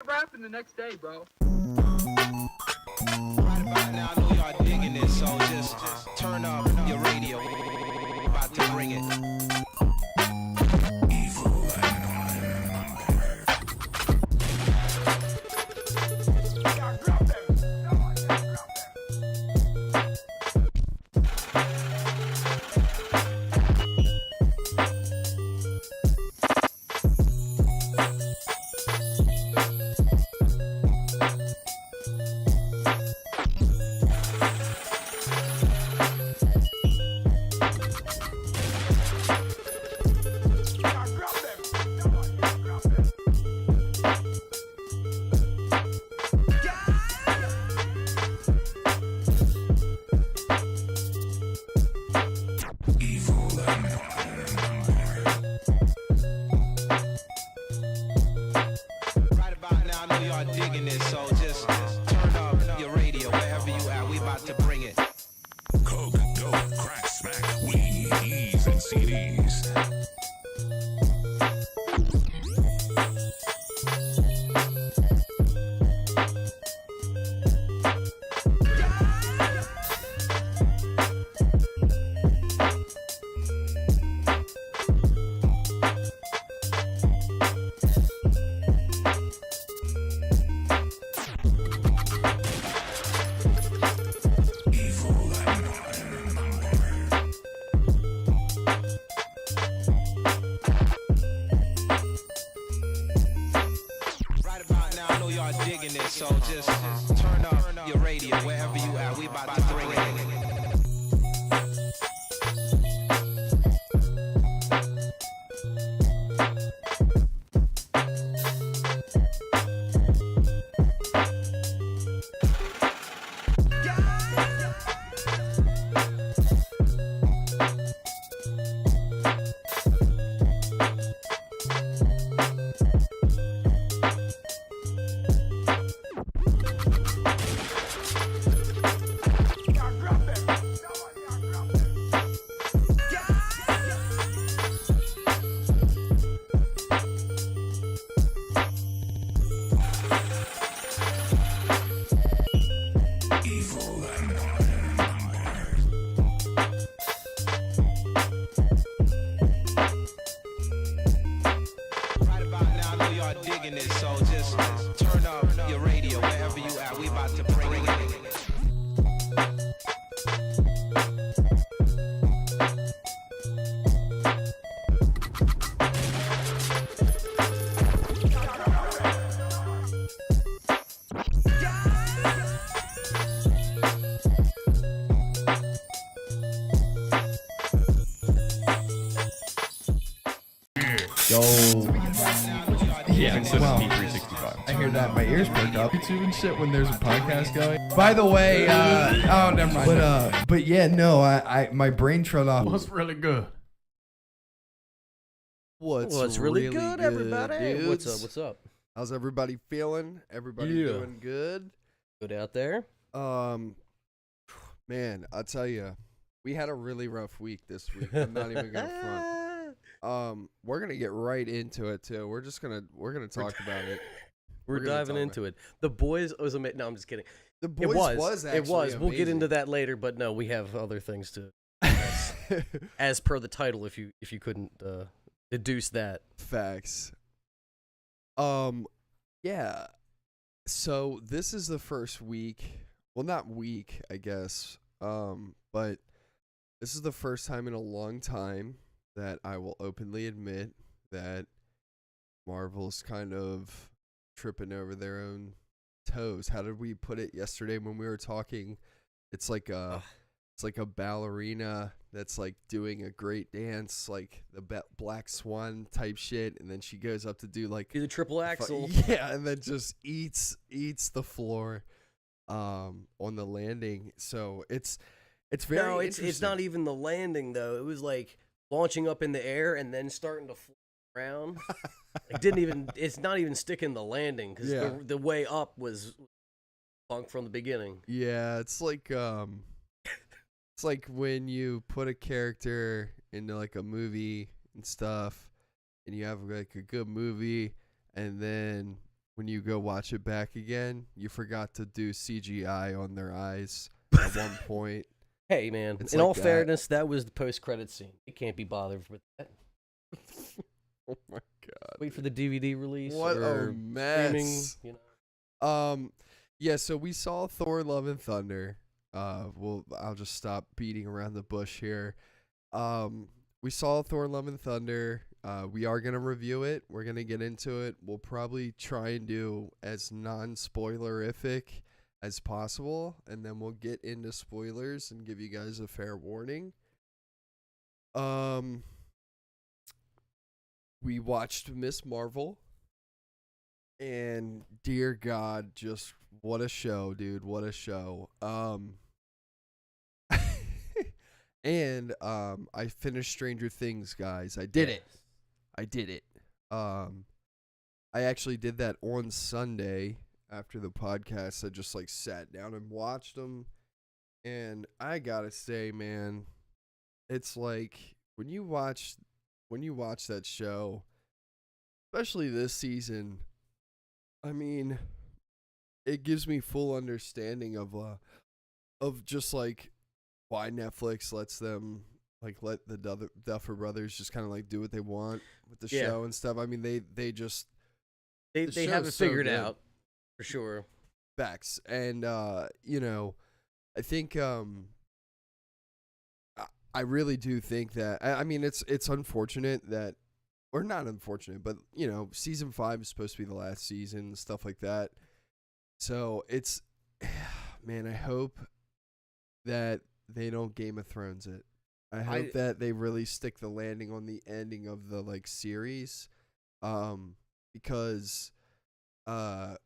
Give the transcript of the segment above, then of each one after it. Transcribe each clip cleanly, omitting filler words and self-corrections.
rapping the next day, bro. Right about now, I know y'all digging this, so just turn up your radio. About to bring it. Digging this, so just turn up your radio wherever you at. We about to bring it. Coke, dope, crack, smack, weed, E's, and CDs. Digging it, so just turn up your radio wherever you at. We about to bring it. Digging it, so just turn up your radio wherever you at. We about to bring it. Yeah, so Wow. P365. I hear that. My ears perk up. YouTube and shit when there's a podcast going. By the way, oh, never mind. But yeah, no, my brain trailed off. What's really good? What's really good, everybody? dudes? What's up? How's everybody feeling? Everybody doing good? Good out there? Man, I'll tell you, we had a really rough week this week. I'm not even gonna front. We're gonna get right into it too. We're gonna talk about it. We're diving into it. The boys was amazing. No, I'm just kidding. The boys was actually We'll get amazing. into that later, but no, we have other things to as per the title if you couldn't deduce that. Facts. Yeah. So this is the first week. Well, not week, I guess. But this is the first time in a long time that I will openly admit that Marvel's kind of tripping over their own toes. How did we put it yesterday when we were talking? It's like a ballerina that's like doing a great dance, like the Black Swan type shit, and then she goes up to do like Do the triple axel. yeah, and then just eats the floor on the landing. So it's very No, it's interesting. not even the landing though. It was like launching up in the air and then starting to fly around. It's not even sticking the landing because Yeah. the way up was punk from the beginning. Yeah, it's like when you put a character into like a movie and stuff, and you have like a good movie, and then when you go watch it back again, you forgot to do CGI on their eyes at one point. Hey, man. It's In like all that. fairness, that was the post-credit scene. You can't be bothered with that. Oh my god! Wait for the DVD release. What or a mess. streaming, you know. Yeah. So we saw Thor: Love and Thunder. I'll just stop beating around the bush here. We saw Thor: Love and Thunder. We are gonna review it. We're gonna get into it. We'll probably try and do as non-spoilerific as possible, and then we'll get into spoilers and give you guys a fair warning. We watched Miss Marvel, and dear God, just what a show, dude! What a show. And I finished Stranger Things, guys. I did it. I actually did that on Sunday after the podcast. I just like sat down and watched them, and I gotta say, man, it's like when you watch that show, especially this season, I mean, it gives me full understanding of just like why Netflix lets them like let the Duffer Brothers just kind of like do what they want with the show and stuff. I mean, they They have it figured out for sure. Facts. And you know, I think I really do think that I mean it's unfortunate that, or not unfortunate, but you know, season 5 is supposed to be the last season, stuff like that. So it's, man, I hope that they don't Game of Thrones it. I hope that they really stick the landing on the ending of the like series, because I'll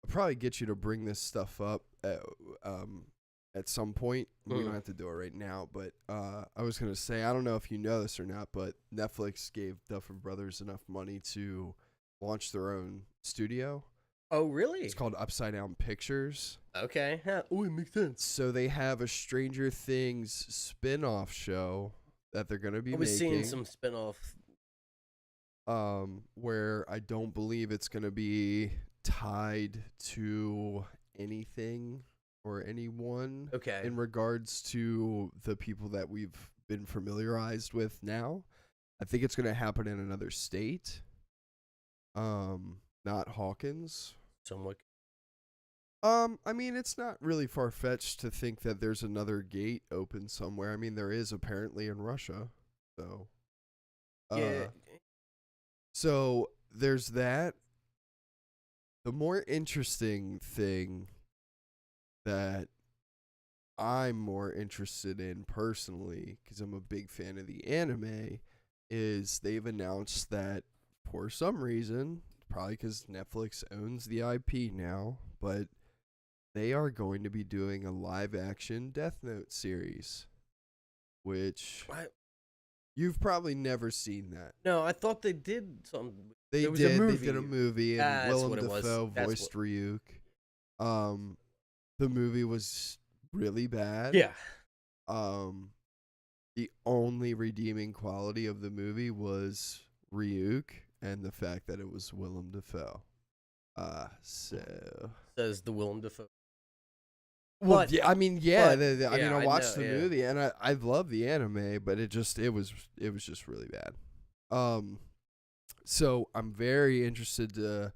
probably get you to bring this stuff up at some point. We don't have to do it right now, but I was gonna say, I don't know if you know this or not, but Netflix gave Duffer Brothers enough money to launch their own studio. Oh, really? It's called Upside Down Pictures. Okay. Oh, it makes sense. So they have a Stranger Things spin-off show that they're gonna be making. I was seeing some spin-off. Where I don't believe it's gonna be tied to anything or anyone. Okay. In regards to the people that we've been familiarized with now. I think it's gonna happen in another state. Not Hawkins. Somewhat. I mean, it's not really far-fetched to think that there's another gate open somewhere. I mean, there is apparently in Russia. So, Yeah. So there's that. The more interesting thing that I'm more interested in personally, because I'm a big fan of the anime, is they've announced that for some reason, probably because Netflix owns the IP now, but they are going to be doing a live-action Death Note series, which you've probably never seen that. No, I thought they did something. They There was did. a movie. They did a movie, and That's Willem what it was. Dafoe That's voiced Ryuk. The movie was really bad. Yeah. The only redeeming quality of the movie was Ryuk and the fact that it was Willem Dafoe. So Says the Willem Dafoe. well, But- yeah, I mean, but- I mean, yeah, I I watched know, the yeah. movie and I love the anime, but it was just really bad. So I'm very interested to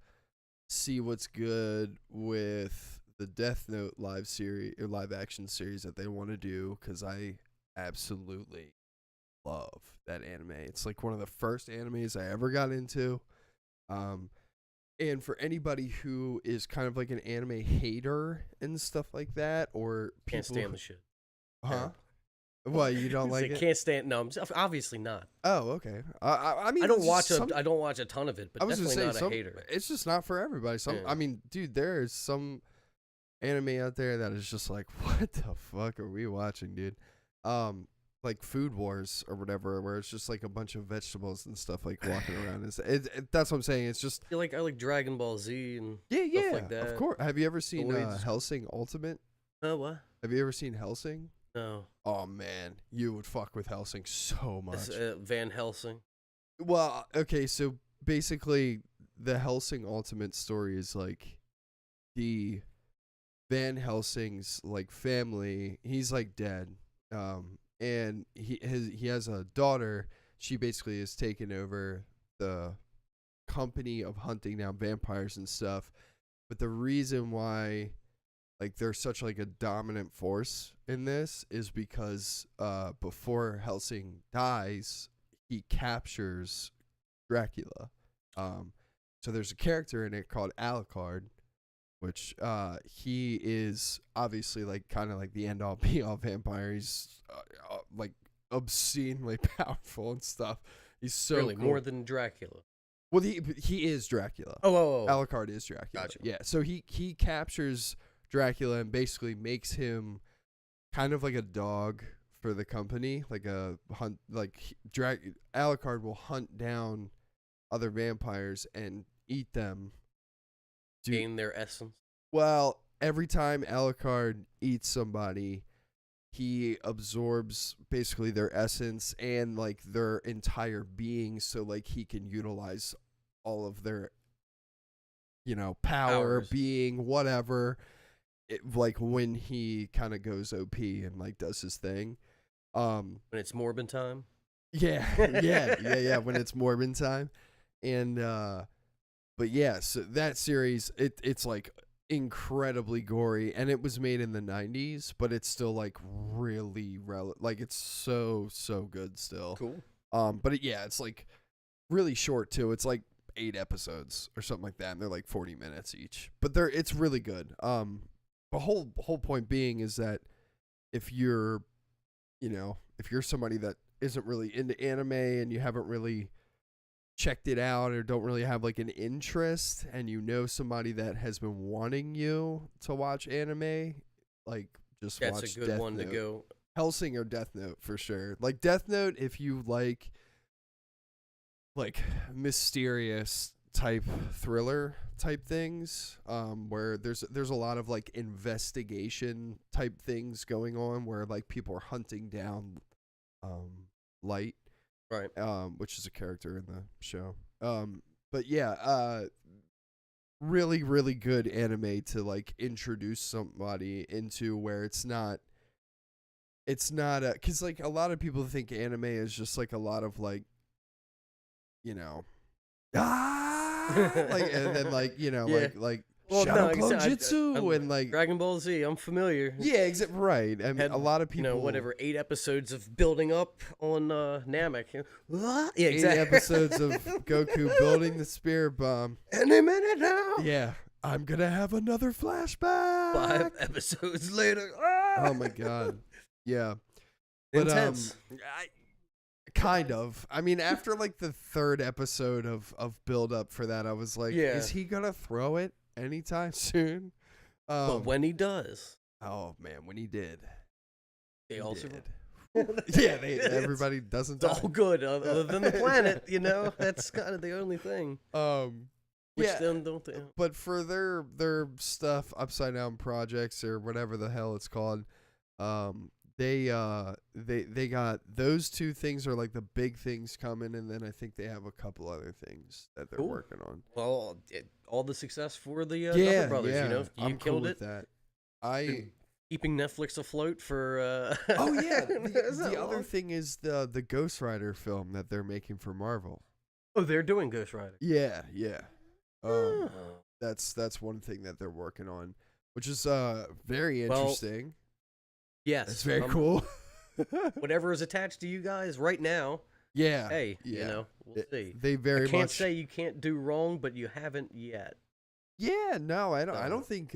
see what's good with the Death Note live series or live action series that they want to do, because I absolutely love that anime. It's like one of the first animes I ever got into. And for anybody who is kind of like an anime hater and stuff like that, or people Can't stand the shit. huh? What, you don't like it? Can't stand. No, obviously not. Oh, okay. I mean, I don't it's watch just I don't watch a ton of it, but I was definitely gonna say not a hater. it's just not for everybody. Yeah. I mean, dude, there is some anime out there that is just like, what the fuck are we watching, dude? Like Food Wars or whatever, where it's just like a bunch of vegetables and stuff like walking around. That's what I'm saying. It's just I like Dragon Ball Z and yeah, stuff like of that. course. Have you ever seen Always- Hellsing Ultimate? Oh, what? Have you ever seen Hellsing? No. Oh man, you would fuck with Hellsing so much. It's, Van Helsing. Well, okay, so basically the Helsing Ultimate story is like the Van Helsing's like family. He's like dead, and he has a daughter. She basically has taken over the company of hunting down vampires and stuff. But the reason why like they're such like a dominant force in this is because before Helsing dies, he captures Dracula. So there's a character in it called Alucard, which he is obviously like kind of like the end all be all vampire. He's like obscenely powerful and stuff. He's so really cool. more than Dracula. Well, he is Dracula. Oh. Alucard is Dracula. Gotcha. Yeah, so he captures Dracula and basically makes him kind of like a dog for the company, like a hunt. Like Alucard will hunt down other vampires and eat them. Gain their essence. Well, every time Alucard eats somebody, he absorbs basically their essence and like their entire being, so like he can utilize all of their, power, Powers. being, whatever. Like when he kind of goes OP and like does his thing. When it's Morbin time. Yeah, yeah. When it's Morbin time, and but yeah, so that series it's like incredibly gory, and it was made in the 90s, but it's still like really like it's so good still. Cool. But it's like really short too. It's like 8 episodes or something like that, and they're like 40 minutes each. But it's really good. The whole point being is that if you're somebody that isn't really into anime and you haven't really checked it out or don't really have like an interest, and somebody that has been wanting you to watch anime, like just That's watch a good Death one Note. to go. Hellsing or Death Note for sure. Like Death Note if you like mysterious type thriller type things, where there's a lot of like investigation type things going on, where like people are hunting down Light, Right. which is a character in the show. But yeah, really really good anime to like introduce somebody into, where it's not because like a lot of people think anime is just like a lot of like like, and then like Yeah. like Well, Shadow no, Clone I- Jutsu and like Dragon Ball Z, I'm familiar. yeah, right. I mean, Had, a lot of people 8 episodes of building up on Namek. What? Yeah, 8 exactly. episodes of Goku building the spirit bomb. Any minute now. Yeah, I'm gonna have another flashback. 5 episodes later. Ah! Oh my god. Yeah. But Intense. kind of. I mean, after like the 3rd episode of build up for that, I was like, Yeah. is he gonna throw it anytime soon? But when he does, Oh man, when he did. they He also. did. Yeah, Everybody doesn't It's die. all good other than the planet, That's kind of the only thing. Which Yeah. then don't they? But for their stuff, Upside Down Projects or whatever the hell it's called, they got those 2 things are like the big things coming, and then I think they have a couple other things that they're Cool. working on. Well, all the success for the Yeah, Duffer Brothers, yeah, You I'm killed cool it. with that. I Keeping Netflix afloat for. oh yeah, Is that the other long? thing is the Ghost Rider film that they're making for Marvel. Oh, they're doing Ghost Rider. Yeah. Oh. That's one thing that they're working on, which is very Well, interesting. Yes, It's very cool. Whatever is attached to you guys right now, Yeah. hey, Yeah. we'll see. They very I can't much say you can't do wrong, but you haven't yet. Yeah, no, I So- don't think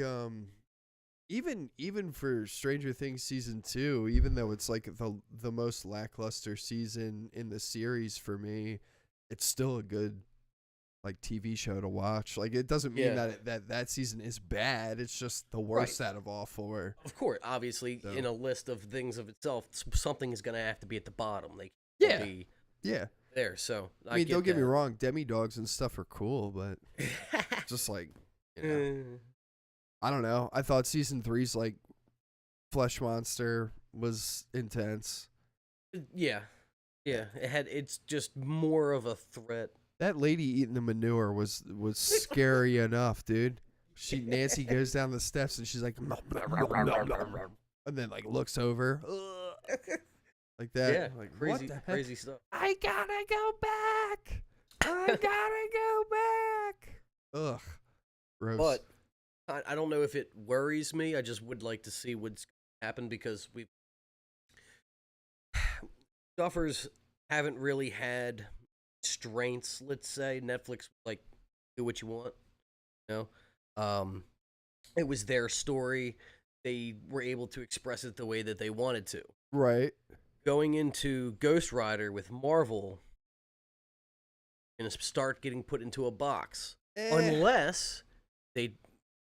even for Stranger Things season 2, even though it's like the most lackluster season in the series for me, it's still a good like TV show to watch. Like it doesn't mean Yeah. that season is bad. It's just the worst out of all 4. Of course, obviously, So- in a list of things of itself, something is going to have to be at the bottom. Like, Yeah. be Yeah. there. So I mean, don't get me that. wrong, demi-dogs and stuff are cool, but just like, I don't know. I thought season 3's like Flesh Monster was intense. Yeah. It's just more of a threat That lady eating the manure was scary enough, dude. Nancy goes down the steps and she's like, "Nom, nom, nom, nom, nom," and then like looks over, like that. Yeah, like, what crazy, the heck? crazy stuff. I gotta go back. I gotta go back. Ugh, gross. But I don't know if it worries me. I just would like to see what's happened because Duffers haven't really had strengths. Let's say Netflix like do what you want. You know, it was their story. They were able to express it the way that they wanted to. Right. Going into Ghost Rider with Marvel, going to start getting put into a box unless they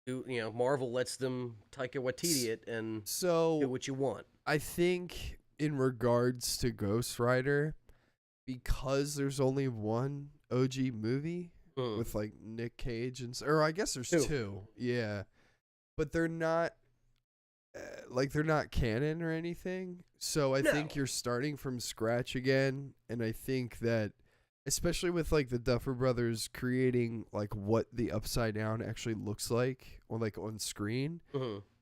do. You know, Marvel lets them Taika Waititi it and So do what you want. I think in regards to Ghost Rider, because there's only one OG movie with like Nick Cage or I guess there's two. Yeah. But they're not they're not canon or anything. So I think you're starting from scratch again, and I think that especially with like the Duffer Brothers creating like what the Upside Down actually looks like on screen.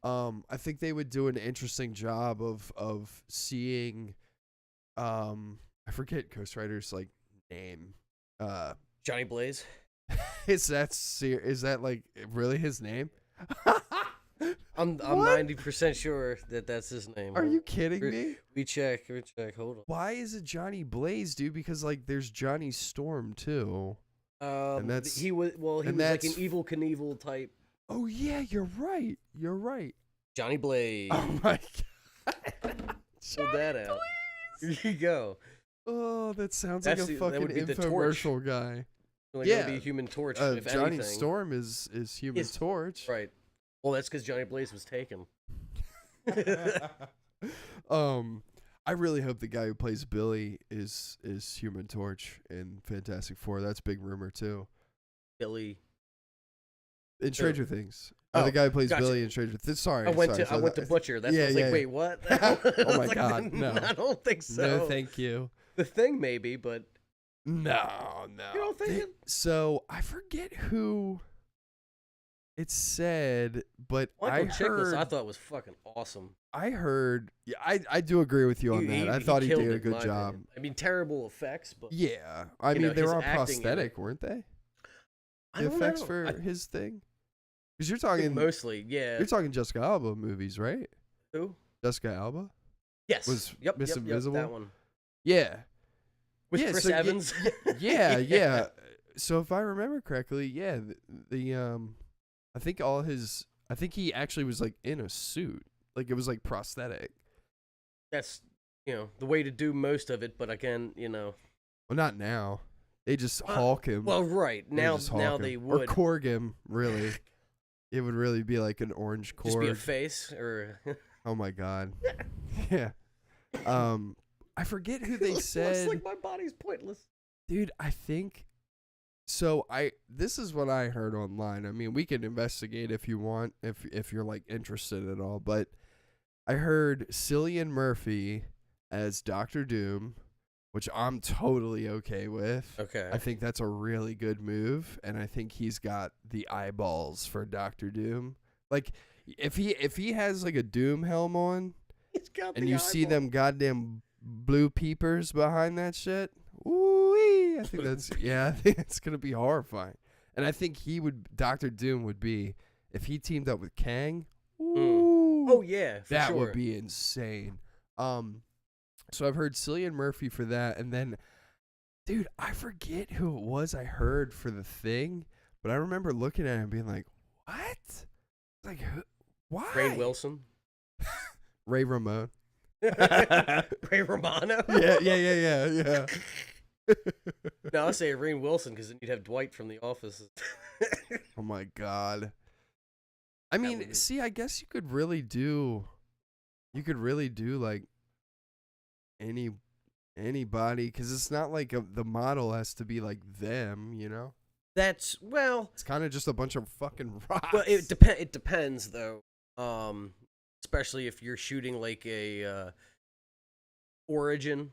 I think they would do an interesting job of seeing I forget Ghost Rider's like name. Johnny Blaze. Is that like really his name? I'm 90% sure that that's his name. Are you kidding me? We check. Hold on. Why is it Johnny Blaze, dude? Because like there's Johnny Storm too. And that's he was like an Evil Knievel type. Oh yeah, you're right. Johnny Blaze. Oh my god. Pull that out. Here you go. Oh, that sounds That like a would fucking be the Torch. infomercial guy. Like, that would be Human Torch. If Johnny anything. Storm is Human Torch. Right. Well, that's because Johnny Blaze was taken. I really hope the guy who plays Billy is Human Torch in Fantastic Four. That's big rumor too. Billy. In Stranger Things. Oh, the guy who plays gotcha. Billy in Stranger Things. Sorry. I went to Butcher. That's Yeah, I was like, yeah. wait, what? Oh my god, no. I don't think so. No, thank you. The Thing maybe, but No. you don't think it? So I forget who it said, but Michael I Chiklis, heard. I thought was fucking awesome. I heard. Yeah, I do agree with you on that. I thought he killed did a it, in good my job. opinion. I mean, terrible effects, but Yeah, I You mean know, they his were all acting in prosthetic, it. weren't they? I The don't effects know. for I his thing. Because you're think talking mostly, yeah. You're talking Jessica Alba movies, right? Who? Jessica Alba. Yes. Was yep, Miss yep, Invisible? That one. Yeah. With Yeah, Chris so Evans. Yeah. So if I remember correctly, yeah, I think he actually was like in a suit, like it was like prosthetic. That's the way to do most of it, but again, Well, not now. They just Hulk him. Well, right now just Hulk now him. they or would Korg him. Really, it would really be like an orange Korg. just be a face or. Oh my god. Yeah. I forget who they Looks said. like my body's pointless. Dude, I think so. This is what I heard online. I mean, we can investigate if you want, if you're like interested at all. But I heard Cillian Murphy as Doctor Doom, which I'm totally okay with. Okay. I think that's a really good move, and I think he's got the eyeballs for Doctor Doom. Like, if he has like a Doom helm on, He's got and the you see eyeball. them goddamn blue peepers behind that shit, ooh, I think it's gonna be horrifying. And I think Doctor Doom would be, if he teamed up with Kang, ooh, Oh yeah, for that sure. would be insane. So I've heard Cillian Murphy for that, and then, dude, I forget who it was I heard for the Thing, but I remember looking at it and being like, what? Like, why? Ray Wilson. Ray Ramone. Ray Romano. Yeah. No, I'll say Ray Wilson because then you'd have Dwight from The Office. Oh my god. I mean, would be- see, I guess you could really do like anybody, because it's not like the model has to be like them, That's It's kind of just a bunch of fucking rocks. well, it depends though. Especially if you're shooting like a origin,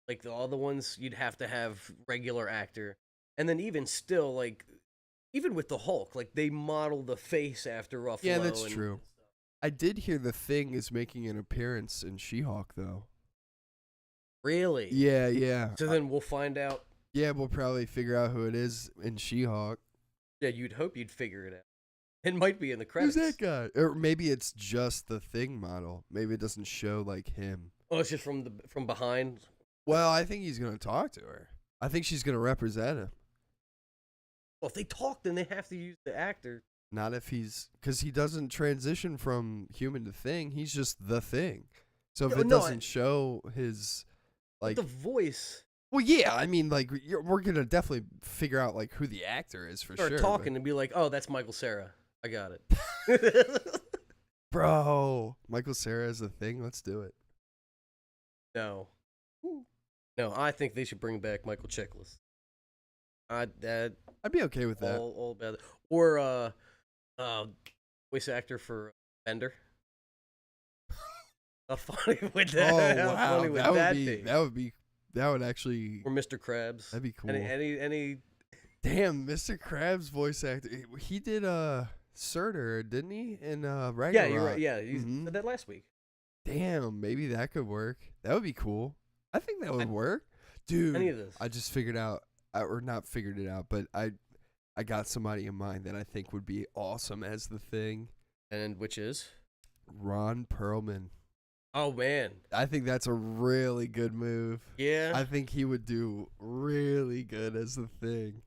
like all the ones you'd have to have regular actor, And then even still, like, even with the Hulk, like they model the face after Ruffalo. Yeah, that's true. I did hear the Thing is making an appearance in She-Hulk, though. Really? Yeah. So then we'll find out. Yeah, we'll probably figure out who it is in She-Hulk. Yeah, you'd hope you'd figure it out. It might be in the credits. Who's that guy? Or maybe it's just the Thing model. Maybe it doesn't show like him. Oh, it's just from behind. Well, I think he's gonna talk to her. I think she's gonna represent him. Well, if they talk, then they have to use the actor. Not if because he doesn't transition from human to Thing. He's just the Thing. So if it doesn't show his, like, the voice. Well, yeah, I mean, like, we're gonna definitely figure out like who the actor is for Start sure. talking and be like, "Oh, that's Michael Cera. I got it." Bro, Michael Cera is the Thing. Let's do it. No, I think they should bring back Michael Chiklis. I'd be okay with that. All about it. Or voice actor for Bender. How funny would that? Oh how wow, funny would that would actually. Or Mr. Krabs. That'd be cool. Any. Damn, Mr. Krabs voice actor. He did Surtur, didn't he? In Ragnarok. Yeah, you're right. Yeah, you said that last week. Damn, maybe that could work. That would be cool. I think that would work, dude. Any of this. I just figured out, or not figured it out, but I got somebody in mind that I think would be awesome as the Thing. And which is Ron Perlman. Oh man, I think that's a really good move. Yeah, I think he would do really good as the Thing.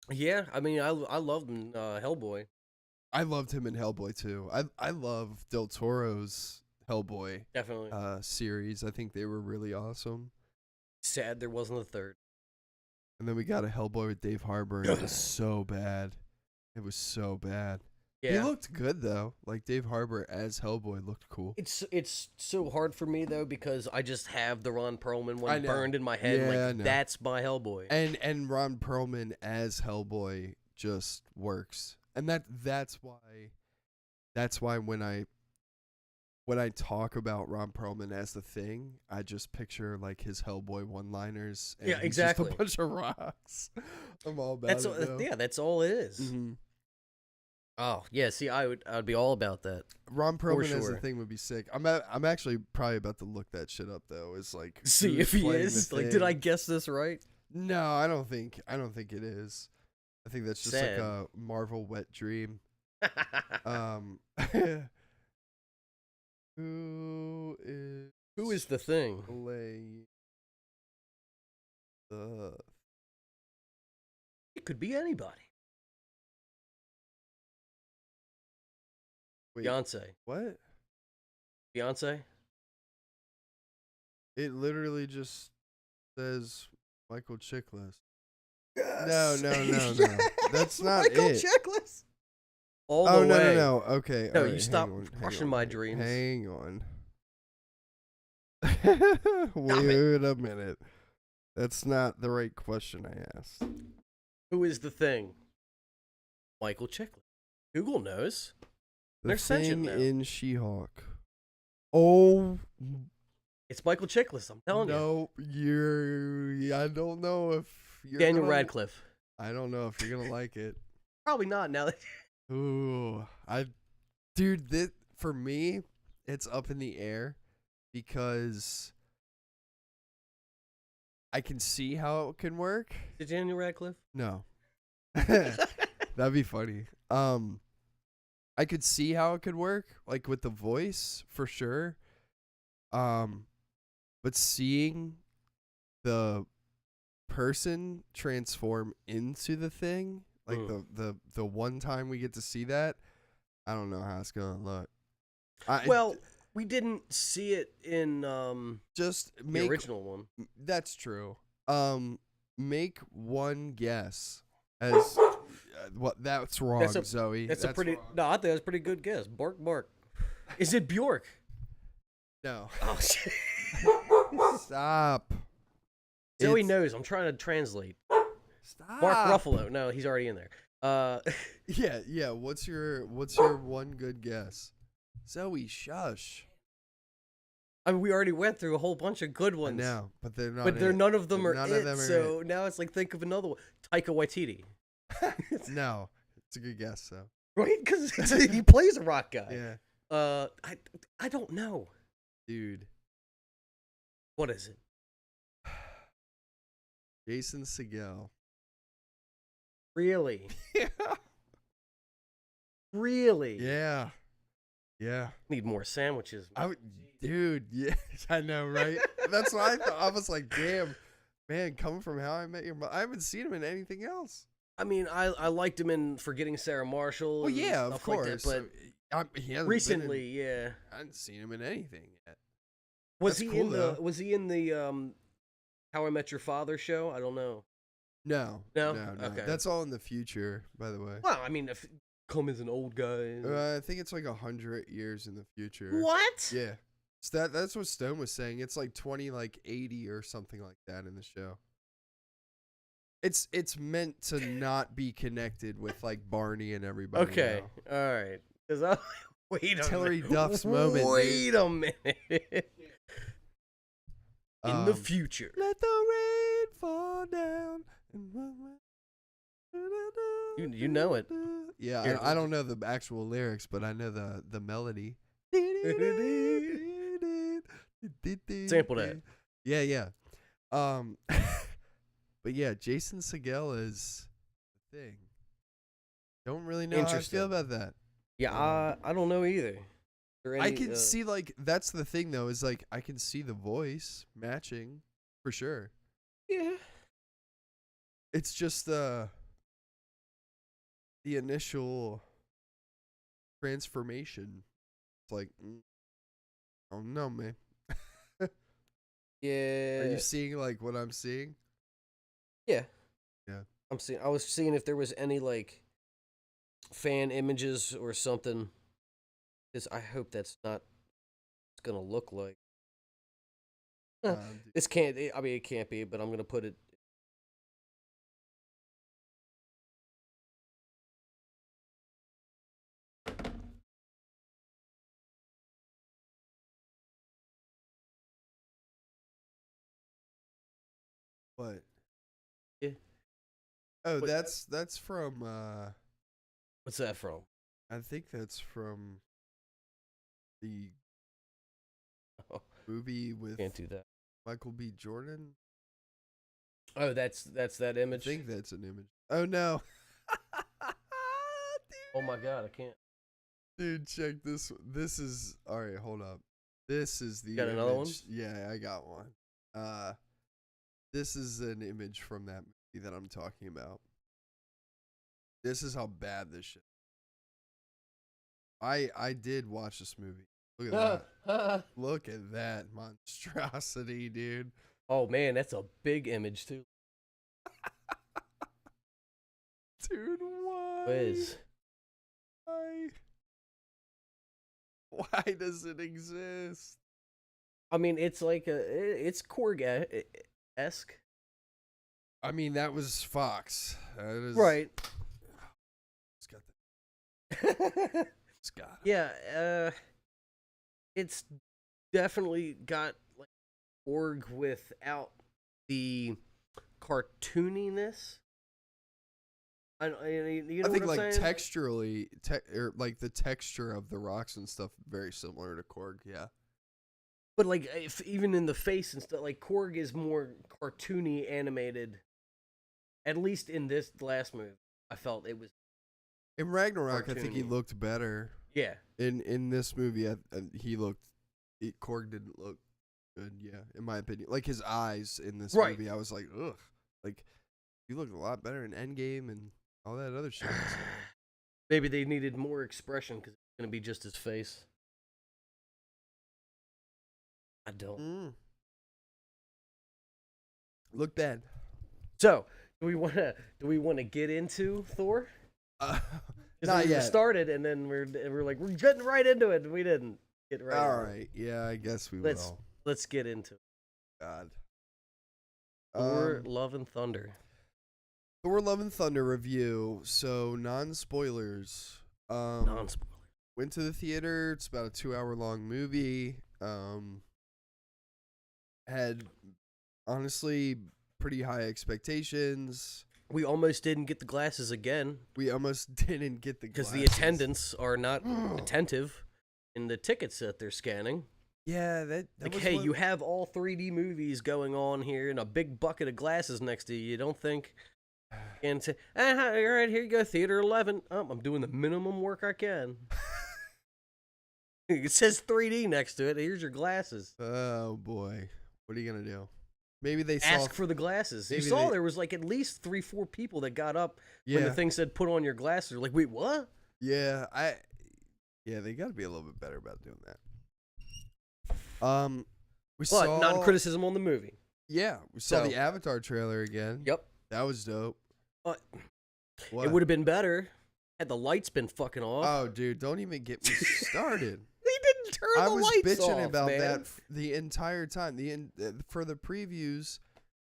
Yeah, I mean, I loved him, Hellboy. I loved him in Hellboy too. I love Del Toro's Hellboy Definitely series. I think they were really awesome. Sad there wasn't a third. And then we got a Hellboy with Dave Harbour. It was so bad. It was so bad. Yeah. He looked good though. Like Dave Harbour as Hellboy looked cool. It's so hard for me though because I just have the Ron Perlman one burned in my head. Yeah, like that's my Hellboy. And Ron Perlman as Hellboy just works. And that's why when I talk about Ron Perlman as the Thing, I just picture like his Hellboy one-liners. And yeah, he's exactly. Just a bunch of rocks. I'm all about it. Yeah, that's all it is. Mm-hmm. Oh yeah, see, I would be all about that. Ron Perlman as the Thing would be sick. I'm actually probably about to look that shit up though. It's like see if he is. Like, did I guess this right? No, I don't think it is. I think that's just like a Marvel wet dream. Who is the Thing? Playing the? It could be anybody. Wait, Beyonce. what? Beyonce? It literally just says Michael Chiklis. Yes. No. That's not Michael it. Chiklis. All the way. No. Okay. No, all you right, stop hang on, crushing my dreams. Hang on. Stop Wait a minute. That's not the right question I asked. Who is the Thing? Michael Chiklis. Google knows. The They're Thing now. in She-Hulk. Oh. It's Michael Chiklis, I'm telling you. No, I don't know if you're Daniel Radcliffe. I don't know if you're gonna like it. Probably not now that Ooh, dude, this for me, it's up in the air because I can see how it can work. Did Daniel Radcliffe? No, that'd be funny. I could see how it could work, like with the voice for sure. But seeing the person transform into the Thing, like the one time we get to see that, I don't know how it's gonna look. Well, we didn't see it in just the original one. That's true. Make one guess as what that's wrong, Zoe. That's a pretty wrong. No, I think that's a pretty good guess. Bark. Is it Bjork? No. Oh shit. Stop. Zoe knows. I'm trying to translate. Stop. Mark Ruffalo. No, he's already in there. Yeah. What's your one good guess? Zoe, shush. I mean, we already went through a whole bunch of good I ones. know, but they're not. But none of them are None it. of them are So now it's like, think of another one. Taika Waititi. No, it's a good guess though. Right? Because he plays a rock guy. Yeah, I don't know. dude. What is it? Jason Segel. Really? Yeah. Really? Yeah. Yeah. Need more sandwiches. Dude, yes, I know, right? That's what I thought. I was like, damn, man, coming from How I Met Your Mother, I haven't seen him in anything else. I mean, I liked him in Forgetting Sarah Marshall. Well, and yeah, of stuff like course. that, but he hasn't recently, yeah. I haven't seen him in anything yet. Was That's he cool, in the though. Was he in the How I Met Your Father show? I don't know. No. No? No. Okay. That's all in the future, by the way. Well, I mean, if come as an old guy. I think it's like 100 years in the future. What? Yeah. So that's what Stone was saying. It's like 2080 or something like that in the show. It's meant to not be connected with like Barney and everybody. Okay. now. All right. Because I wait a It's Hilary minute. Duff's moment, Wait a minute. In the Um, future. Let the rain fall down. You know it. Yeah, Here. I don't know the actual lyrics, but I know the melody. Sample that. Yeah. But yeah, Jason Segel is the thing. Don't really know how I Interesting. feel about that. Yeah, I don't know either. Or I any, can see like that's the thing though, is like I can see the voice matching for sure. Yeah. It's just the initial transformation. It's like I don't know, man. Yeah. Are you seeing like what I'm seeing? Yeah. Yeah. I was seeing if there was any like fan images or something. Because I hope that's not what it's gonna look like. Dude. This can't. I mean, it can't be. But I'm gonna put it. What? Yeah. Oh, What- that's from What's that from? I think that's from the Oh, movie with can't do that. Michael B. Jordan. Oh, that's that I image. think that's an image. Oh no. Oh my god, I can't. Dude, check this. This is all right. Hold up. This is the. Got another one? image. Yeah, I got one. This is an image from that movie that I'm talking about. This is how bad this shit. I did watch this movie. Look at that. Look at that monstrosity, dude. Oh man, that's a big image too. Dude, why? Whiz. Why does it exist? I mean, it's like it's Korg-esque. I mean, that was Fox. That is, Right. It's got that. It's got it. Yeah, it's definitely got like Korg without the cartooniness. You know I think what I'm like saying? texturally, or like the texture of the rocks and stuff, very similar to Korg. Yeah. But like, if even in the face and stuff, like Korg is more cartoony animated. At least in this last movie, I felt it was. In Ragnarok, I think he Cartoony. looked better. Yeah. In this movie, he looked. Korg didn't look good. Yeah, in my opinion, like his eyes in this Right. movie, I was like, ugh, like you look a lot better in Endgame and all that other shit. Maybe they needed more expression because it's gonna be just his face. I don't. Look bad. So, do we want to get into Thor? Not We yet. started and then we're like we're getting right into it. And we didn't get right. All into it. right. Yeah, I guess we Let's will. let's get into it. God. Thor: Love and Thunder. Thor: Love and Thunder review. So non-spoilers. Non-spoiler. Went to the theater. It's about a 2-hour long movie. had honestly pretty high expectations. We almost didn't get the glasses again We almost didn't get the because glasses. the attendants are not attentive in the tickets that they're scanning. Yeah, that Like, was hey, what- you have all 3D movies going on here and a big bucket of glasses next to you. You don't think... And say, all right, here you go, Theater 11. I'm doing the minimum work I can. It says 3D next to it. Here's your glasses. Oh boy, what are you gonna do? Maybe they saw. Ask for the glasses. You maybe saw they- there was like at least 3-4 people that got up Yeah, when the thing said put on your glasses. They're like, wait, what? yeah, they got to be a little bit better about doing that. We But saw not in criticism on the movie. Yeah, we saw So- the Avatar trailer again. Yep. That was dope. But What? it would have been better had the lights been fucking off. Oh, dude, don't even get me started. They didn't turn I the was lights bitching off, about man. that the entire time. For the previews,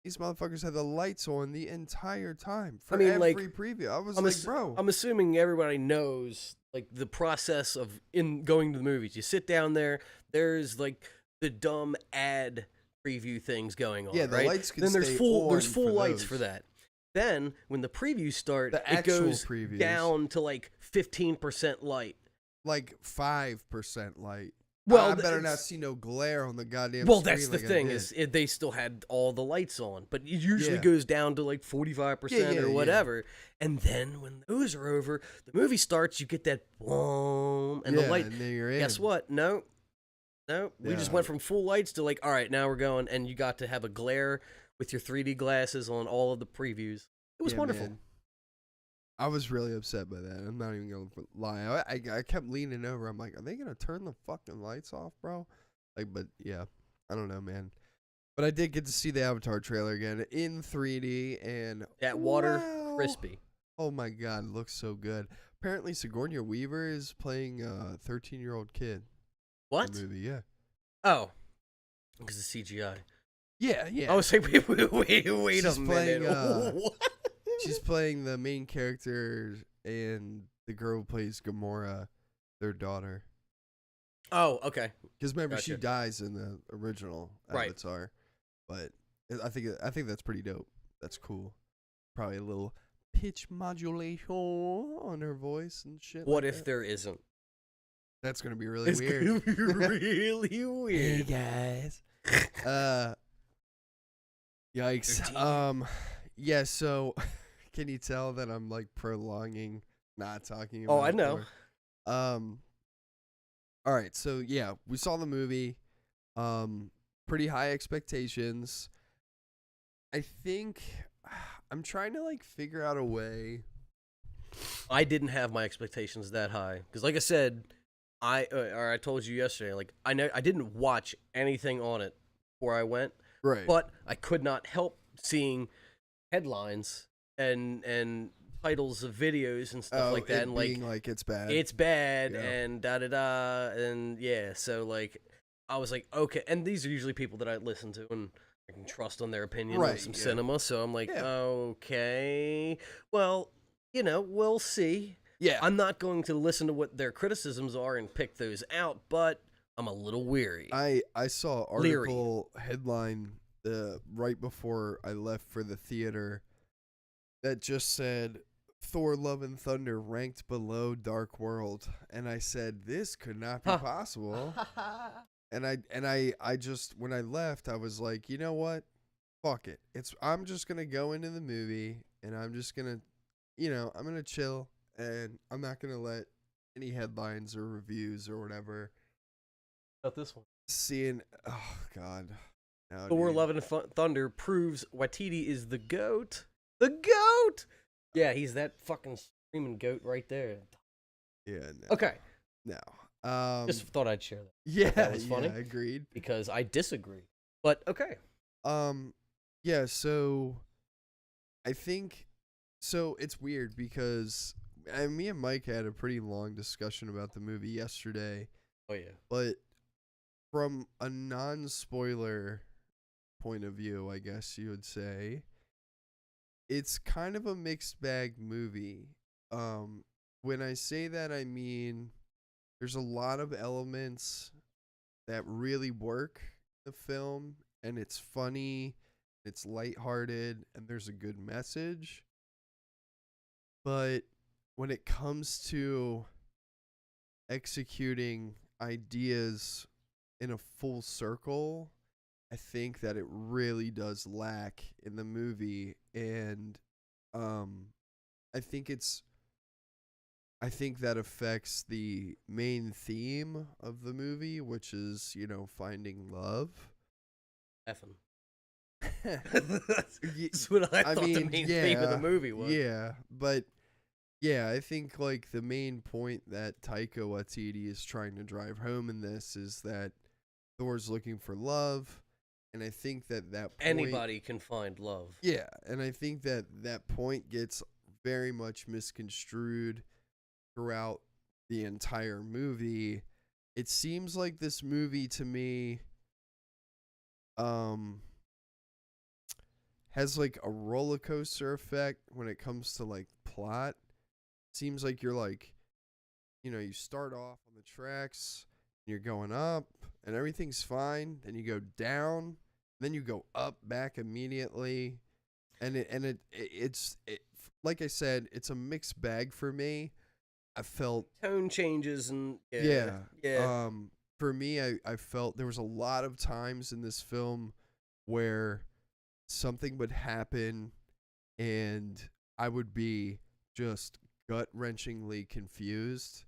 these motherfuckers had the lights on the entire time for mean, every like, preview. I was I'm like, ass- bro. I'm assuming everybody knows like the process of going to the movies. You sit down there. There's like the dumb ad preview things going on. Yeah, the right? lights can Then there's stay full on full for lights those. for that. Then when the previews start, The it actual goes previews. down to like 15% light. Like 5% light. Well, I better not it's- see no glare on the goddamn Well, screen that's the like I thing did. is they still had all the lights on, but it usually Yeah. goes down to like 45% Yeah, or yeah. whatever. And then when those are over, the movie starts. You get that boom, and the Yeah, light. and then you're Guess in. what? No, we just Yeah. went from full lights to like, all right, now we're going, and you got to have a glare with your 3D glasses on all of the previews. It was Yeah, wonderful. man. I was really upset by that. I'm not even gonna lie. I kept leaning over. I'm like, are they gonna turn the fucking lights off, bro? Like, but yeah, I don't know, man. But I did get to see the Avatar trailer again in 3D, and That water wow. crispy. Oh my god, it looks so good. Apparently, Sigourney Weaver is playing a 13-year-old kid. What? In the movie, yeah. Oh, because of CGI. Yeah, yeah. I was like, wait She's a minute. playing, What? She's playing the main character and the girl who plays Gamora, their daughter. Oh, okay. Because remember, she Gotcha. dies in the original Right. Avatar, but I think that's pretty dope. That's cool. Probably a little pitch modulation on her voice and shit. What like if that. there isn't? That's gonna be really It's weird. gonna be really weird. guys. Yikes. 13. Yeah. So, can you tell that I'm like prolonging not talking about? Oh, I know. Thor? All right. So yeah, we saw the movie. Pretty high expectations. I think I'm trying to like figure out a way. I didn't have my expectations that high because, like I said, I told you yesterday, like I didn't watch anything on it before I went, Right. but I could not help seeing headlines and titles of videos and stuff like that, it and like being like it's bad. it's bad Yeah. and da da da, and yeah, so like I was like, okay, and these are usually people that I listen to and I can trust on their opinion Right, on some yeah. cinema, so I'm like, Yeah. okay, well, we'll see. yeah. I'm not going to listen to what their criticisms are and pick those out, but I'm a little weary. I saw an Leery. article headline right before I left for the theater that just said Thor: Love and Thunder ranked below Dark World, and I said this could not be Huh. possible. And I just when I left, I was like, you know what? Fuck it. I'm just gonna go into the movie and I'm just gonna, I'm gonna chill and I'm not gonna let any headlines or reviews or whatever. About this one. Seeing, oh god, no, Thor: dude. Love and Thunder proves Waititi is the GOAT. The GOAT! Yeah, he's that fucking screaming goat right there. Yeah, no, Okay, no. just thought I'd share that Yeah, that was funny. yeah, agreed. because I disagree. But okay. Yeah, so I think so it's weird because me and Mike had a pretty long discussion about the movie yesterday, Oh yeah. but from a non-spoiler point of view, I guess you would say, it's kind of a mixed bag movie. When I say that, I mean there's a lot of elements that really work in the film, and it's funny, it's lighthearted, and there's a good message. But when it comes to executing ideas in a full circle, I think that it really does lack in the movie, and I think that affects the main theme of the movie, which is, finding love. Effing. That's what I thought the main theme of the movie was. Yeah, but yeah, I think like the main point that Taika Waititi is trying to drive home in this is that Thor's looking for love, and I think that point, anybody can find love. Yeah, and I think that point gets very much misconstrued throughout the entire movie. It seems like this movie to me has like a roller coaster effect when it comes to like plot. Seems like you're like, you start off on the tracks, and you're going up, and everything's fine. Then you go down, then you go up back immediately, and it's like I said, it's a mixed bag for me. I felt tone changes and yeah. For me, I felt there was a lot of times in this film where something would happen, and I would be just gut-wrenchingly confused.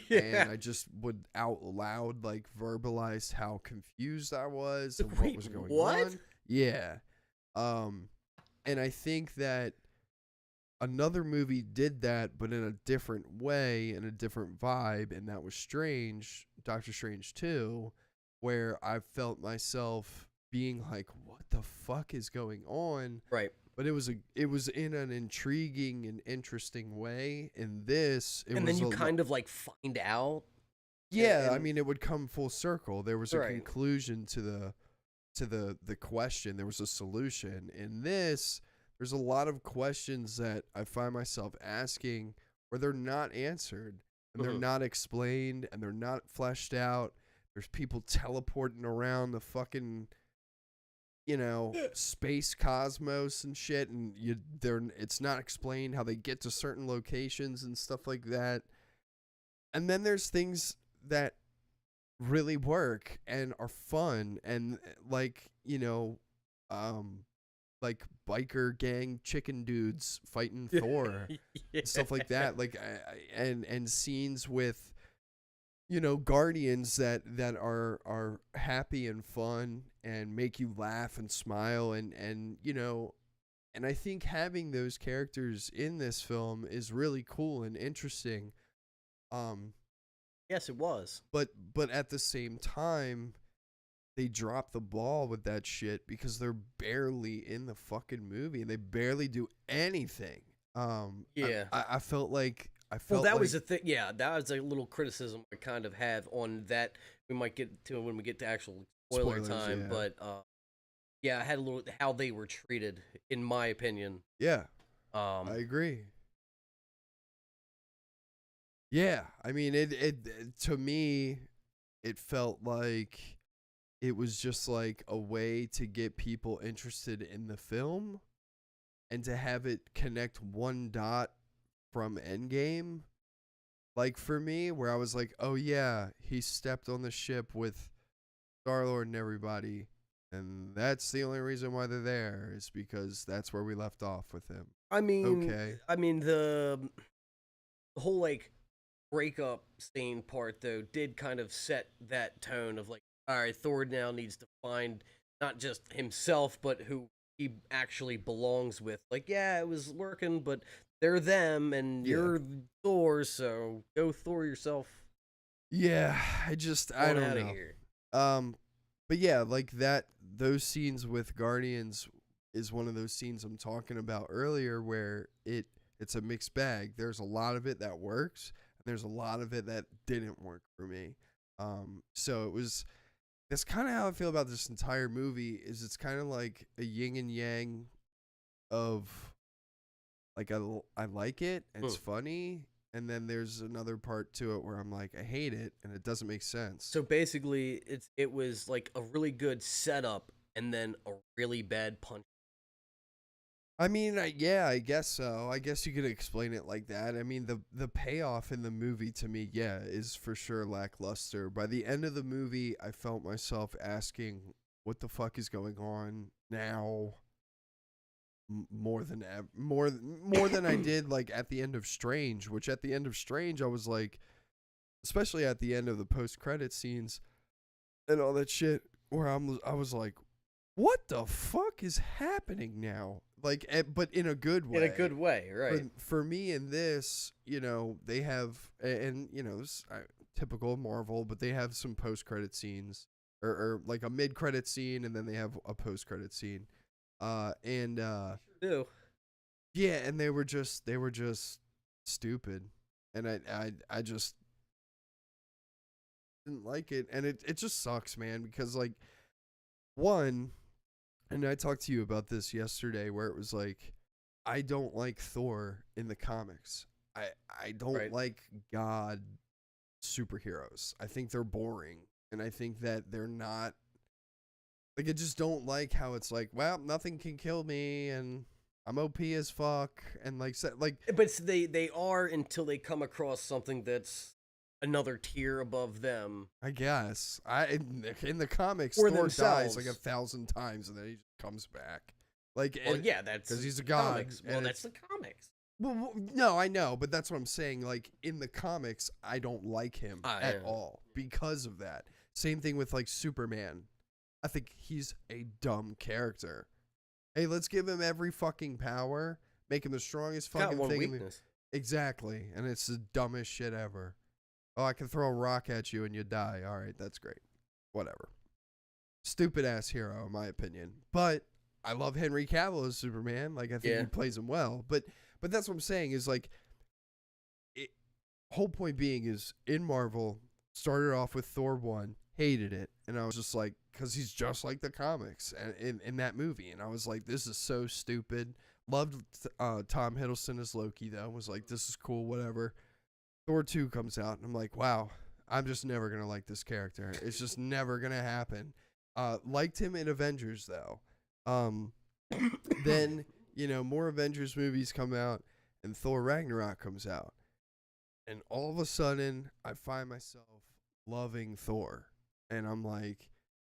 Yeah. And I just would out loud like verbalize how confused I was and what was going on. Yeah. And I think that another movie did that, but in a different way, in a different vibe, and that was Strange, Doctor Strange 2, where I felt myself being like, what the fuck is going on? Right. But it was in an intriguing and interesting way. In this, and then you kind of like find out. Yeah, I mean, it would come full circle. There was a conclusion to the question. There was a solution. In this, there's a lot of questions that I find myself asking where they're not answered, and they're not explained, and they're not fleshed out. There's people teleporting around the fucking, space cosmos and shit, and it's not explained how they get to certain locations and stuff like that. And then there's things that really work and are fun, and like, like biker gang chicken dudes fighting Thor, stuff like that. Like, and scenes with, Guardians that are happy and fun and make you laugh and smile, and I think having those characters in this film is really cool and interesting. Yes, it was. But at the same time, they drop the ball with that shit because they're barely in the fucking movie and they barely do anything. Yeah. I felt like was a thing. Yeah, that was a little criticism I kind of have on that. We might get to when we get to actual spoiler time, yeah. But yeah, I had a little how they were treated, in my opinion. Yeah, I agree. Yeah, I mean, it to me, it felt like it was just like a way to get people interested in the film and to have it connect one dot from Endgame. Like for me, where I was like, oh yeah, he stepped on the ship with Star-Lord and everybody, and that's the only reason why they're there is because that's where we left off with him. I mean, okay. I mean the whole like breakup scene part though did kind of set that tone of like, all right, Thor now needs to find not just himself but who he actually belongs with. Like, yeah, it was working, but they're them and you're Thor, so go Thor yourself. Yeah, I don't know. Here. But yeah, like those scenes with Guardians is one of those scenes I'm talking about earlier where it's a mixed bag. There's a lot of it that works, and there's a lot of it that didn't work for me. So that's kind of how I feel about this entire movie. Is it's kind of like a yin and yang of like I like it, it's funny, and then there's another part to it where I'm like, I hate it and it doesn't make sense. So basically it was like a really good setup and then a really bad punch. I mean, yeah, I guess so. I guess you could explain it like that. I mean, the payoff in the movie to me, yeah, is for sure lackluster. By the end of the movie, I felt myself asking, what the fuck is going on now? More than more than I did like at the end of Strange, which at the end of Strange I was like, especially at the end of the post-credit scenes and all that shit, where I was like, what the fuck is happening now? Like, but in a good way. In a good way, right? For me in this, you know, they have, and you know, it's typical Marvel, but they have some post-credit scenes or like a mid-credit scene, and then they have a post-credit scene. Do. Yeah, and they were just stupid, and I just didn't like it, and it just sucks, man, because like one, and I talked to you about this yesterday, where it was like, I don't like Thor in the comics. I don't like God superheroes. I think they're boring, and I think that they're not. Like, I just don't like how it's like, well, nothing can kill me, and I'm OP as fuck, and like, But they are until they come across something that's another tier above them. I guess in the comics, Or Thor themselves. dies like 1,000 times, and then he just comes back. Like, Well, yeah, that's because he's a god. comics. Well, and that's the comics. Well, no, I know, but that's what I'm saying. Like, in the comics, I don't like him at all because of that. Same thing with like Superman. I think he's a dumb character. Hey, let's give him every fucking power, make him the strongest fucking Got one thing. weakness. Exactly, and it's the dumbest shit ever. Oh, I can throw a rock at you and you die. All right, that's great. Whatever. Stupid ass hero, in my opinion. But I love Henry Cavill as Superman. Like, I think he plays him well. But that's what I'm saying is like, whole point being is in Marvel, started off with Thor 1, hated it, and I was just like, because he's just like the comics and in that movie, and I was like, this is so stupid. Loved Tom Hiddleston as Loki, though. Was like, this is cool, whatever. Thor 2 comes out, and I'm like, wow, I'm just never going to like this character. It's just never going to happen. Liked him in Avengers, though. Then, you know, more Avengers movies come out, and Thor Ragnarok comes out. And all of a sudden, I find myself loving Thor. And I'm like,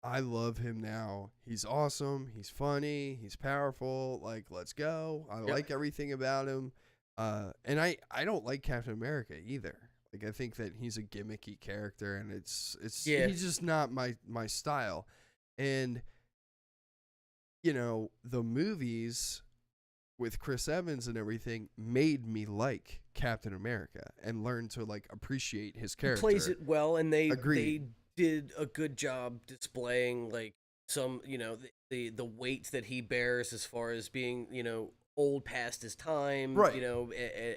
I love him now. He's awesome. He's funny. He's powerful. Like, let's go. I like everything about him. And I don't like Captain America either. Like, I think that he's a gimmicky character, and he's just not my style. And, you know, the movies with Chris Evans and everything made me like Captain America and learn to like appreciate his character. He plays it well, and they Agreed. did a good job displaying like some, you know, the weight that he bears as far as being, you know, old past his time, right? You know,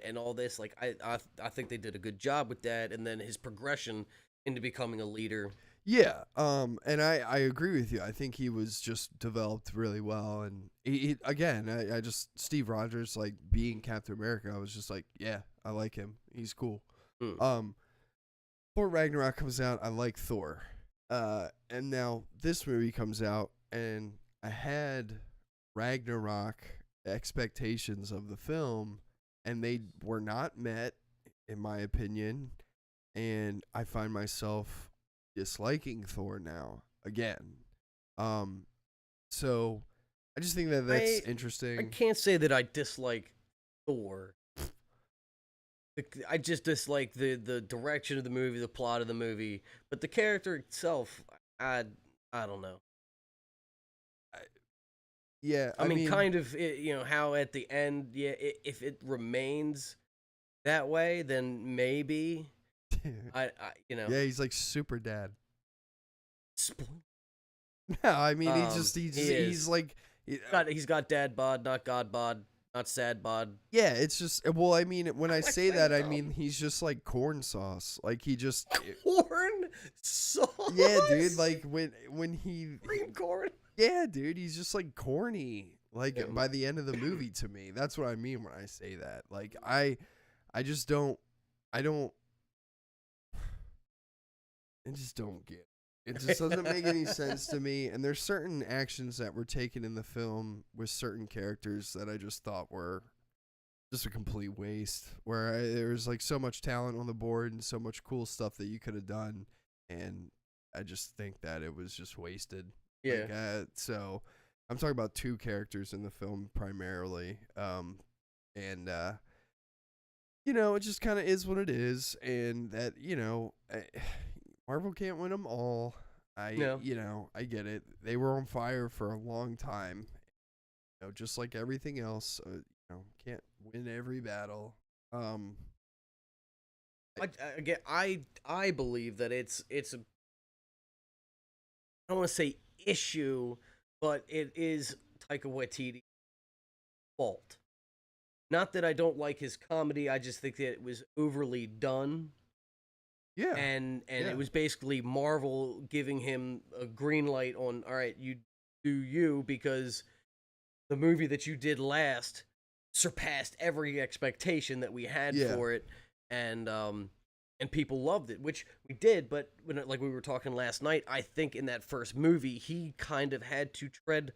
and all this. Like I think they did a good job with that, and then his progression into becoming a leader. Yeah, and I agree with you. I think he was just developed really well, and he again, I just Steve Rogers like being Captain America. I was just like, yeah, I like him. He's cool. Thor Ragnarok comes out. I like Thor, and now this movie comes out, and I had Ragnarok expectations of the film, and they were not met, in my opinion, and I find myself disliking Thor now again. So I just think that that's interesting. I can't say that I dislike Thor. I just dislike the direction of the movie, the plot of the movie, but the character itself, I don't know. Yeah, I mean, kind of, you know, how at the end, if it remains that way, then maybe. You know. Yeah, he's like super dad. Spoil. No, I mean he's like he's got dad bod, not god bod, not sad bod. Yeah, it's just, well, I mean, when I say that, I mean he's just like corn sauce. Like he just corn sauce. Yeah, dude. Like when he green corn. Yeah, dude. He's just like corny. Like by the end of the movie, to me, that's what I mean when I say that. Like I just don't. I just don't get. It just doesn't make any sense to me. And there's certain actions that were taken in the film with certain characters that I just thought were just a complete waste. There was like so much talent on the board and so much cool stuff that you could have done, and I just think that it was just wasted. Yeah. So I'm talking about two characters in the film primarily, and it just kind of is what it is, and that Marvel can't win them all. I get it. They were on fire for a long time. Just like everything else, can't win every battle. I believe that it's a, I don't want to say issue, but it is Taika Waititi's fault. Not that I don't like his comedy, I just think that it was overly done. Yeah. And it was basically Marvel giving him a green light on, all right, you do you, because the movie that you did last surpassed every expectation that we had for it, and people loved it, which we did. But like we were talking last night, I think in that first movie he kind of had to tread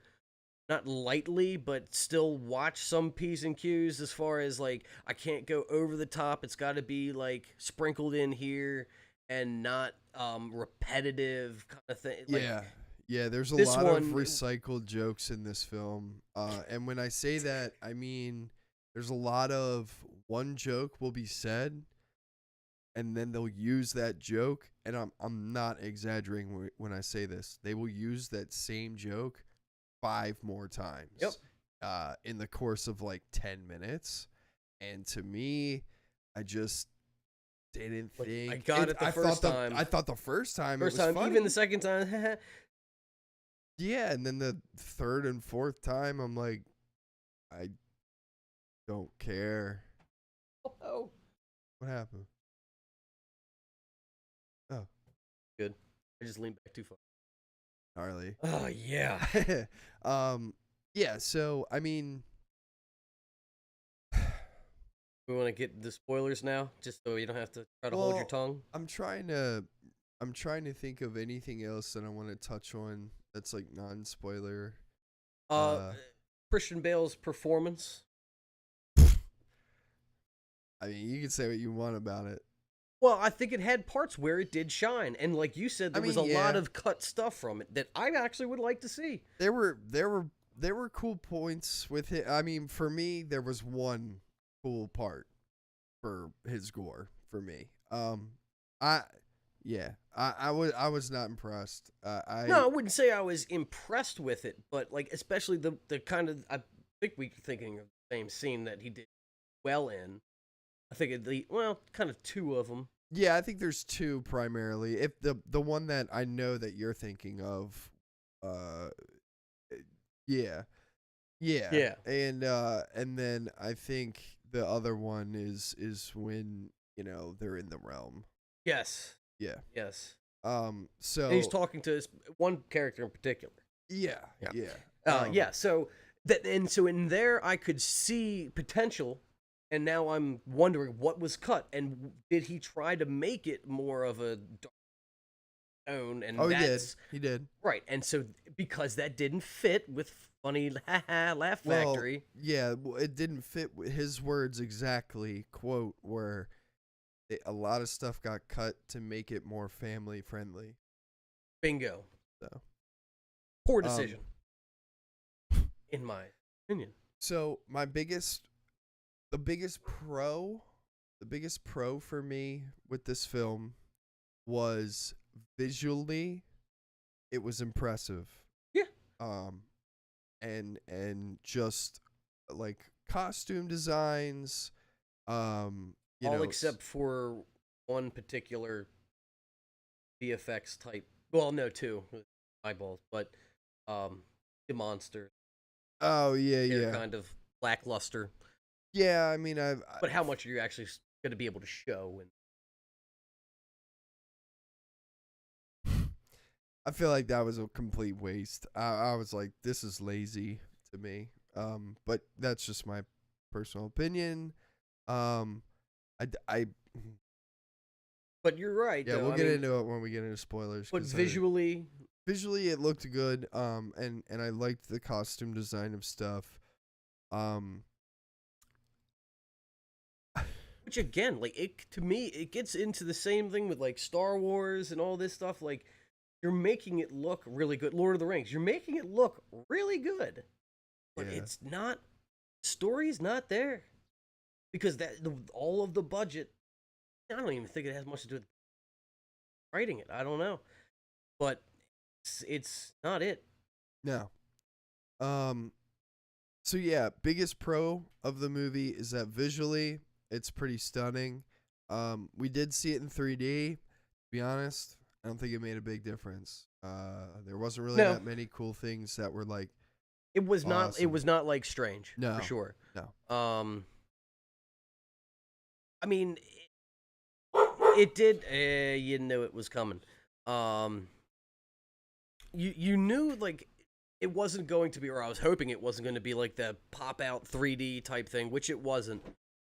not lightly, but still watch some P's and Q's as far as like, I can't go over the top. It's got to be like sprinkled in here and not repetitive kind of thing. Like, yeah. There's a lot of recycled jokes in this film, and when I say that, I mean there's a lot of one joke will be said, and then they'll use that joke, and I'm not exaggerating when I say this. They will use that same joke 5 more times. Yep. In the course of like 10 minutes. And to me, I just didn't think I got it the first time. I thought the first time First it was time, funny. even the second time. Yeah, and then the third and fourth time, I'm like, I don't care. Oh. What happened? Oh. Good. I just leaned back too far. Harley. Oh, yeah. Yeah, so, I mean... We want to get the spoilers now, just so you don't have to try to hold your tongue? I'm trying to think of anything else that I want to touch on that's, like, non-spoiler. Christian Bale's performance. I mean, you can say what you want about it. Well, I think it had parts where it did shine, and like you said, there was a lot of cut stuff from it that I actually would like to see. There were cool points with it. I mean, for me, there was one cool part for his gore for me. I was not impressed. No, I wouldn't say I was impressed with it, but like especially the kind of, I think we're thinking of the same scene that he did well in. I think kind of 2 of them. Yeah, I think there's 2 primarily. If the one that I know that you're thinking of, yeah, and then I think the other one is when they're in the realm. Yes. Yeah. Yes. So and he's talking to one character in particular. Yeah. So in there I could see potential. And now I'm wondering what was cut, and did he try to make it more of a dark tone? And he did. Right, and so because that didn't fit with funny laugh factory. Yeah, it didn't fit with his words exactly. Quote, where a lot of stuff got cut to make it more family friendly. Bingo. So poor decision, in my opinion. So the biggest pro for me with this film was visually, it was impressive. Yeah. And just like costume designs, all except for one particular VFX type. Well, no, 2 eyeballs, but the monster. Oh yeah, they're kind of lackluster. Yeah, I mean, but how much are you actually going to be able to show? And I feel like that was a complete waste. I was like, this is lazy to me. But that's just my personal opinion. I But you're right. Yeah, though. we'll I get mean, into it when we get into spoilers. But 'cause visually, it looked good. And I liked the costume design of stuff. which again, like to me, it gets into the same thing with like Star Wars and all this stuff. Like, you're making it look really good. Lord of the Rings, you're making it look really good, but Yeah. it's not. Story's not there because all of the budget. I don't even think it has much to do with writing it. I don't know, but it's not it. No. So yeah, biggest pro of the movie is that visually it's pretty stunning. We did see it in 3D. To be honest, I don't think it made a big difference. There wasn't really No. that many cool things that were like. It was not. It Awesome. was not like Strange. No. For sure. No. I mean, it did. You knew it was coming. You knew like it wasn't going to be, or I was hoping it wasn't going to be like the pop out 3D type thing, which it wasn't.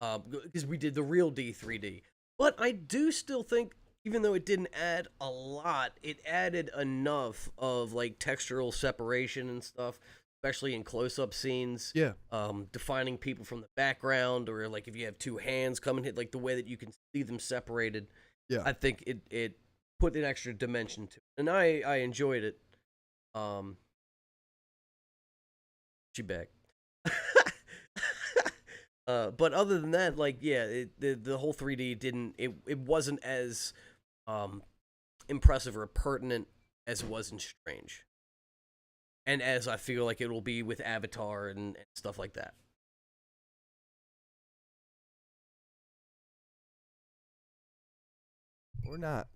Because we did the real D 3D. But I do still think, even though it didn't add a lot, it added enough of like textural separation and stuff, especially in close-up scenes. Yeah. Defining people from the background, or like if you have two hands come and hit, like the way that you can see them separated. Yeah. I think it put an extra dimension to it, and I enjoyed it. She back. But other than that, like, yeah, the whole 3D didn't, it wasn't as impressive or pertinent as it was in Strange, and as I feel like it will be with Avatar and stuff like that. Or not.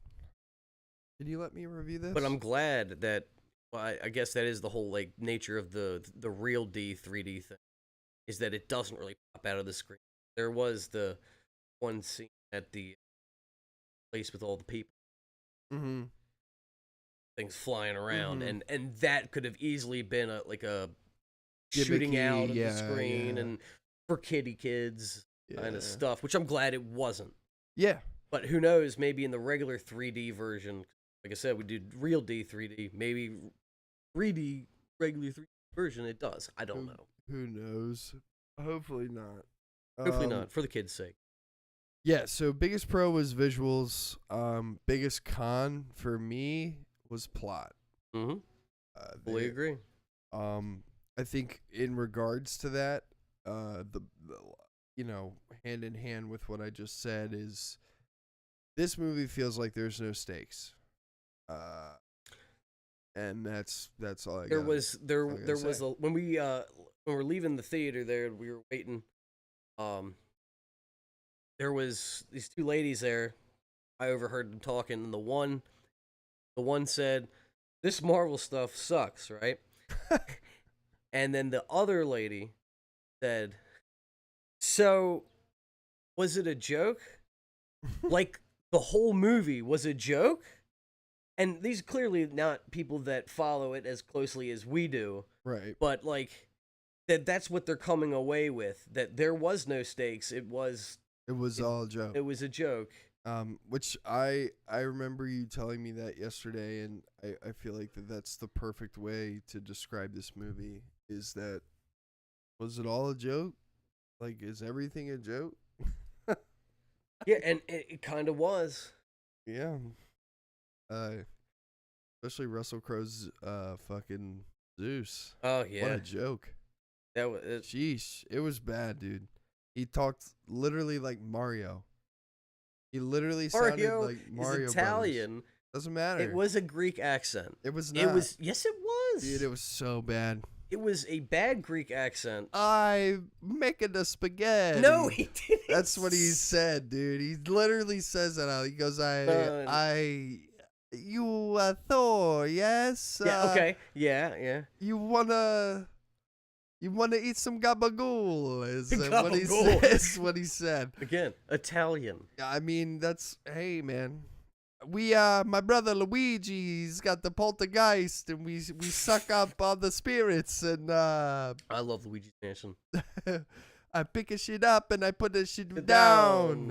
Did you let me review this? But I'm glad that, well, I guess that is the whole like nature of the real D 3D thing, is that it doesn't really pop out of the screen. There was the one scene at the place with all the people, Mm-hmm. things flying around, Mhm. and that could have easily been a shooting Gimmicky, out of yeah, the screen yeah. and for kids kind Yeah. of stuff, which I'm glad it wasn't. Yeah. But who knows? Maybe in the regular 3D version, like I said, we did real D 3D. Maybe 3D regular 3D version, it does. I don't know. Who knows? Hopefully not. Hopefully not, for the kids' sake. Yeah, so biggest pro was visuals. Biggest con for me was plot. Mm-hmm. Fully They- agree. I think in regards to that, the hand in hand with what I just said is this movie feels like there's no stakes. And that's all I There got. was say. when we were leaving the theater there, we were waiting. There was these two ladies there. I overheard them talking, and the one said, "This Marvel stuff sucks," right? And then the other lady said, "So, was it a joke? Like the whole movie was a joke?" And these are clearly not people that follow it as closely as we do, Right. but like that's what they're coming away with, that there was no stakes. It was all a joke. it was a joke. Which I remember you telling me that yesterday, and I feel like that's the perfect way to describe this movie, is that, was it all a joke? Like, is everything a joke? Yeah, and it kind of was. Yeah. Especially Russell Crowe's fucking Zeus. Oh What yeah, a joke. that was Sheesh. It was bad, dude. He talked literally like Mario. He literally sounded Mario like Mario is Brothers. Italian. Doesn't matter. It was a Greek accent. It was not. It was, yes, it was. Dude, it was so bad. It was a bad Greek accent. I'm making the spaghetti. No, he didn't. That's what he said, dude. He literally says that out. He goes, you Thor, yes? Yeah. Okay. Yeah. You wanna eat some gabagool? Is what he Gabagool. says. What he said. Again, Italian. I mean, hey, man. My brother Luigi's got the poltergeist, and we suck up all the spirits, and I love Luigi's Mansion. I pick a shit up and I put the shit down.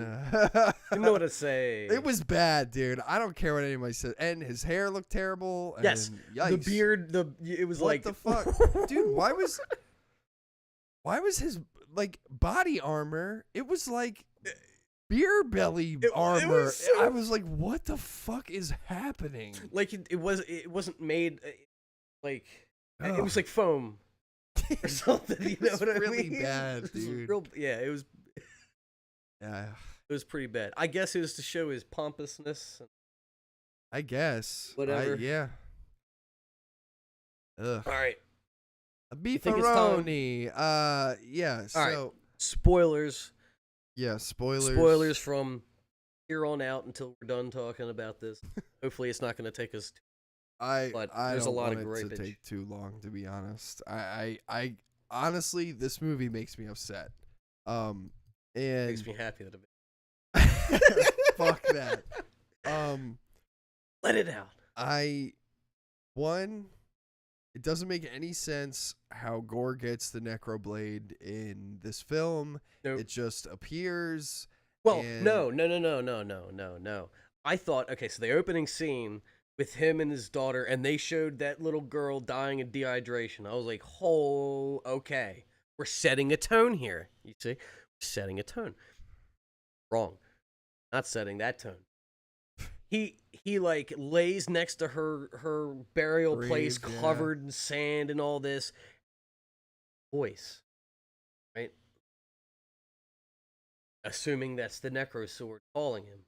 You know what to say. It was bad, dude. I don't care what anybody says. And his hair looked terrible. And Yes, yikes. the beard. It was What like the fuck, dude? Why was his like body armor? It was like beer belly armor. was so- I was like, what the fuck is happening? like it wasn't made like it Ugh. was like foam or something. You know was what I really mean? bad, It was dude. yeah, it Yeah, was pretty bad. I guess it was to show his pompousness. I guess. Whatever. Yeah. Ugh. All right, A think it's time? beefaroni. Yeah. All right. So spoilers. yeah, spoilers. Spoilers from here on out until we're done talking about this. Hopefully, it's not going to take us. but I there's a don't lot of want it to grapage. take too long, to be honest. I honestly, this movie makes me upset. And Makes me happy that it. fuck that. Let it out. It doesn't make any sense how Gore gets the Necroblade in this film. Nope. It just appears. Well, and- no. I thought, okay, so the opening scene with him and his daughter, and they showed that little girl dying of dehydration. I was like, oh, okay. We're setting a tone here. You see? We're setting a tone. Wrong. Not setting that tone. He like lays next to her burial place Grave, yeah. covered in sand and all this. Voice. Right? Assuming that's the Necro Sword calling him.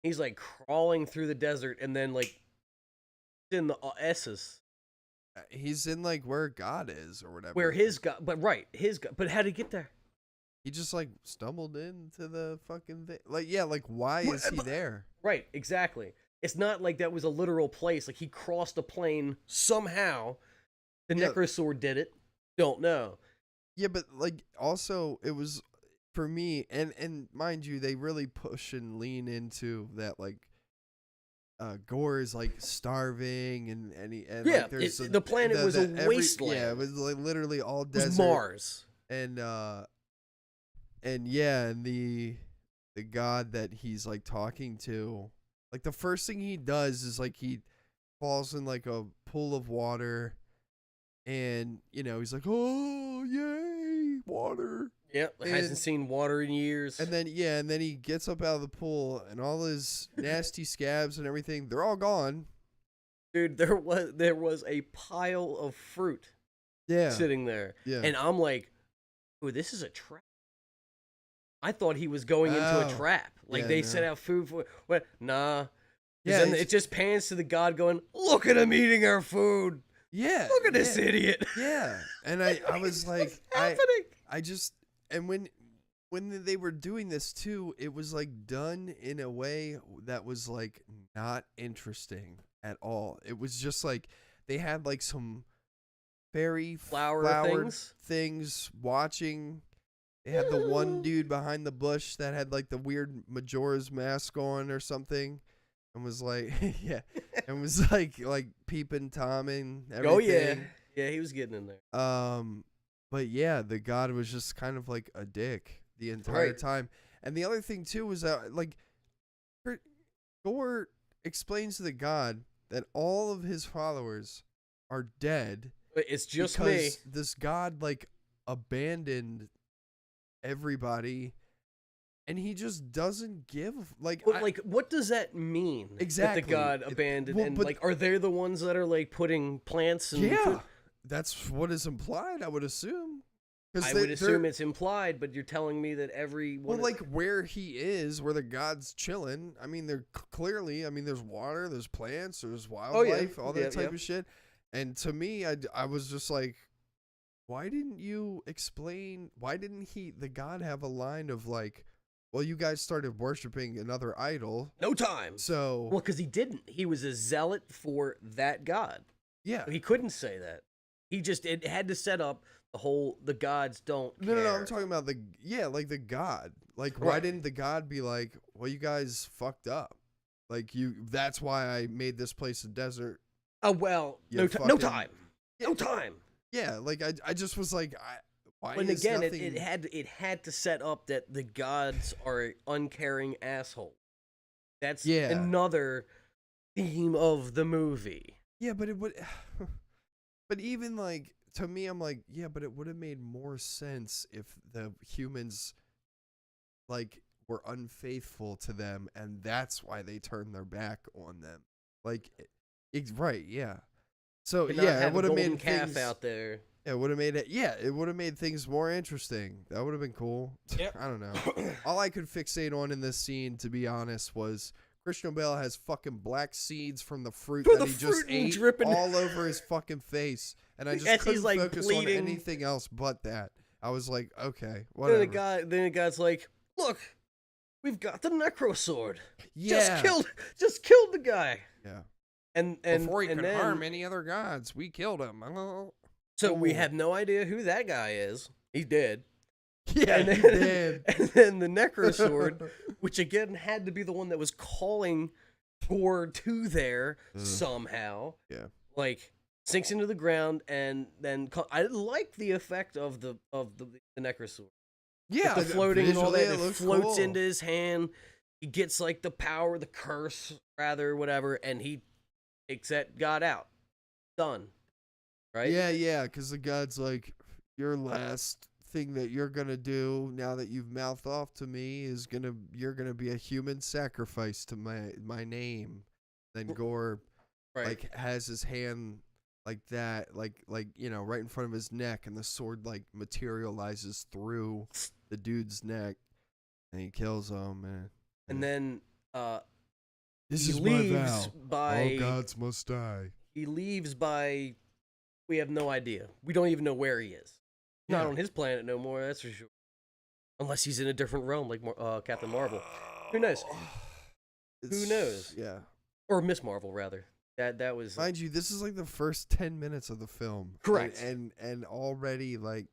He's like crawling through the desert and then like in the S's. He's in like where God is or whatever. Where his God, but right, his God, but how'd he get there? He just like stumbled into the fucking thing. Like, yeah, like why is he there? Right, exactly. It's not like that was a literal place. Like he crossed a plane somehow. The Yeah. Necro Sword did it. Don't know. Yeah, but like also it was for me, and mind you, they really push and lean into that like Gore is like starving and Yeah, like, there's the planet was a wasteland. Yeah, it was like literally all It was desert. Mars. And yeah, and the god that he's like talking to, like the first thing he does is like he falls in like a pool of water, and you know he's like, oh yay, water. Yep, hasn't seen water in years. And then and then he gets up out of the pool, and all his nasty scabs and everything, they're all gone. Dude, there was a pile of fruit Yeah, sitting there. yeah. And I'm like, ooh, this is a trap. I thought he was going into a Oh. trap. Like Yeah, they no. set out food for what? Nah. Yeah, Then it's- it just pans to the god going, look at him eating our food. yeah. Look at this yeah, idiot. Yeah, and I was like, What's happening? I just, and when they were doing this too, it was like done in a way that was like not interesting at all. It was just like they had like some very Flower flowered things? things watching. They had the one dude behind the bush that had like the weird Majora's mask on or something, and was like, yeah, and was like peeping Tom and everything. Oh yeah. Yeah, he was getting in there. But yeah, the god was just kind of like a dick the entire Right. time. And the other thing too was that like Thor explains to the god that all of his followers are dead But it's just because me. this god like abandoned everybody, and he just doesn't give like But like, what does that mean? Exactly. That the god It- abandoned, well, and but- like, are they the ones that are like putting plants and yeah, food? that's what is implied, I would assume. I would assume it's implied, but you're telling me that every well, one like where he is, where the god's chilling. I mean, they're clearly. I mean, there's water, there's plants, there's wildlife, all that Yeah, type yeah. of shit. And to me, I was just like, why didn't you explain? Why didn't the god have a line of like, well, you guys started worshiping another idol, no time. so Well, because he didn't. He was a zealot for that god. yeah. He couldn't say that. It had to set up the gods don't No, care. I'm talking about like the god. Like, why Right. didn't the god be like, well, you guys fucked up. Like, that's why I made this place a desert. Oh, well, You no fucking- time. No time. Yeah, like, I just was like, Why But is again, nothing... it had to set up that the gods are uncaring assholes. That's Yeah. another theme of the movie. Yeah, but it would... But even, like, to me, I'm like, yeah, but it would have made more sense if the humans, like, were unfaithful to them, and that's why they turned their back on them. Like, right, yeah. So, Could not yeah, it have a would have golden made calf things... out there. It would have made it, yeah, it would have made things more interesting. That would have been cool. Yep. I don't know. All I could fixate on in this scene, to be honest, was Christian Bale has fucking black seeds from the fruit that he just ate dripping all over his fucking face. And I just As couldn't he's, like, focus bleeding. on anything else but that. I was like, okay, Then whatever. the guy's like, "Look, we've got the necro sword. Yeah. Just killed the guy." Yeah. And Before he and could then, harm any other gods, we killed him. So we Cool. have no idea who that guy is. He's dead. Yeah, And he then, did. and then the necro sword, which again had to be the one that was calling Thor to there somehow. Yeah. Like sinks into the ground, and then I like the effect of the necro sword. Yeah, With the floating and all visually, that. it It looks floats cool. into his hand. He gets like the power, the curse, rather, whatever, and he takes that god out. Done. Right? Yeah, because the god's like, your last thing that you're gonna do now that you've mouthed off to me is you're gonna be a human sacrifice to my name. Then Gore Right. like has his hand like that, like right in front of his neck, and the sword like materializes through the dude's neck, and he kills him. And then This he is leaves my vow. by All gods must die. he leaves by we have no idea. We don't even know where he is. Not Yeah. on his planet no more, that's for sure. Unless he's in a different realm like Captain Marvel. Who knows? Who knows? Yeah. Or Miss Marvel rather. That was Mind you, this is like the first 10 minutes of the film. Correct. And already, like,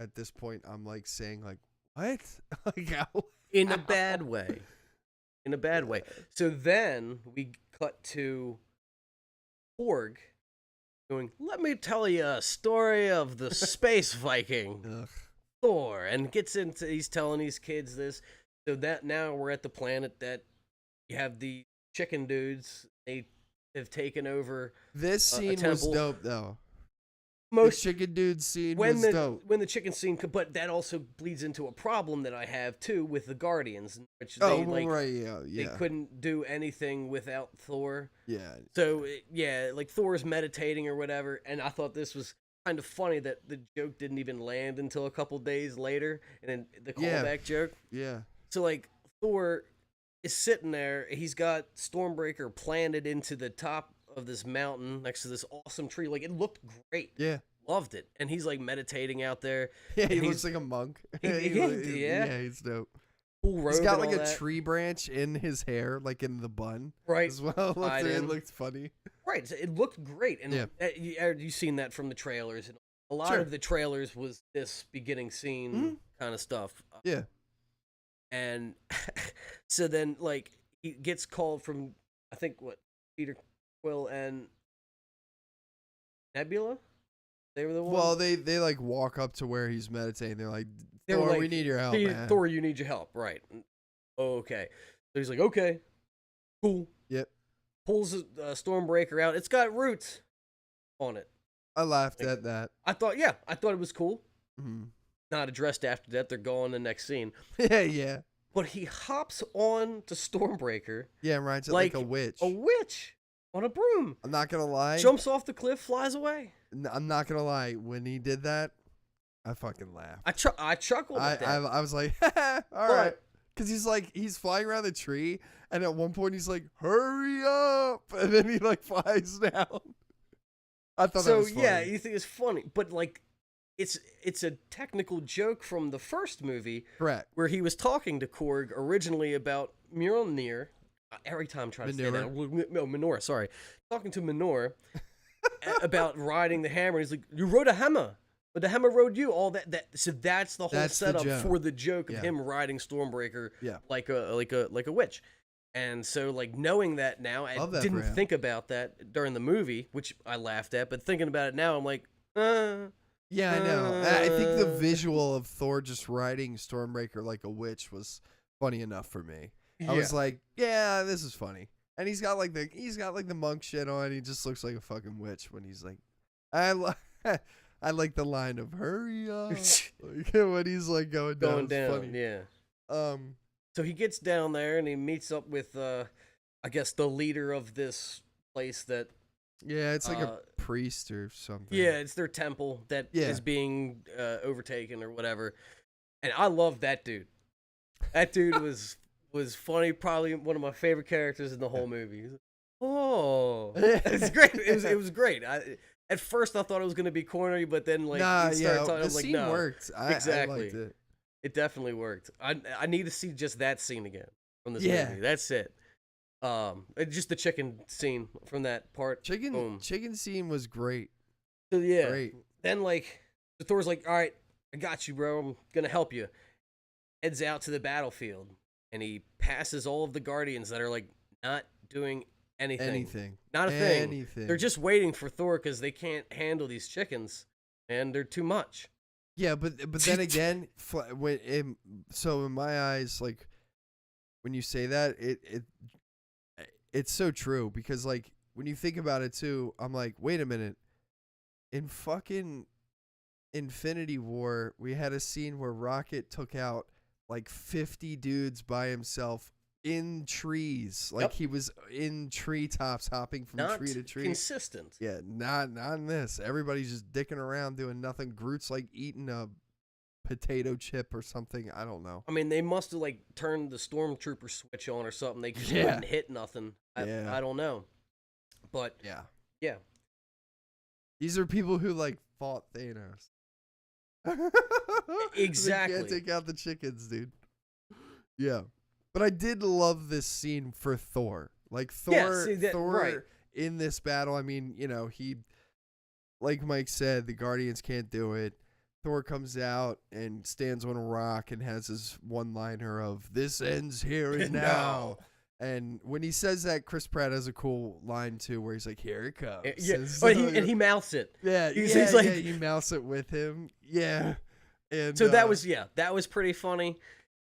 at this point, I'm like saying, like, what? Like, how? in a bad way. In a bad way. So then we cut to Org going, "Let me tell you a story of the space Viking Ugh. Thor," and he's telling these kids this. So that now we're at the planet that you have the chicken dudes. They have taken over. This scene was temple. dope, though. Most The chicken dude scene when was the dope. when the chicken scene, but that also bleeds into a problem that I have too with the Guardians, which they Oh, like right, yeah. they couldn't do anything without Thor. Yeah. So yeah, like Thor's meditating or whatever, and I thought this was kind of funny that the joke didn't even land until a couple days later, and then the Yeah. callback joke. Yeah. So like Thor is sitting there, he's got Stormbreaker planted into the top of this mountain next to this awesome tree. Like it looked great. Yeah. Loved it. And he's like meditating out there. Yeah, he And looks like a monk. yeah. He's dope. Cool robe He's got and like all a that. tree branch in his hair, like in the bun Right. as well. Tied It in. looked funny. Right. So it looked great. And Yeah. you've seen that from the trailers. And a lot Sure. of the trailers was this beginning scene kind of stuff. Yeah. And so then like he gets called from, I think Peter Quill and Nebula? They were the ones? Well, they like walk up to where he's meditating. They're like, They were Thor, like, we need your help, man. Thor, you need your help. Right. Okay. So he's like, okay, cool. Yep. Pulls a Stormbreaker out. It's got roots on it. I laughed at that. I thought it was cool. Mhm. Not addressed after that. They're going the next scene. Yeah. But he hops on to Stormbreaker Yeah, right. Like a witch. A witch on a broom. I'm not gonna lie. Jumps off the cliff, flies away. I'm not gonna lie. When he did that, I fucking laughed. I chuckled at that. I was like, all right, because he's flying around the tree, and at one point he's like, hurry up, and then he like flies down. I thought that was funny. Yeah, you think it's funny, but like, it's a technical joke from the first movie. Correct. Where he was talking to Korg originally about Mjolnir. Every time I'm trying to say that. No, Minor, sorry. Talking to Minor about riding the hammer. He's like, you rode a hammer, but the hammer rode you. All that. So that's the whole That's the setup joke. for the joke of Yeah. him riding Stormbreaker Yeah. like a witch. And so, like, knowing that now, I Love that didn't for him. think about that during the movie, which I laughed at, but thinking about it now, I'm like, Yeah, I know. I think the visual of Thor just riding Stormbreaker like a witch was funny enough for me. I was like, yeah, this is funny. And he's got like the monk shit on. He just looks like a fucking witch when he's like, I like the line of "hurry up" like, when he's like going down. Going down, funny. yeah. Um, So he gets down there and he meets up with, I guess, the leader of this place that. yeah, it's like a priest or something. Yeah, it's their temple that is being overtaken or whatever. And I love that dude. That dude was funny. Probably one of my favorite characters in the whole movie. He's like, oh, it's great. It was great. At first, I thought it was gonna be corny, but then like he started talking, I was like, scene no, worked. exactly. I liked it. It definitely worked. I need to see just that scene again from this Yeah. movie. That's it. Just the chicken scene from that part. Boom. Chicken scene was great. So yeah. Great. Then like the Thor's like, all right, I got you, bro. I'm gonna help you. Heads out to the battlefield, and he passes all of the Guardians that are like not doing anything. Not a thing. They're just waiting for Thor because they can't handle these chickens, and they're too much. Yeah, but then again, so in my eyes, like when you say that, it's so true because like when you think about it too, I'm like, wait a minute, in fucking Infinity War, we had a scene where Rocket took out like 50 dudes by himself in trees, like he was in treetops, hopping from tree to tree. Consistent. Yeah, not in this. Everybody's just dicking around doing nothing. Groot's like eating a potato chip or something. I don't know. I mean, they must have like turned the stormtrooper switch on or something. They just couldn't hit nothing. I don't know. But yeah. These are people who like fought Thanos. Exactly. They can't take out the chickens, dude. Yeah. But I did love this scene for Thor. Like Thor right. in this battle, I mean, you know, he, like Mike said, the Guardians can't do it. Thor comes out and stands on a rock and has his one-liner of "This ends here and now." And when he says that, Chris Pratt has a cool line too, where he's like, "Here it comes." Yeah, and he mouths it. Yeah, he's like, he mouths it with him. Yeah, and so that was pretty funny.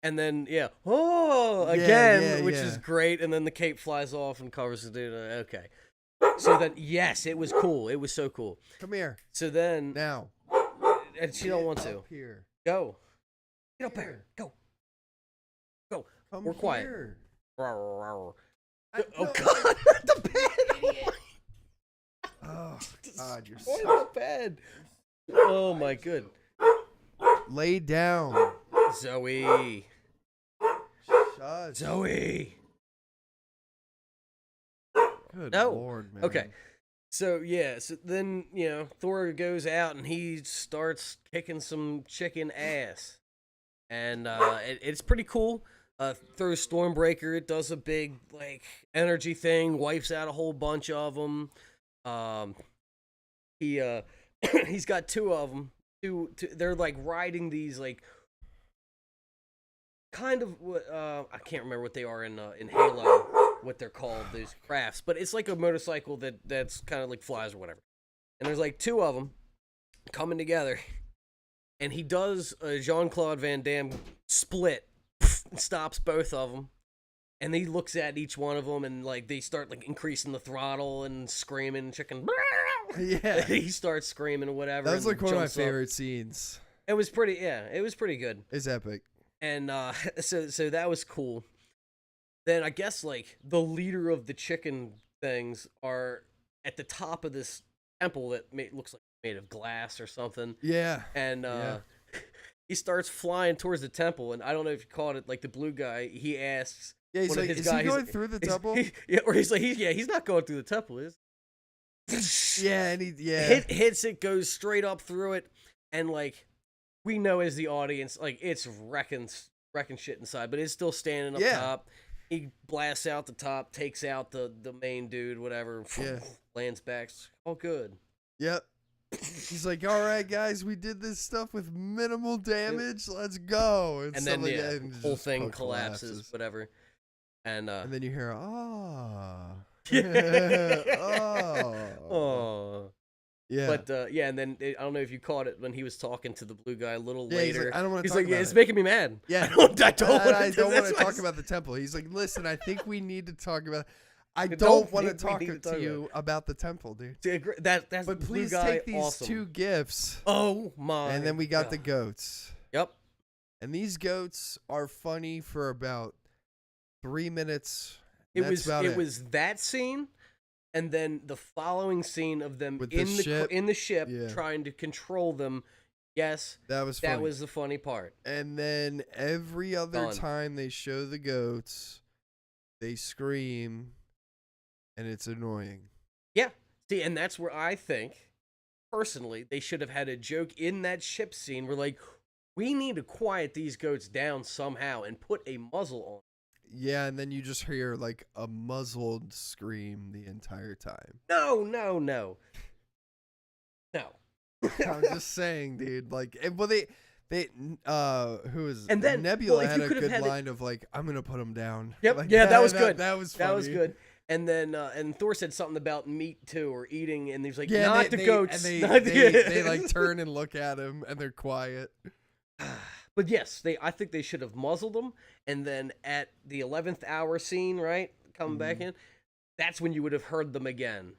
And then again, which is great. And then the cape flies off and covers the dude. Okay, so then it was cool. It was so cool. Come here. So then now, and she don't want to. Here, go. Get up there. Go. Come We're quiet. Here. Oh God! The bed. Oh God, you're so so bad. Oh my good. Lay down, Zoe. Shush. Zoe. Good No. Lord, man. Okay. So then Thor goes out and he starts kicking some chicken ass, and it's pretty cool. Throws Stormbreaker. It does a big like energy thing, wipes out a whole bunch of them. He's got two of them. They're like riding these like kind of I can't remember what they are in Halo, what they're called, these crafts, but it's like a motorcycle that's kind of like flies or whatever. And there's like two of them coming together, and he does a Jean-Claude Van Damme split, stops both of them, and he looks at each one of them, and like they start like increasing the throttle and screaming, chicken. Yeah, he starts screaming or whatever. That was like one of my jumps up. favorite scenes. It was pretty, it was pretty good. It's epic. And so that was cool. Then I guess like the leader of the chicken things are at the top of this temple that looks like made of glass or something. Yeah. And he starts flying towards the temple, and I don't know if you caught it. Like the blue guy, he asks, yeah, he's one like, of his is guys, he going through the temple? Or he's like, he's not going through the temple, is? Yeah, and hits it, goes straight up through it, and like we know as the audience, like it's wrecking shit inside, but it's still standing up top. He blasts out the top, takes out the main dude, whatever. Lands back, all good. Yep. He's like, all right, guys, we did this stuff with minimal damage. Let's go. And then the whole thing collapses, whatever. And then you hear, oh. Oh. Yeah. But yeah, and then I don't know if you caught it when he was talking to the blue guy a little Yeah, he's later. like, I don't want to He's talk like, yeah, about it's it. making me mad. Yeah. I don't want I don't want to to talk about the temple. He's like, listen, I think we need to talk about. I don't don't want to think we talk need to to talk you about the temple, dude. That's But blue please guy, take these awesome. 2 gifts. Oh my! And then we got God. the goats. Yep. And these goats are funny for about 3 minutes. It That's was about it was that scene, and then the following scene of them With in the ship? in the ship Yeah. trying to control them. Yes, That was funny. that was the funny part. And then every other Done. time they show the goats, they scream, and it's annoying. Yeah. See, and that's where I think, personally, they should have had a joke in that ship scene where, like, we need to quiet these goats down somehow and put a muzzle on. Yeah, and then you just hear like a muzzled scream the entire time. No. I'm just saying, dude. Like, well, they who is And then- Nebula well, if had you a could have good had it- line of like, I'm gonna put him down. Yep. Like, Yeah, that was good. That was funny. That was good. And then and Thor said something about meat too, or eating, and he's like, Yeah, not the goats. And they, not the- they like turn and look at him, and they're quiet. But yes, I think they should have muzzled them, and then at the 11th hour scene, right, coming back Mm-hmm. in, that's when you would have heard them again.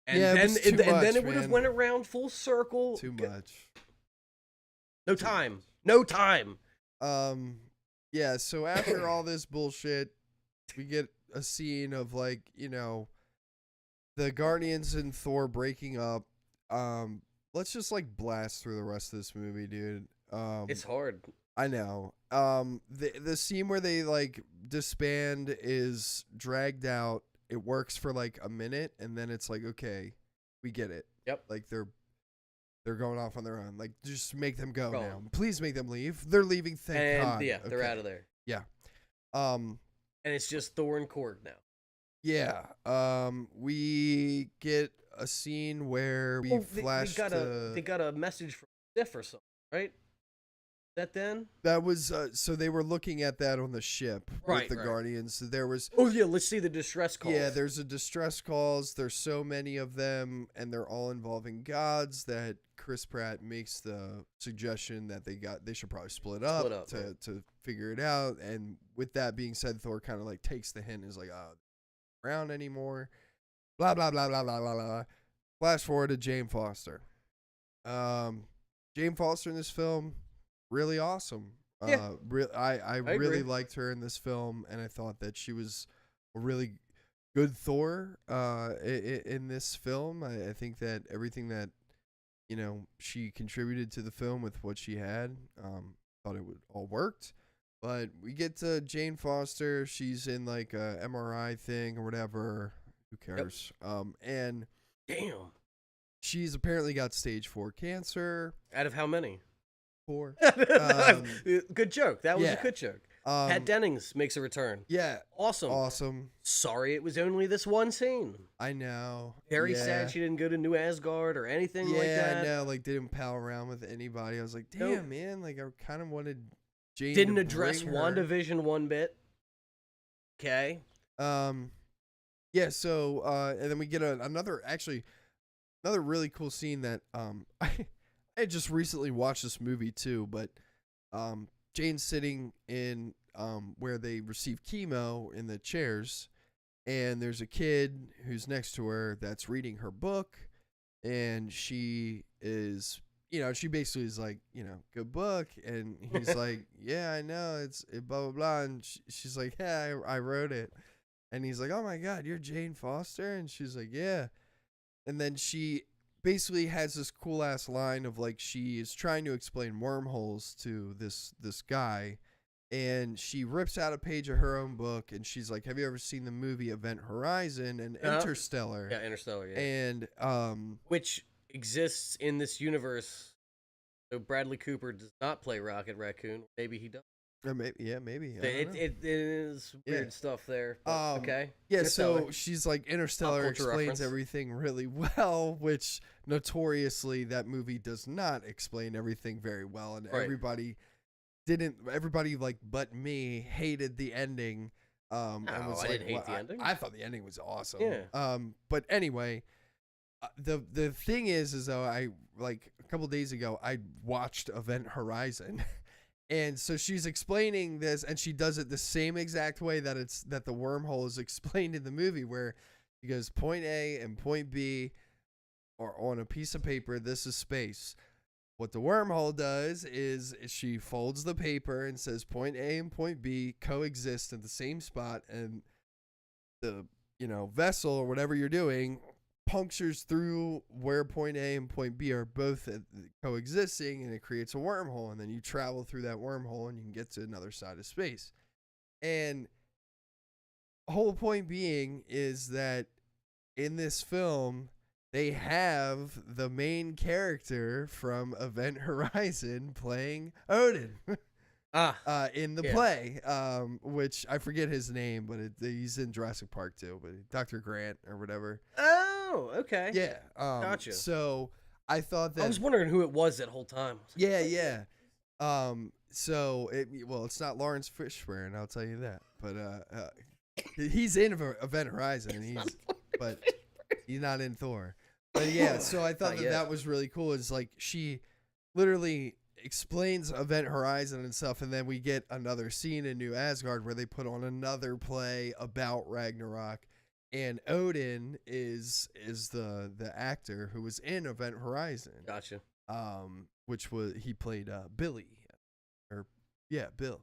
And Yeah, it then was too and then much, it would have man. went around full circle. Too much. No time. No time. Yeah. So after all this bullshit, we get a scene of like, you know, the Guardians and Thor breaking up. Let's just like blast through the rest of this movie, dude. It's hard. I know. The scene where they like disband is dragged out. It works for like a minute, and then it's like, okay, we get it. Yep. Like they're going off on their own. Like just make them go Go now. on. Please make them leave. They're leaving. Thank And God. yeah, they're Okay. out of there. Yeah. And it's just Thor and Korg now. Yeah. We get a scene where we flash they got a message from Sif or something, right? That then? that was so they were looking at that on the ship Right, with the right. Guardians. There was Oh yeah, let's see the distress calls. yeah, there's a distress calls. There's so many of them, and they're all involving gods that Chris Pratt makes the suggestion that they should probably split up, right. to figure it out. And with that being said, Thor kind of like takes the hint and is like, oh, around anymore. Blah blah blah blah blah blah blah. Flash forward to Jane Foster. Jane Foster in this film, really awesome. Yeah. I agree. really liked her in this film, and I thought that she was a really good Thor in this film. I think that everything that, you know, she contributed to the film with what she had, thought it would all worked. But we get to Jane Foster. She's in like a MRI thing or whatever. Who cares? And Damn. she's apparently got stage 4 cancer. Out of how many? 4. Good joke. That was yeah. a good joke. Pat Dennings makes a return. Yeah. Awesome. Awesome. Sorry it was only this one scene. I know. Very yeah. sad she didn't go to New Asgard or anything like Yeah, that. I know. Like, didn't pal around with anybody. I was like, damn, Nope. man. Like, I kind of wanted Jane Didn't to address bring her. WandaVision one bit. Okay. Yeah, so, and then we get another really cool scene that, I just recently watched this movie too, but, Jane's sitting in, where they receive chemo in the chairs, and there's a kid who's next to her that's reading her book, and she is, you know, she basically is like, you know, good book, and he's like, yeah, I know, it's blah, blah, blah, and she's like, yeah, I wrote it, and he's like, oh my God, you're Jane Foster, and she's like, yeah, and then she basically has this cool ass line of like, she is trying to explain wormholes to this guy, and she rips out a page of her own book, and she's like, have you ever seen the movie Event Horizon and Interstellar? Yeah, Interstellar, yeah. And which exists in this universe. So Bradley Cooper does not play Rocket Raccoon. Maybe he does. or maybe. I don't know. It is weird Yeah. stuff there. But, okay. Yeah, Interstellar. so she's like, Interstellar Pop culture explains reference. everything really well, which notoriously that movie does not explain everything very well, and Right. everybody like but me hated the ending. And No, was I like, didn't hate well, the ending. I thought the ending was awesome. Yeah. But anyway, the thing is though, I like a couple days ago I watched Event Horizon, and so she's explaining this, and she does it the same exact way that the wormhole is explained in the movie, where she goes point A and point B, or on a piece of paper. This is space. What the wormhole does is she folds the paper and says point A and point B coexist at the same spot, and the vessel or whatever you're doing punctures through where point A and point B are both coexisting, and it creates a wormhole, and then you travel through that wormhole and you can get to another side of space. And the whole point being is that in this film, they have the main character from Event Horizon playing Odin in the play, which I forget his name, but he's in Jurassic Park too, but Dr. Grant or whatever. Oh, okay. Yeah. Gotcha. So I thought that... I was wondering who it was that whole time. Yeah. So it's not Lawrence Fishburne, I'll tell you that. But he's in Event Horizon, but he's not in Thor. But yeah, so I thought that was really cool. It's like she literally explains Event Horizon and stuff, and then we get another scene in New Asgard where they put on another play about Ragnarok, and Odin is the actor who was in Event Horizon. Gotcha. Which he played Billy, Bill.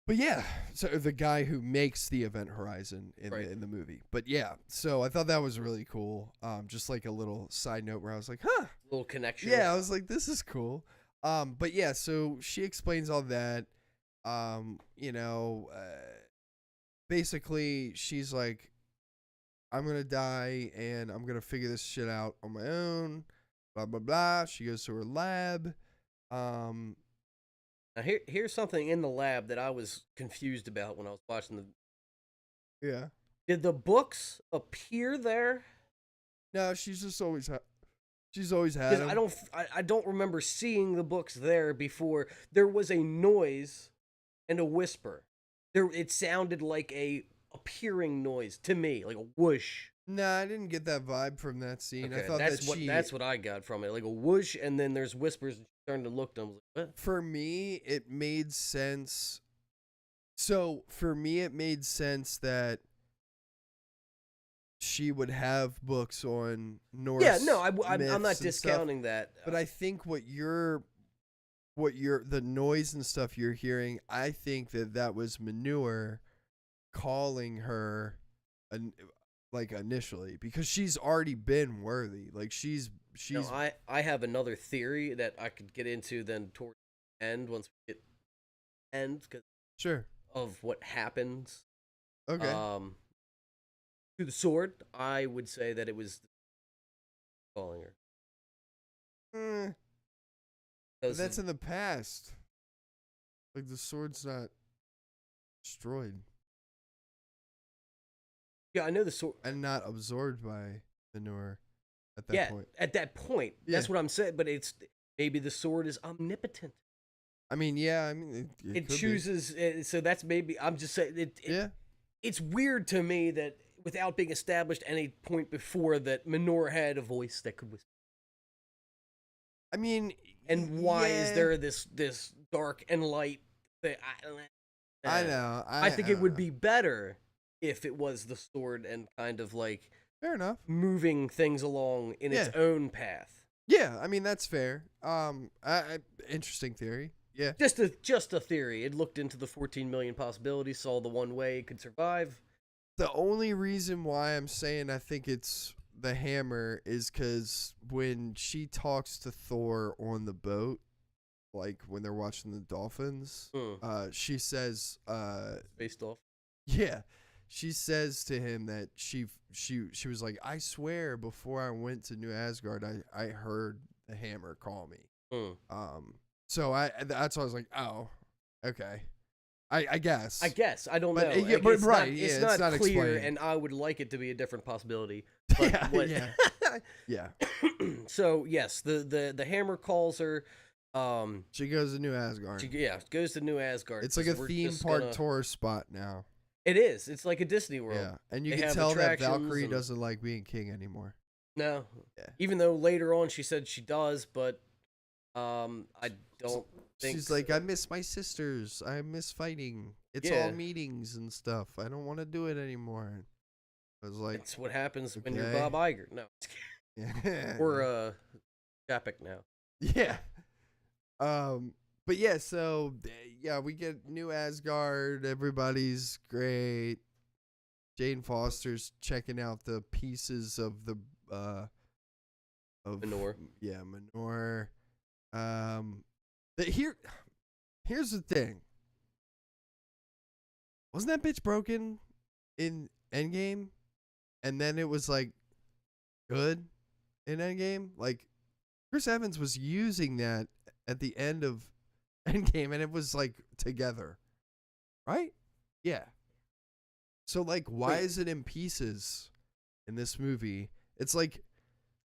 But yeah, so the guy who makes the Event Horizon in the movie. But yeah, so I thought that was really cool. Just like a little side note where I was like, huh. Little connection. Yeah, I was like, this is cool. But yeah, so she explains all that. Basically she's like, I'm going to die and I'm going to figure this shit out on my own. Blah, blah, blah. She goes to her lab. Now here's something in the lab that I was confused about when I was watching the... Yeah. Did the books appear there? No, she's just always had them. I don't remember seeing the books there before. There was a noise and a whisper. It sounded like a appearing noise to me, like a whoosh. Nah, I didn't get that vibe from that scene. Okay, I thought that's what I got from it, like a whoosh, and then there's whispers. And she turned to look at them. I was like, what? For me, it made sense. So for me, it made sense that she would have books on Norse. Yeah, no, I'm myths not and discounting stuff, that. But I think the noise and stuff you're hearing, I think that was Manure calling her, like initially, because she's already been worthy. Like she's. No, I have another theory that I could get into then toward the end once we get sure of what happens. Okay. To the sword, I would say that it was calling her. But that's in the past. Like the sword's not destroyed. Yeah, I know the sword. And not absorbed by Manure at that point. At that point. Yeah. That's what I'm saying. But maybe the sword is omnipotent. I mean, yeah. I mean, it chooses. So that's maybe. I'm just saying. It's weird to me that without being established any point before that Manure had a voice that could whisper. I mean, and why is there this dark and light thing? I know. I think it would be better if it was the sword and kind of like fair enough moving things along in its own path. Yeah, I mean that's fair. Interesting theory. Yeah, just a theory. It looked into the 14 million possibilities, saw the one way it could survive. The only reason why I'm saying I think it's the hammer is because when she talks to Thor on the boat, like when they're watching the dolphins, she says, "Space dolphin." Yeah, she says to him that she was like, I swear before I went to New Asgard, I heard the hammer call me. So that's why I was like, oh, okay. I guess. I don't know. Yeah, but right. It's not clear, explained. And I would like it to be a different possibility. But yeah. So yes, the hammer calls her. She goes to New Asgard. Goes to New Asgard. It's like a theme park tourist spot now. It is. It's like a Disney World. Yeah, and you They can have tell that attractions Valkyrie and- doesn't like being king anymore. No. Yeah. Even though later on she said she does, but I don't think She's like, I miss my sisters. I miss fighting. It's Yeah. all meetings and stuff. I don't want to do it anymore. I was like, it's what happens when you're okay. Bob Iger. No. yeah. We're Chapek now. Yeah. But yeah, so yeah, we get new Asgard. Everybody's great. Jane Foster's checking out the pieces of the of Manure. Yeah, manure. Here's the thing. Wasn't that bitch broken in Endgame? And then it was like good in Endgame? Like Chris Evans was using that at the end of Endgame and it was like together. Right? Yeah. So like why is it in pieces in this movie? It's like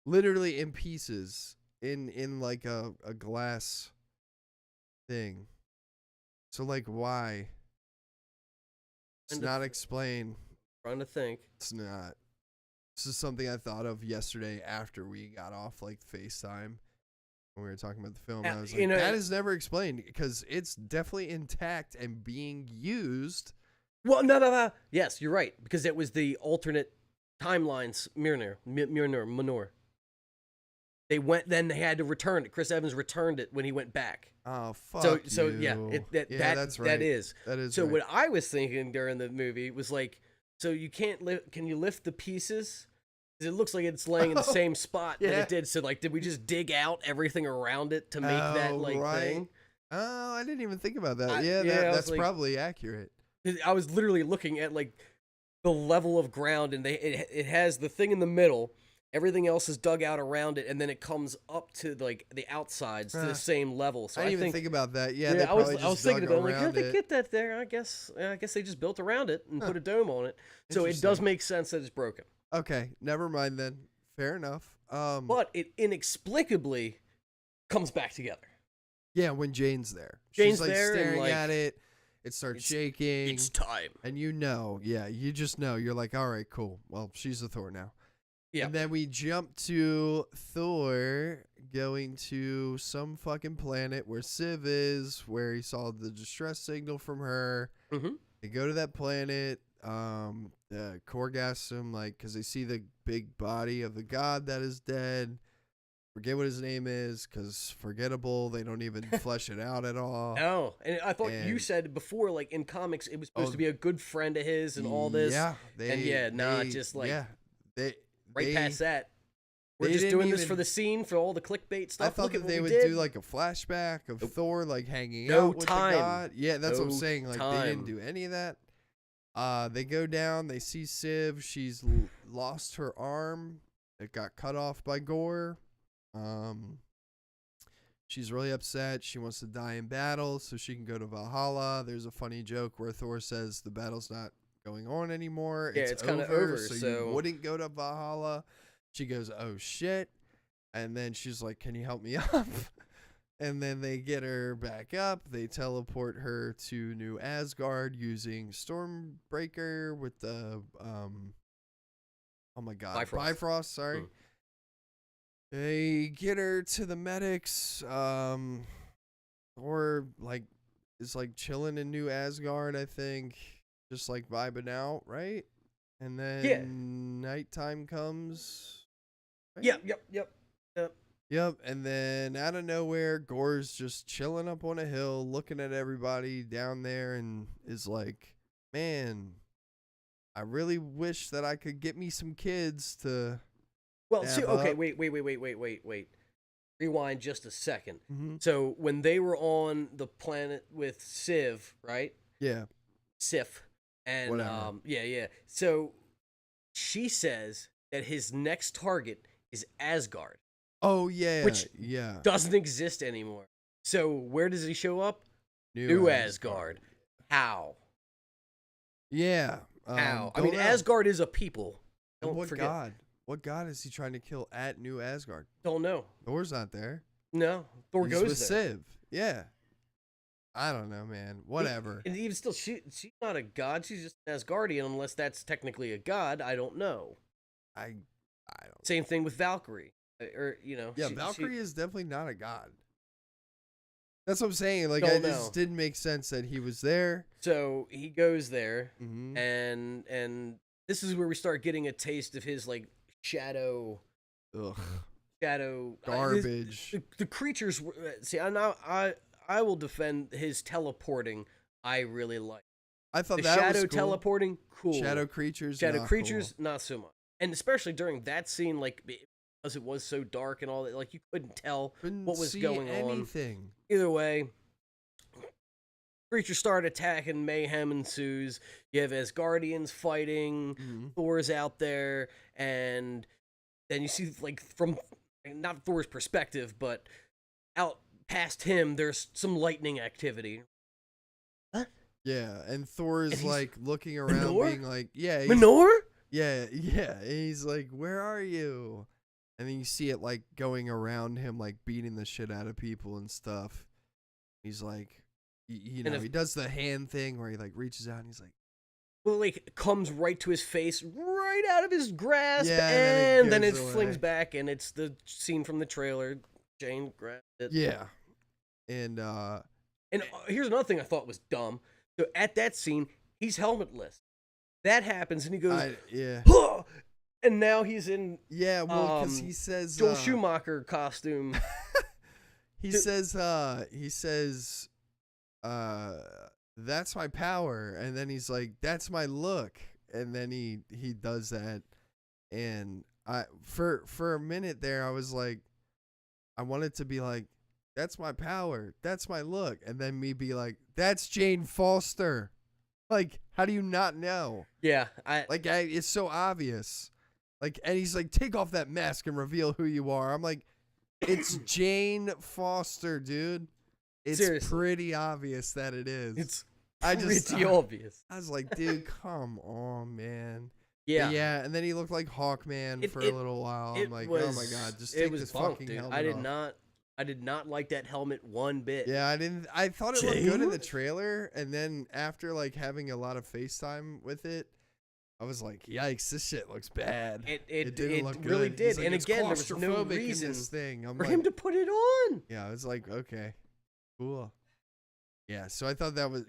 literally in pieces in like a glass thing. So like why? It's And not explained. Trying to think. It's not. This is something I thought of yesterday after we got off like FaceTime when we were talking about the film. I was like, that is never explained because it's definitely intact and being used. Well, no. Yes, you're right because it was the alternate timelines. Manure. They went, then they had to return it. Chris Evans returned it when he went back. Oh fuck! So you. yeah, that's right. That is. That is. So right. what I was thinking during the movie was like, so you can't lift? Can you lift the pieces? 'Cause it looks like it's laying in the same spot that yeah. it did. So like, did we just dig out everything around it to make that like thing? Oh, I didn't even think about that. I That's was like- probably accurate. 'Cause I was literally looking at like the level of ground, and it has the thing in the middle. Everything else is dug out around it, and then it comes up to like the outsides to the same level. So I I didn't even think think about that. Yeah, they I was probably just thinking dug about it, like, how'd around they it. get that there? I guess they just built around it and put a dome on it. So it does Interesting. make sense that it's broken. Okay, never mind then. Fair enough. But it inexplicably comes back together. Yeah, when Jane's there. Jane's She's like there and, staring like, at it. It starts shaking. It's time. And you just know. You're like, all right, cool. Well, she's a Thor now. Yeah. And then we jump to Thor going to some fucking planet where Civ is, where he saw the distress signal from her. Mm-hmm. They go to that planet. Korg asks him, like, because they see the big body of the god that is dead. Forget what his name is, because forgettable. They don't even flesh it out at all. No, and I thought you And- said before, like in comics, it was supposed to be a good friend of his and all this. Yeah. Just like they right past that. We're they just didn't doing this even- for the scene, for all the clickbait stuff. I thought Look at that what they we would did. do like a flashback of Thor like hanging No out with time. the god. Yeah, that's what I'm No saying. Like they time. didn't do any of that. They go down. They see Civ. She's lost her arm. It got cut off by Gore. She's really upset. She wants to die in battle so she can go to Valhalla. There's a funny joke where Thor says the battle's not going on anymore. Yeah, it's kinda over, so so- you wouldn't go to Valhalla. She goes, oh shit. And then she's like, can you help me up? And then they get her back up. They teleport her to New Asgard using Stormbreaker with the oh my god, Bifrost, sorry. They get her to the medics. Or like is like chilling in New Asgard, I think. Just like vibing out, right? And then nighttime comes. Right? Yep, and then out of nowhere, Gore's just chilling up on a hill, looking at everybody down there, and is like, man, I really wish that I could get me some kids to... Well, see, dab okay, up." wait. Rewind just a second. Mm-hmm. So when they were on the planet with Civ, right? Yeah. Sif. And, Whatever. yeah. So she says that his next target is Asgard. Oh, yeah. Which yeah. Doesn't exist anymore. So where does he show up? New Asgard. How? Yeah. How? I don't mean, know. Asgard is a people. And Don't what forget. god? What god is he trying to kill at New Asgard? Don't know. Thor's not there. No. Thor He's goes with there. Civ. Yeah. I don't know, man. Whatever. And even still, she's not a god. She's just an Asgardian, unless that's technically a god. I don't know. I don't. Same thing with Valkyrie, or Yeah, Valkyrie is definitely not a god. That's what I'm saying. Like, Don't it just didn't make sense that he was there. So he goes there, Mm-hmm. and this is where we start getting a taste of his like shadow Garbage. the creatures. See, I will defend his teleporting. I really like I thought the that shadow was cool. teleporting. Cool. Shadow creatures. Shadow not creatures, cool. not so much. And especially during that scene, like because it was so dark and all that, like you couldn't tell Couldn't what was see going anything. on. Either way, creatures start attacking, mayhem ensues. You have Asgardians fighting, Mhm. Thor's out there, and then you see, like, from not Thor's perspective, but out past him, there's some lightning activity. Yeah, and Thor is And he's- like looking around, Manor? being like, "Yeah, he's, Manor? yeah." And he's like, "Where are you?" And then you see it like going around him, like beating the shit out of people and stuff. He's like, you know, And if- he does the hand thing where he like reaches out and he's like, Well, like, comes right to his face, right out of his grasp, Yeah, and then it goes away. flings back, and it's the scene from the trailer. Jane grabbed it. "Yeah," and And here's another thing I thought was dumb. So at that scene, he's helmetless. That happens, and he goes, yeah, "Huh!" And now he's in yeah. Well, because he says Joel Schumacher costume. he says, "That's my power," and then he's like, "That's my look," and then he does that, and for a minute there, I was like, I wanted to be like, "That's my power, that's my look," and then me be like, "That's Jane Foster." Like, how do you not know? Yeah, It's so obvious. Like, and he's like, "Take off that mask and reveal who you are." I'm like, it's Jane Foster, dude. It's Seriously. pretty obvious that it is. it's I just- pretty obvious. I was like, dude, come on, man. Yeah, But yeah, and then he looked like Hawkman for a little while. I'm like, oh my god, just take this bunk, fucking dude. helmet off. I did not like that helmet one bit. Yeah, I thought it looked good in the Jane? trailer, and then after like having a lot of FaceTime with it, I was like, yikes, this shit looks bad. It didn't look really good. did. He's like, And "It's again, there was no claustrophobic in reason this thing. I'm for like, him to put it on. yeah, I was like, okay, cool. Yeah, so I thought that was,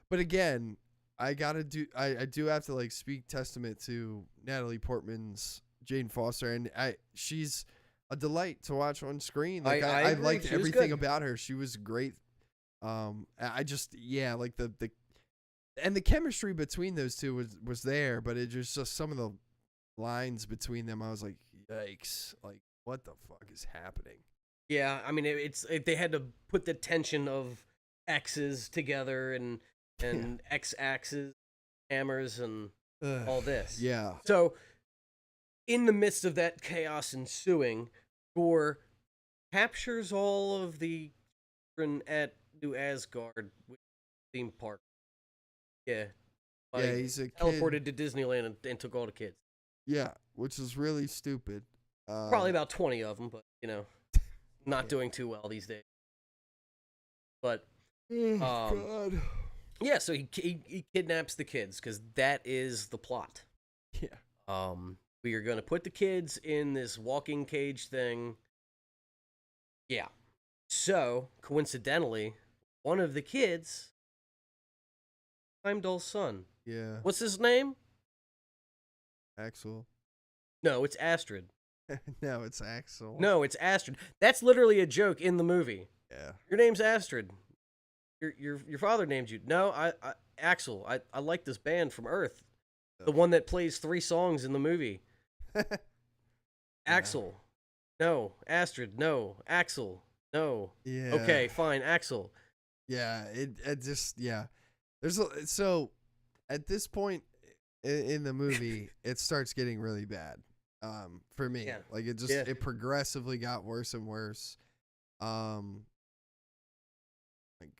but again, I do have to like speak testament to Natalie Portman's Jane Foster, and she's a delight to watch on screen. Like I I agree. liked She was everything good. about her. She was great. I just like the and the chemistry between those two was there, but it just some of the lines between them, I was like, yikes, like what the fuck is happening? Yeah, I mean, they had to put the tension of X's together and X-axes, hammers, and all this. Yeah. So, in the midst of that chaos ensuing, Thor captures all of the children at New Asgard theme park. Yeah. Yeah, he's a kid. teleported to Disneyland and took all the kids. Yeah, which is really stupid. Probably about 20 of them, but, not doing too well these days. But, God. yeah, so he kidnaps the kids, because that is the plot. Yeah. We are going to put the kids in this walking cage thing. Yeah. So, coincidentally, one of the kids, Heimdall's son. Yeah. What's his name? Axel. No, it's Astrid. No, it's Axel. No, it's Astrid. That's literally a joke in the movie. Yeah. Your name's Astrid. Your father named you. No, I Axel. I like this band from Earth. The one that plays 3 songs in the movie. Axel. No. Astrid. No. Axel. No. Yeah. Okay, fine. Axel. Yeah. It just so at this point in the movie, it starts getting really bad. For me, Yeah. like it progressively got worse and worse. My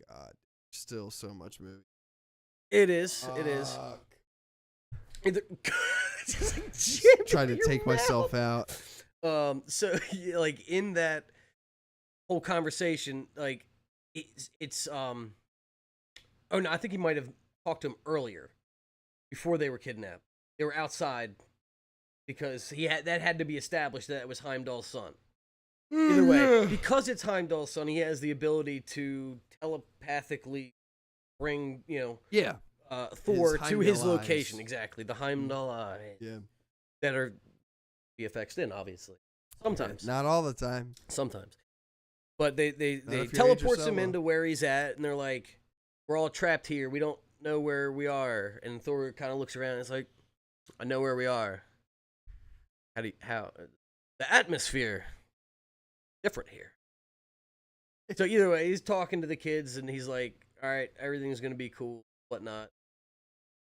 God, still so much movie. It is. It is. Fuck. Just like jam Trying to in your take myself mouth. out. So like in that whole conversation, like it's oh no, I think he might have talked to him earlier before they were kidnapped. They were outside because that had to be established that it was Heimdall's son. Either way, because it's Heimdall's son, he has the ability to telepathically bring, Thor to his Heimdall location. eyes. Exactly, the Heimdall eyes. Yeah. That are VFX'd in, obviously. Sometimes. Not all the time. Sometimes. But they if you're teleports Idris him Elba. into where he's at, and they're like, we're all trapped here. We don't know where we are. And Thor kind of looks around and it's like, I know where we are. How? The atmosphere. Different here. So either way, he's talking to the kids, and he's like, all right, everything's going to be cool, whatnot.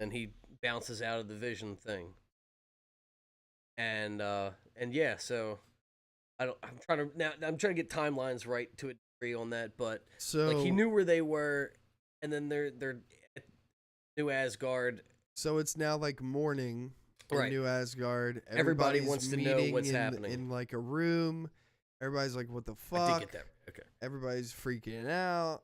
And he bounces out of the vision thing. And yeah, so I'm trying to get timelines right to a degree on that, but So like he knew where they were, and then they're at New Asgard. So it's now like morning in Right. New Asgard. Everybody Everybody's wants to know meeting what's in, happening. in like a room. Everybody's like, "What the fuck?" I did get that right. Okay. Everybody's freaking out.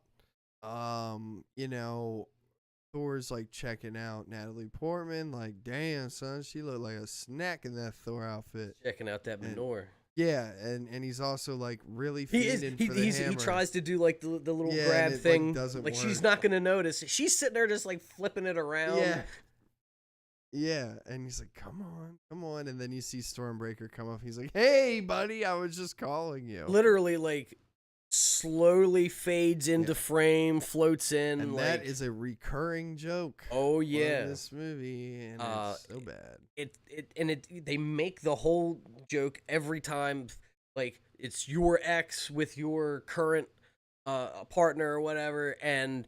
Thor's like checking out Natalie Portman. Like, damn, son, she looked like a snack in that Thor outfit. Checking out that And manure. Yeah, and he's also like really He is. feeding for the He hammer. tries to do like the little Yeah, grab and it, like, thing. doesn't Like she's work. not gonna notice. She's sitting there just like flipping it around. Yeah. Yeah, and he's like, come on. And then you see Stormbreaker come up. He's like, hey, buddy, I was just calling you. Literally, like slowly fades into Yeah. frame, floats in. And like, that is a recurring joke. oh in yeah. this movie, and it's so bad. They make the whole joke every time, like it's your ex with your current partner or whatever, and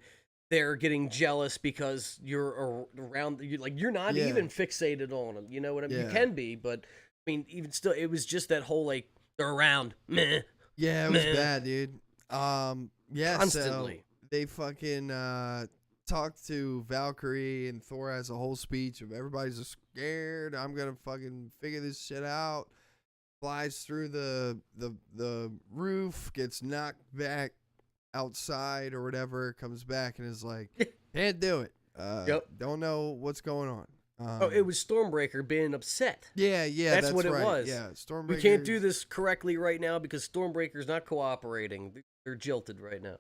they're getting jealous because you're around. You're not Yeah. even fixated on them. You know what I mean? You Yeah. can be, but I mean, even still, it was just that whole like they're around. Meh. Yeah, it was Man. bad, dude. Yeah, Constantly. so they fucking talk to Valkyrie, and Thor has a whole speech of everybody's just scared. I'm gonna fucking figure this shit out. Flies through the roof, gets knocked back outside or whatever, comes back and is like, can't do it. Yep. Don't know what's going on. Oh, it was Stormbreaker being upset. Yeah, That's what it right. was. Yeah, Stormbreaker. We can't do this correctly right now because Stormbreaker's not cooperating. They're jilted right now.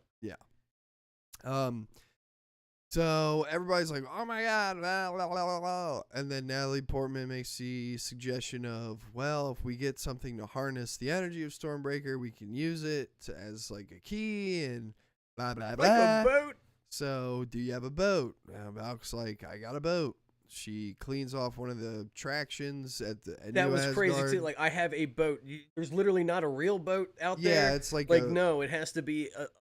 So everybody's like, "Oh my god!" Blah, blah, blah, blah, blah. And then Natalie Portman makes the suggestion of, "Well, if we get something to harness the energy of Stormbreaker, we can use it as like a key and blah blah blah." Like a boat. So, do you have a boat? Valk's like, "I got a boat." She cleans off one of the attractions at That New was crazy Asgard. too. Like I have a boat. There's literally not a real boat out Yeah, there. it's like no, it has to be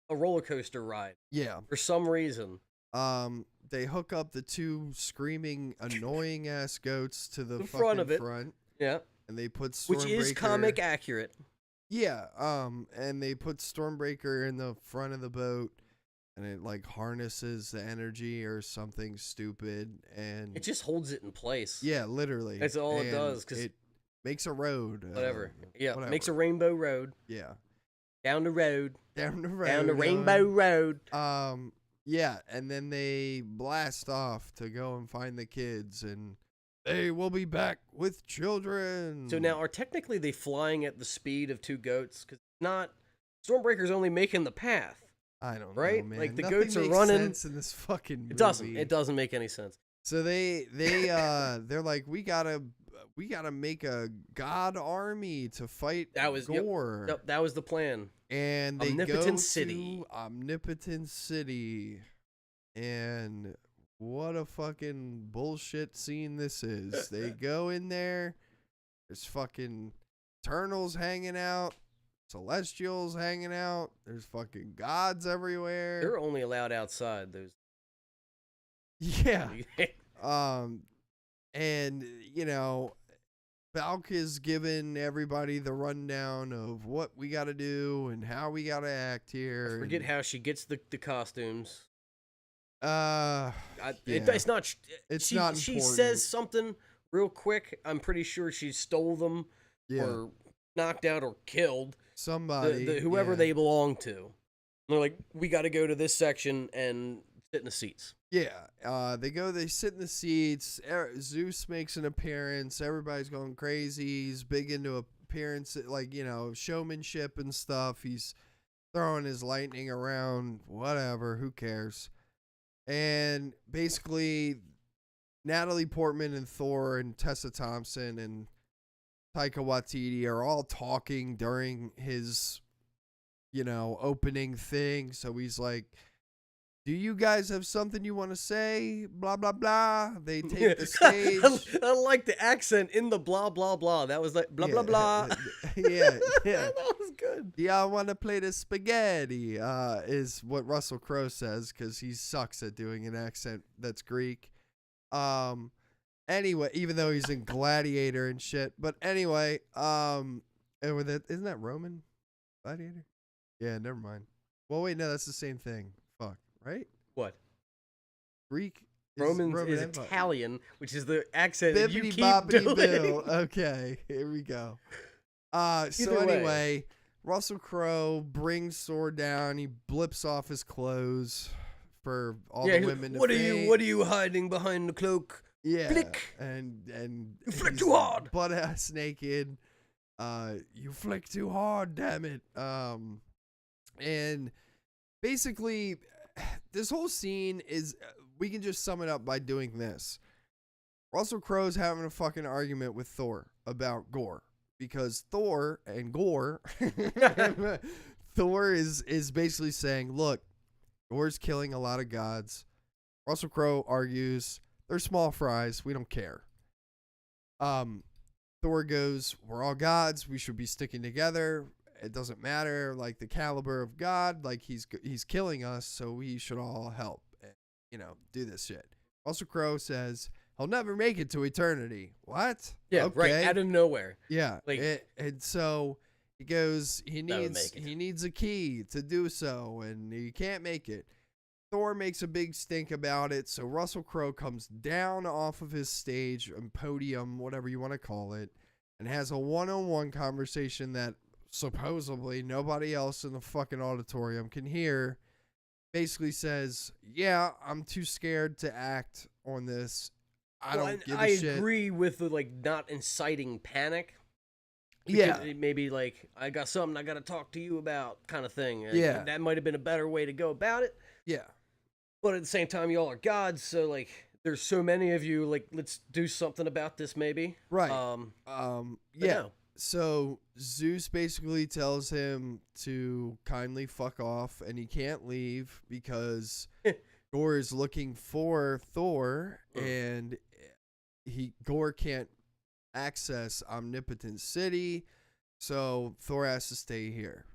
a roller coaster ride yeah. for some reason. They hook up the two screaming, annoying ass goats to the The fucking front of it. front, Yeah, and they put Stormbreaker. which is comic accurate. Yeah. And they put Stormbreaker in the front of the boat, and it like harnesses the energy or something stupid, and It just holds it in place. yeah, literally. That's all it And does, 'cause- it makes a road. Whatever. Yeah, whatever. makes a rainbow road Yeah. down the road, Down the road. down the rainbow road. Yeah, and then they blast off to go and find the kids, and they will be back with children. So now, are technically they flying at the speed of two goats? Because not Stormbreaker's only making the path. I don't right? know, man. Like, the Nothing goats are makes running- sense in this fucking movie. It doesn't. It doesn't make any sense. So they're like, we gotta make a god army to fight That was yep, Gore. yep, that was the plan. And they go Omnipotent City. to Omnipotent City, and what a fucking bullshit scene this is. They go in there, there's fucking Eternals hanging out, Celestials hanging out, there's fucking gods everywhere. They're only allowed outside. Those. Yeah. And you know, Valk is giving everybody the rundown of what we got to do and how we got to act here. Forget how she gets the costumes. Yeah. It's not. It's she, not She important. says something real quick. I'm pretty sure she stole them Yeah. or knocked out or killed Somebody, whoever yeah. they belong to. they're like, we got to go to this section and sit in the seats. Yeah, they sit in the seats. Zeus makes an appearance. Everybody's going crazy. He's big into appearance, like, showmanship and stuff. He's throwing his lightning around, whatever, who cares? And basically, Natalie Portman and Thor and Tessa Thompson and Taika Waititi are all talking during his, opening thing. So he's like, do you guys have something you want to say? Blah, blah, blah. They take the stage. I like the accent in the blah, blah, blah. That was like blah, blah, blah. Yeah. That was good. Y'all want to play the spaghetti, is what Russell Crowe says, because he sucks at doing an accent that's Greek. Anyway, even though he's in Gladiator and shit. But anyway, isn't that Roman? Gladiator? Yeah, never mind. Well, wait, no, that's the same thing. Fuck, right? What? Greek? Roman is Empire. Italian, which is the accent that you Bibbidi keep bobbidi doing. boo. Okay, here we go. So Either way. anyway, Russell Crowe brings Thor down. He blips off his clothes for all the women to What faint. are you hiding behind the cloak? Yeah, Flick. and You flick he's too hard. butt ass naked. You flick too hard, damn it. And basically, this whole scene is, we can just sum it up by doing this. Russell Crowe's having a fucking argument with Thor about gore, because Thor and gore, Thor is basically saying, look, Gore's killing a lot of gods. Russell Crowe argues, they're small fries. We don't care. Thor goes, we're all gods. We should be sticking together. It doesn't matter, like, the caliber of God. Like, he's killing us, so we should all help and, do this shit. Russell Crowe says he'll never make it to eternity. What? Yeah, okay. right, out of nowhere. Yeah. Like- And so he goes, he Never make it. needs a key to do so, and he can't make it. Thor makes a big stink about it, so Russell Crowe comes down off of his stage and podium, whatever you want to call it, and has a one-on-one conversation that supposedly nobody else in the fucking auditorium can hear. Basically says, yeah, I'm too scared to act on this. I don't give a shit. I agree with the, not inciting panic. Yeah. Maybe, I got something I got to talk to you about kind of thing. Yeah. That might have been a better way to go about it. Yeah. But at the same time, y'all are gods, so, there's so many of you, let's do something about this, maybe. Right. But Yeah. no. So Zeus basically tells him to kindly fuck off, and he can't leave because Gore is looking for Thor, and Gore can't access Omnipotent City, so Thor has to stay here.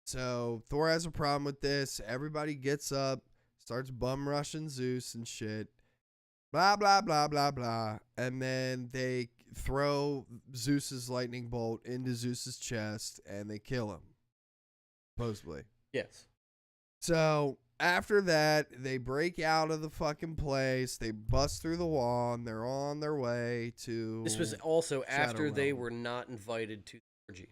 So Thor has a problem with this. Everybody gets up, starts bum rushing Zeus and shit. Blah, blah, blah, blah, blah. And then they throw Zeus's lightning bolt into Zeus's chest and they kill him. Supposedly. Yes. So after that, they break out of the fucking place. They bust through the wall and they're on their way to. This was also after Shadow they Realm. were not invited to the orgy.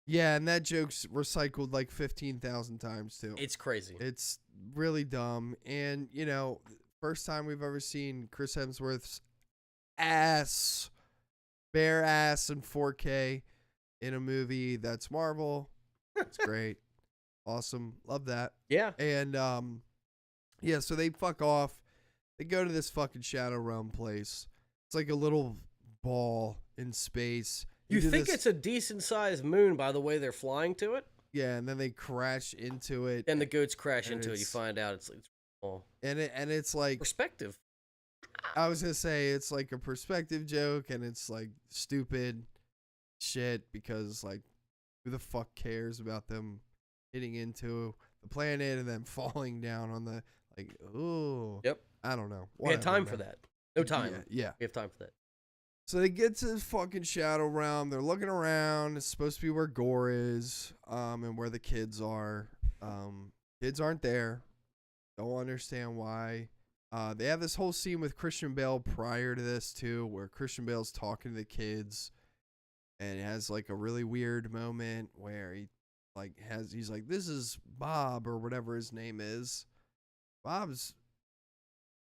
Yeah, and that joke's recycled like 15,000 times too. It's crazy. It's really dumb. And, first time we've ever seen Chris Hemsworth's bare ass in 4K in a movie that's Marvel. It's great. Awesome. Love that. Yeah. And, so they fuck off. They go to this fucking Shadow Realm place. It's like a little ball in space. You do think this- it's a decent-sized moon by the way they're flying to it? Yeah, and then they crash into it. And the goats crash And into it. You it's- find out it's small. And it's like, Perspective. I was gonna say it's like a perspective joke, and it's like stupid shit because who the fuck cares about them hitting into the planet and then falling down on the ooh. Yep. I don't know. We had Whatever, time man. for that. No time. Yeah. We have time for that. So they get to this fucking Shadow Realm. They're looking around. It's supposed to be where Gore is, and where the kids are. Kids aren't there. Don't understand why. They have this whole scene with Christian Bale prior to this too, where Christian Bale's talking to the kids, and it has a really weird moment where he like he's like, this is Bob or whatever his name is. Bob's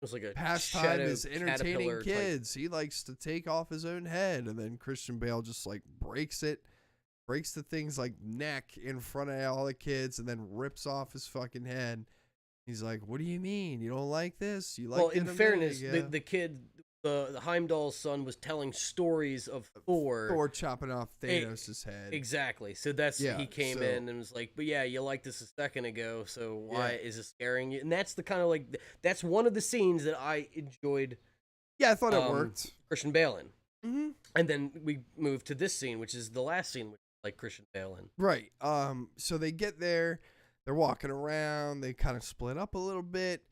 It was like a pastime shadow is entertaining caterpillar type- kids. He likes to take off his own head, and then Christian Bale just like breaks the thing's like neck in front of all the kids, and then rips off his fucking head. He's like, "What do you mean? You don't like this? You like?" Well, it in a fairness, minute ago?" the kid, the Heimdall's son, was telling stories of Thor. Thor chopping off Thanos' head. Exactly. So that's Yeah, he came so- in and was like, "But yeah, you liked this a second ago. So why is it scaring you?" And that's the kind of like that's one of the scenes that I enjoyed. Yeah, I thought it worked. Christian Bale in. Mm-hmm. And then we move to this scene, which is the last scene, which is like Christian Bale in. Right. So they get there, they're walking around, they kind of split up a little bit.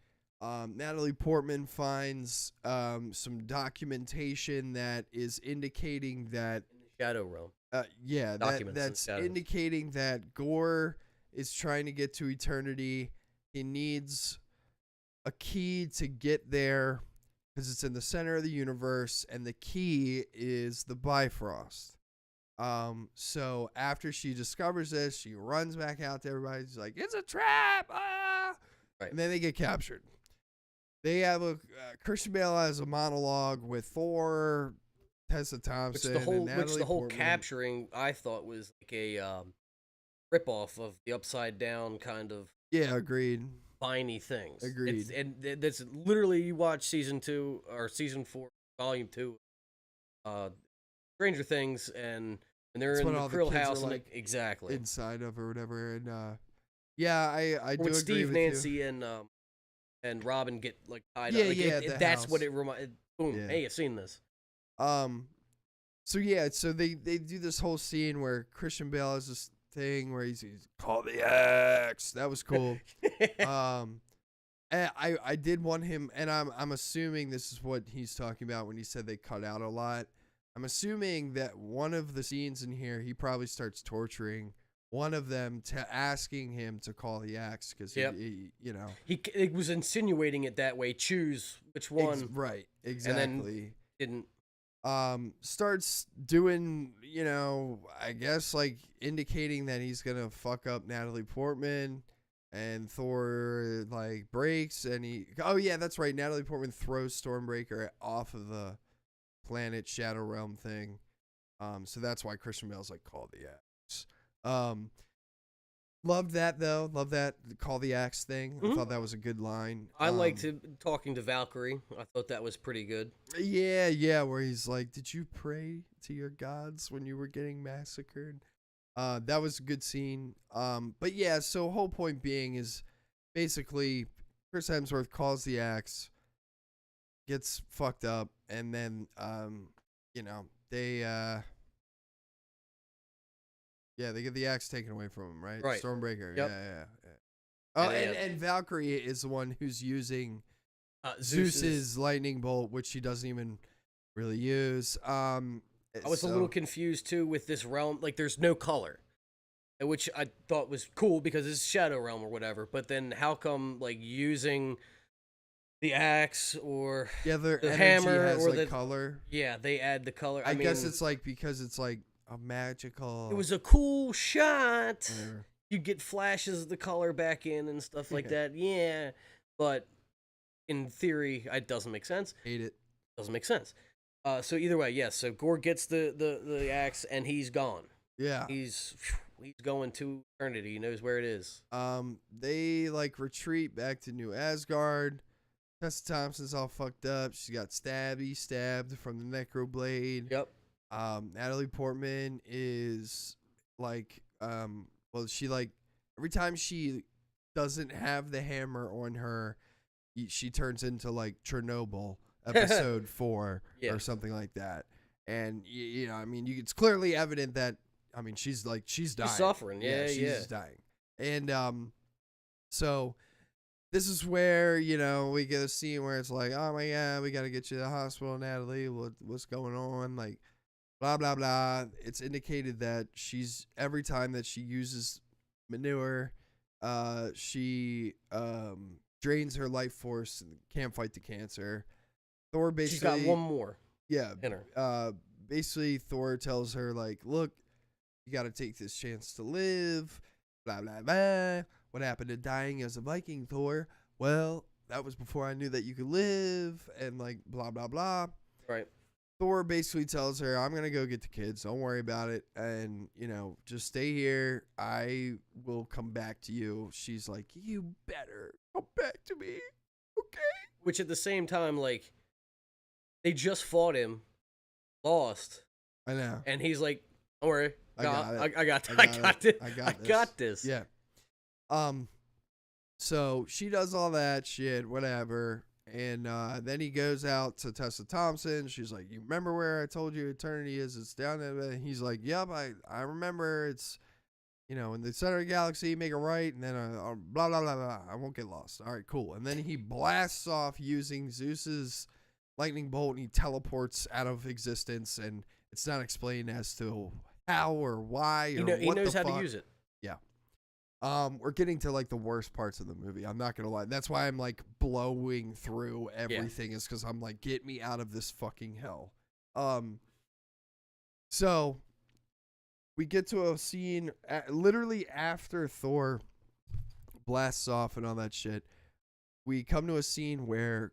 Natalie Portman finds some documentation that is indicating that In the Shadow Realm. that's Documents in the shadows. indicating that Gore is trying to get to eternity. He needs a key to get there because it's in the center of the universe, and the key is the Bifrost. So after she discovers this, she runs back out to everybody. She's like, "It's a trap!" Ah! Right. And then they get captured. They have Christian Bale has a monologue with Thor, Tessa Thompson, Which and Natalie the whole Portman. capturing I thought was like a ripoff of the upside down kind of Yeah, agreed. spiny things. Agreed. That's literally you watch season 2 or season 4, volume 2, Stranger Things, and they're That's in when the all the Krill kids house, are, and like, exactly Inside of or whatever, and yeah, I do when agree Steve, with Nancy, you. and Robin get like tied Yeah, up. Like, yeah, at the that's what house. it reminded. Boom! Yeah. Hey, I've seen this. So yeah, so they do this whole scene where Christian Bale has this thing where he's call the X. That was cool. And I did want him, and I'm assuming this is what he's talking about when he said they cut out a lot. I'm assuming that one of the scenes in here, he probably starts torturing one of them to asking him to call the axe because he, you know, He was insinuating it that way. Choose which one. right, exactly. Didn't. Starts doing, you know, I guess like indicating that he's gonna fuck up Natalie Portman, and Thor like breaks, and oh yeah, that's right, Natalie Portman throws Stormbreaker off of the planet Shadow Realm thing. So that's why Christian Bale's like, call the axe. Loved that though. Love that call the axe thing. I thought that was a good line. I liked talking to Valkyrie. I thought that was pretty good. Yeah, where he's like, "Did you pray to your gods when you were getting massacred?" That was a good scene. But yeah, so whole point being is basically Chris Hemsworth calls the axe, gets fucked up, and then you know, they they get the axe taken away from him, right? Right. Stormbreaker. Yep. Yeah. Oh, And and Valkyrie is the one who's using Zeus's. Zeus's lightning bolt, which she doesn't even really use. I was a little confused too with this realm. Like, there's no color, which I thought was cool because it's Shadow Realm or whatever. But then, how come like using the axe or the the energy hammer has or like the color? Yeah, they add the color. I mean, guess it's like because it's like a magical. it was a cool shot. Whatever. You get flashes of the color back in and stuff like that. Yeah, but in theory, it doesn't make sense. Hate it. Doesn't make sense. So either way, yes. So Gore gets the axe and he's gone. Yeah. He's going to eternity. He knows where it is. They like retreat back to New Asgard. Tessa Thompson's all fucked up. She's got stabbed from the necroblade. Yep. Natalie Portman is like, well, she like every time she doesn't have the hammer on her, she turns into like Chernobyl episode 4 or something like that. And you know, I mean, it's clearly evident that, I mean, she's dying. She's suffering. Yeah, she's dying. And so this is where, you know, we get a scene where it's like, oh my God, we got to get you to the hospital, Natalie. What's going on? Like, blah, blah, blah. It's indicated that every time that she uses manure, she drains her life force and can't fight the cancer. Thor basically... She's got one more. Yeah. In her. Basically, Thor tells her, like, look, you got to take this chance to live. blah, blah, blah. What happened to dying as a Viking, Thor? Well, that was before I knew that you could live, and like, blah, blah, blah. Right. Thor basically tells her, I'm going to go get the kids. Don't worry about it. And, just stay here. I will come back to you. She's like, you better come back to me. Okay. Which at the same time, like, they just fought him, lost. I know. And he's like, don't worry. I got it. I got it. this. I got this. Yeah. So she does all that shit, whatever. And then he goes out to Tessa Thompson. She's like, you remember where I told you eternity is? It's down there. And he's like, yep, I remember. It's, in the center of the galaxy, make a right, and then blah, blah, blah, blah. I won't get lost. All right, cool. And then he blasts off using Zeus's lightning bolt, and he teleports out of existence, and it's not explained as to how or why or what he knows the how fuck. to use it. Yeah. We're getting to like the worst parts of the movie. I'm not gonna lie. That's why I'm like blowing through everything is because I'm like, get me out of this fucking hell. So we get to a scene literally after Thor blasts off and all that shit. We come to a scene where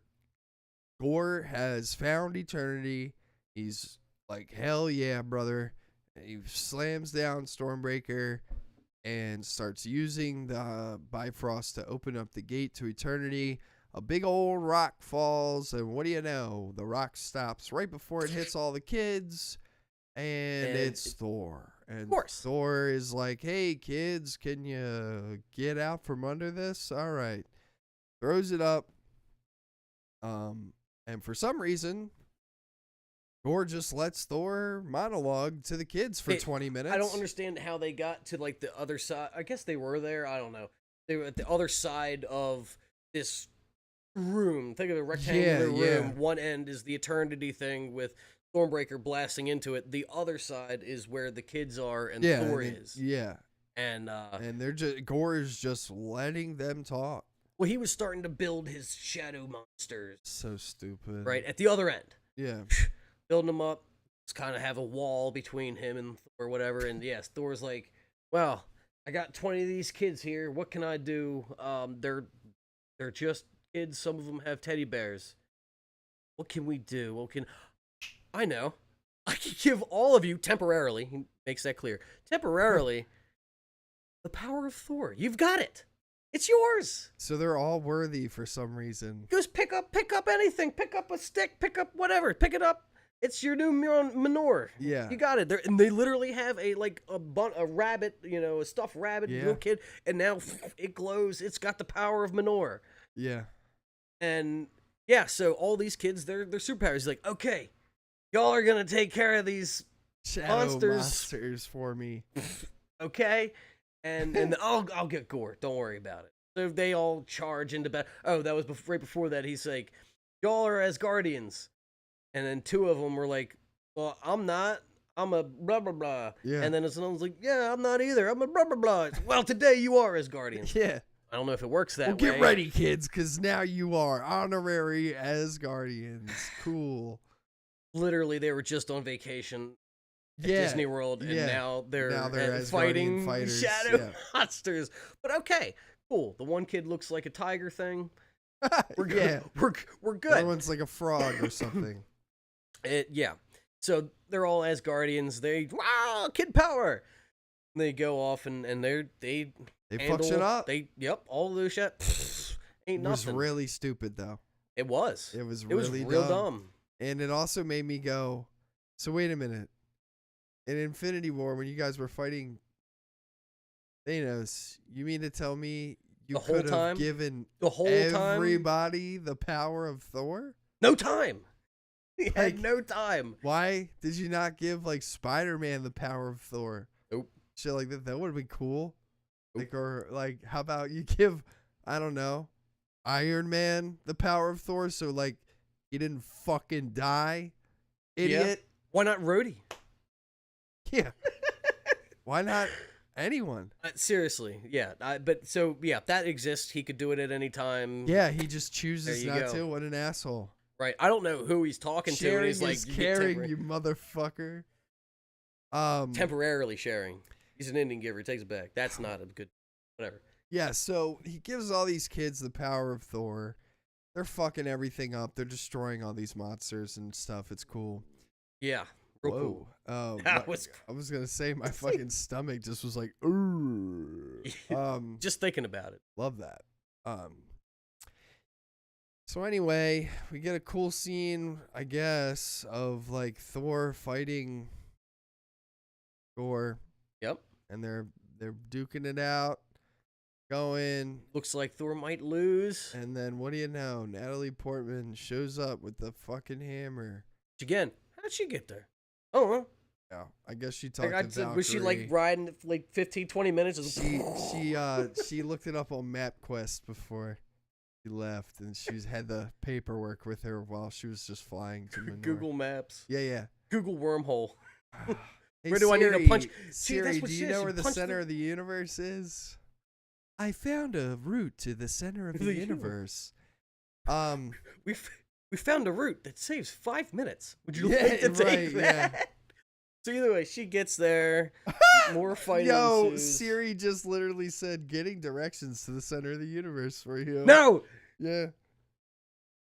Gore has found eternity. He's like, hell yeah, brother. And he slams down Stormbreaker and starts using the Bifrost to open up the gate to eternity. A big old rock falls, and what do you know? The rock stops right before it hits all the kids, and it's Thor. And of course. Thor is like, hey, kids, can you get out from under this? All right. Throws it up. And for some reason, Gore just lets Thor monologue to the kids for 20 minutes. I don't understand how they got to like the other side. I guess they were there. I don't know. They were at the other side of this room. Think of a rectangular room. Yeah. One end is the eternity thing with Stormbreaker blasting into it. The other side is where the kids are and Thor is. Yeah. And they're just Gore is just letting them talk. well, he was starting to build his shadow monsters. So stupid. Right at the other end. Yeah. Building them up, just kind of have a wall between him and Thor or whatever. And yes, Thor's like, well, I got 20 of these kids here. What can I do? They're just kids. Some of them have teddy bears. What can we do? I know. I can give all of you temporarily. He makes that clear. Temporarily, the power of Thor. You've got it. It's yours. So they're all worthy for some reason. Just pick up anything. Pick up a stick. Pick up whatever. Pick it up. It's your new manure. Yeah. You got it. And they literally have a rabbit, a stuffed rabbit, little kid, and now it glows. It's got the power of manure. Yeah. And yeah, so all these kids, they're superpowers. He's like, okay, y'all are gonna take care of these Shadow monsters for me. okay? And I'll get Gore. Don't worry about it. So they all charge into battle. Oh, that was right before that. He's like, y'all are Asgardians. And then two of them were like, well, I'm not. I'm a blah, blah, blah. Yeah. And then someone's like, yeah, I'm not either. I'm a blah, blah, blah. It's, well, today you are Asgardians. Yeah. I don't know if it works that Well, way. get ready, kids, because now you are honorary Asgardians. Cool. Literally, they were just on vacation at Yeah. Disney World, and now they're Asgardian fighting fighters, shadow monsters. But okay, cool. The one kid looks like a tiger thing. We're good. Yeah. We're good. The other one's like a frog or something. Yeah. So they're all Asgardians. Wow, kid power. And they go off and they fuck shit up. All those shit. Ain't It was nothing. really stupid though. It was. It was It was really real dumb. And it also made me go, so wait a minute. In Infinity War, when you guys were fighting Thanos, you mean to tell me you The whole could time? have given The whole time. everybody the power of Thor? No time. He had Like- no time. Why did you not give like Spider-Man the power of Thor? Nope. Shit like that. That would have been cool. Nope. Like, or like, how about you give, I don't know, Iron Man the power of Thor, so like he didn't fucking die, idiot. Why not Rhodey? Yeah. Why not anyone? Seriously, yeah. That exists. He could do it at any time. Yeah, he just chooses There you not go. to. What an asshole. Right. I don't know who he's talking to. And Sharing he's like, is you get caring, you motherfucker. temporarily sharing. He's an ending giver. He takes it back. That's not a good. Whatever. Yeah, so he gives all these kids the power of Thor. They're fucking everything up. They're destroying all these monsters and stuff. It's cool. Yeah. Real cool. Oh, That was I was gonna say my fucking stomach just was like, ooh. Just thinking about it. Love that. So anyway, we get a cool scene, I guess, of like Thor fighting Thor, Yep. and they're duking it out, going, Looks like Thor might lose. and then what do you know? Natalie Portman shows up with the fucking hammer. Again, how'd she get there? Oh, Yeah, I guess she talked like, to was she like Valkyrie. riding it for like 15, 20 minutes? She looked it up on MapQuest before she left, and she's had the paperwork with her while she was just flying to Manor. Google Maps. Yeah. Google wormhole. Hey, Where do I need to Siri, punch- See, Siri, that's what do she you is. know You where the punch center the- of the universe is? I found a route to the center of the The universe. We found a route that saves 5 minutes. Would you Yeah, like to take right, yeah. that? So either way, she gets there. More fighting Yo, ensues. Siri just literally said getting directions to the center of the universe for you. No, Yeah.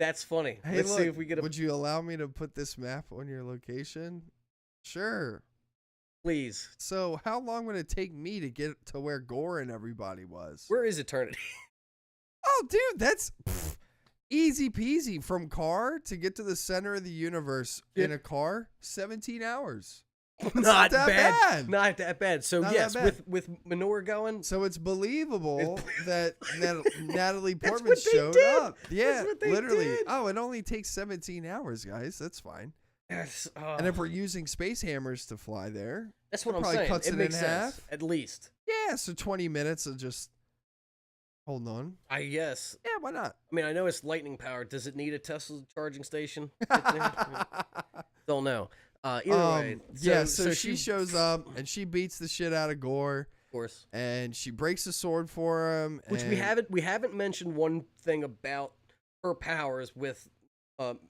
that's funny. Hey, Let's look, see if we get a would you allow me to put this map on your location? Sure. please. So, how long would it take me to get to where Gore and everybody was? Where is eternity? Oh, dude, that's easy peasy. From car to get to the center of the universe in a car, 17 hours. Not that bad. bad. Not that bad. So Not yes, that bad. with Manor going, So it's believable that Natalie That's Portman what they showed did. up. Yeah, what they literally. did. Oh, it only takes 17 hours, guys. That's fine. that's, And if we're using space hammers to fly there, that's what that I'm probably saying. cuts It it makes in sense, half. at least. yeah, so 20 minutes of just hold on. I guess. Yeah, why not? I mean, I know it's lightning powered. Does it need a Tesla charging station? Don't know. Either way. So she shows up and she beats the shit out of Gore, Of course. and she breaks the sword for him. Which and we haven't mentioned one thing about her powers with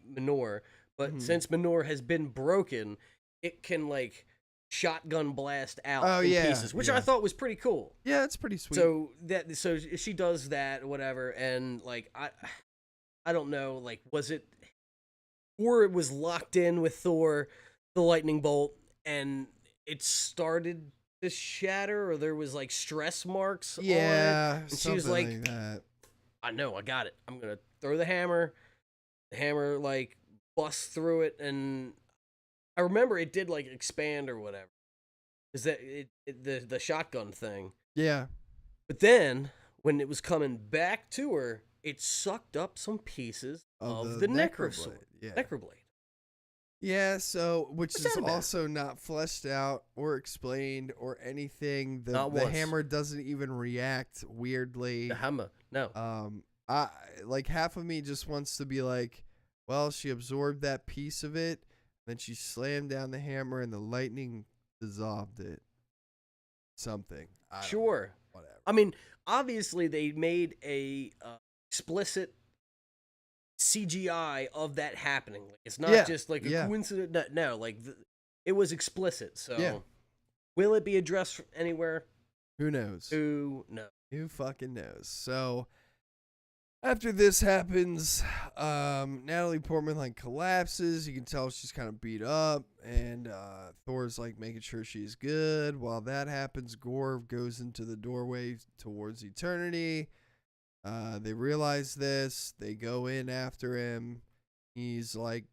Manor, but Mhm. since Manor has been broken, it can like shotgun blast out in pieces, which I yeah. thought was pretty cool. Yeah, it's pretty sweet. So she does that or whatever, and like I don't know, like was it or it was locked in with Thor, the lightning bolt, and it started to shatter, or there was like stress marks on it. and she was like, that. I know, I got it. I'm gonna throw the hammer. The hammer like busts through it, and I remember it did like expand or whatever. Is that the shotgun thing? Yeah. But then when it was coming back to her, it sucked up some pieces of the necroblade. Yeah. Necroblade. Yeah, so which What's is that about? also not fleshed out or explained or anything. The Not the once. hammer doesn't even react weirdly. The hammer. No. I like half of me just wants to be like, well, she absorbed that piece of it, then she slammed down the hammer and the lightning dissolved it. Something. I don't know, Sure. whatever. I mean, obviously they made a explicit CGI of that happening. Like, it's not Yeah, just like a yeah. coincidence. No, like it was explicit. So, Yeah. will it be addressed anywhere? Who knows? Who knows? Who fucking knows? So after this happens, Natalie Portman like collapses. You can tell she's kind of beat up, and Thor's like making sure she's good. While that happens, Gore goes into the doorway towards eternity. They realize this. They go in after him. He's like,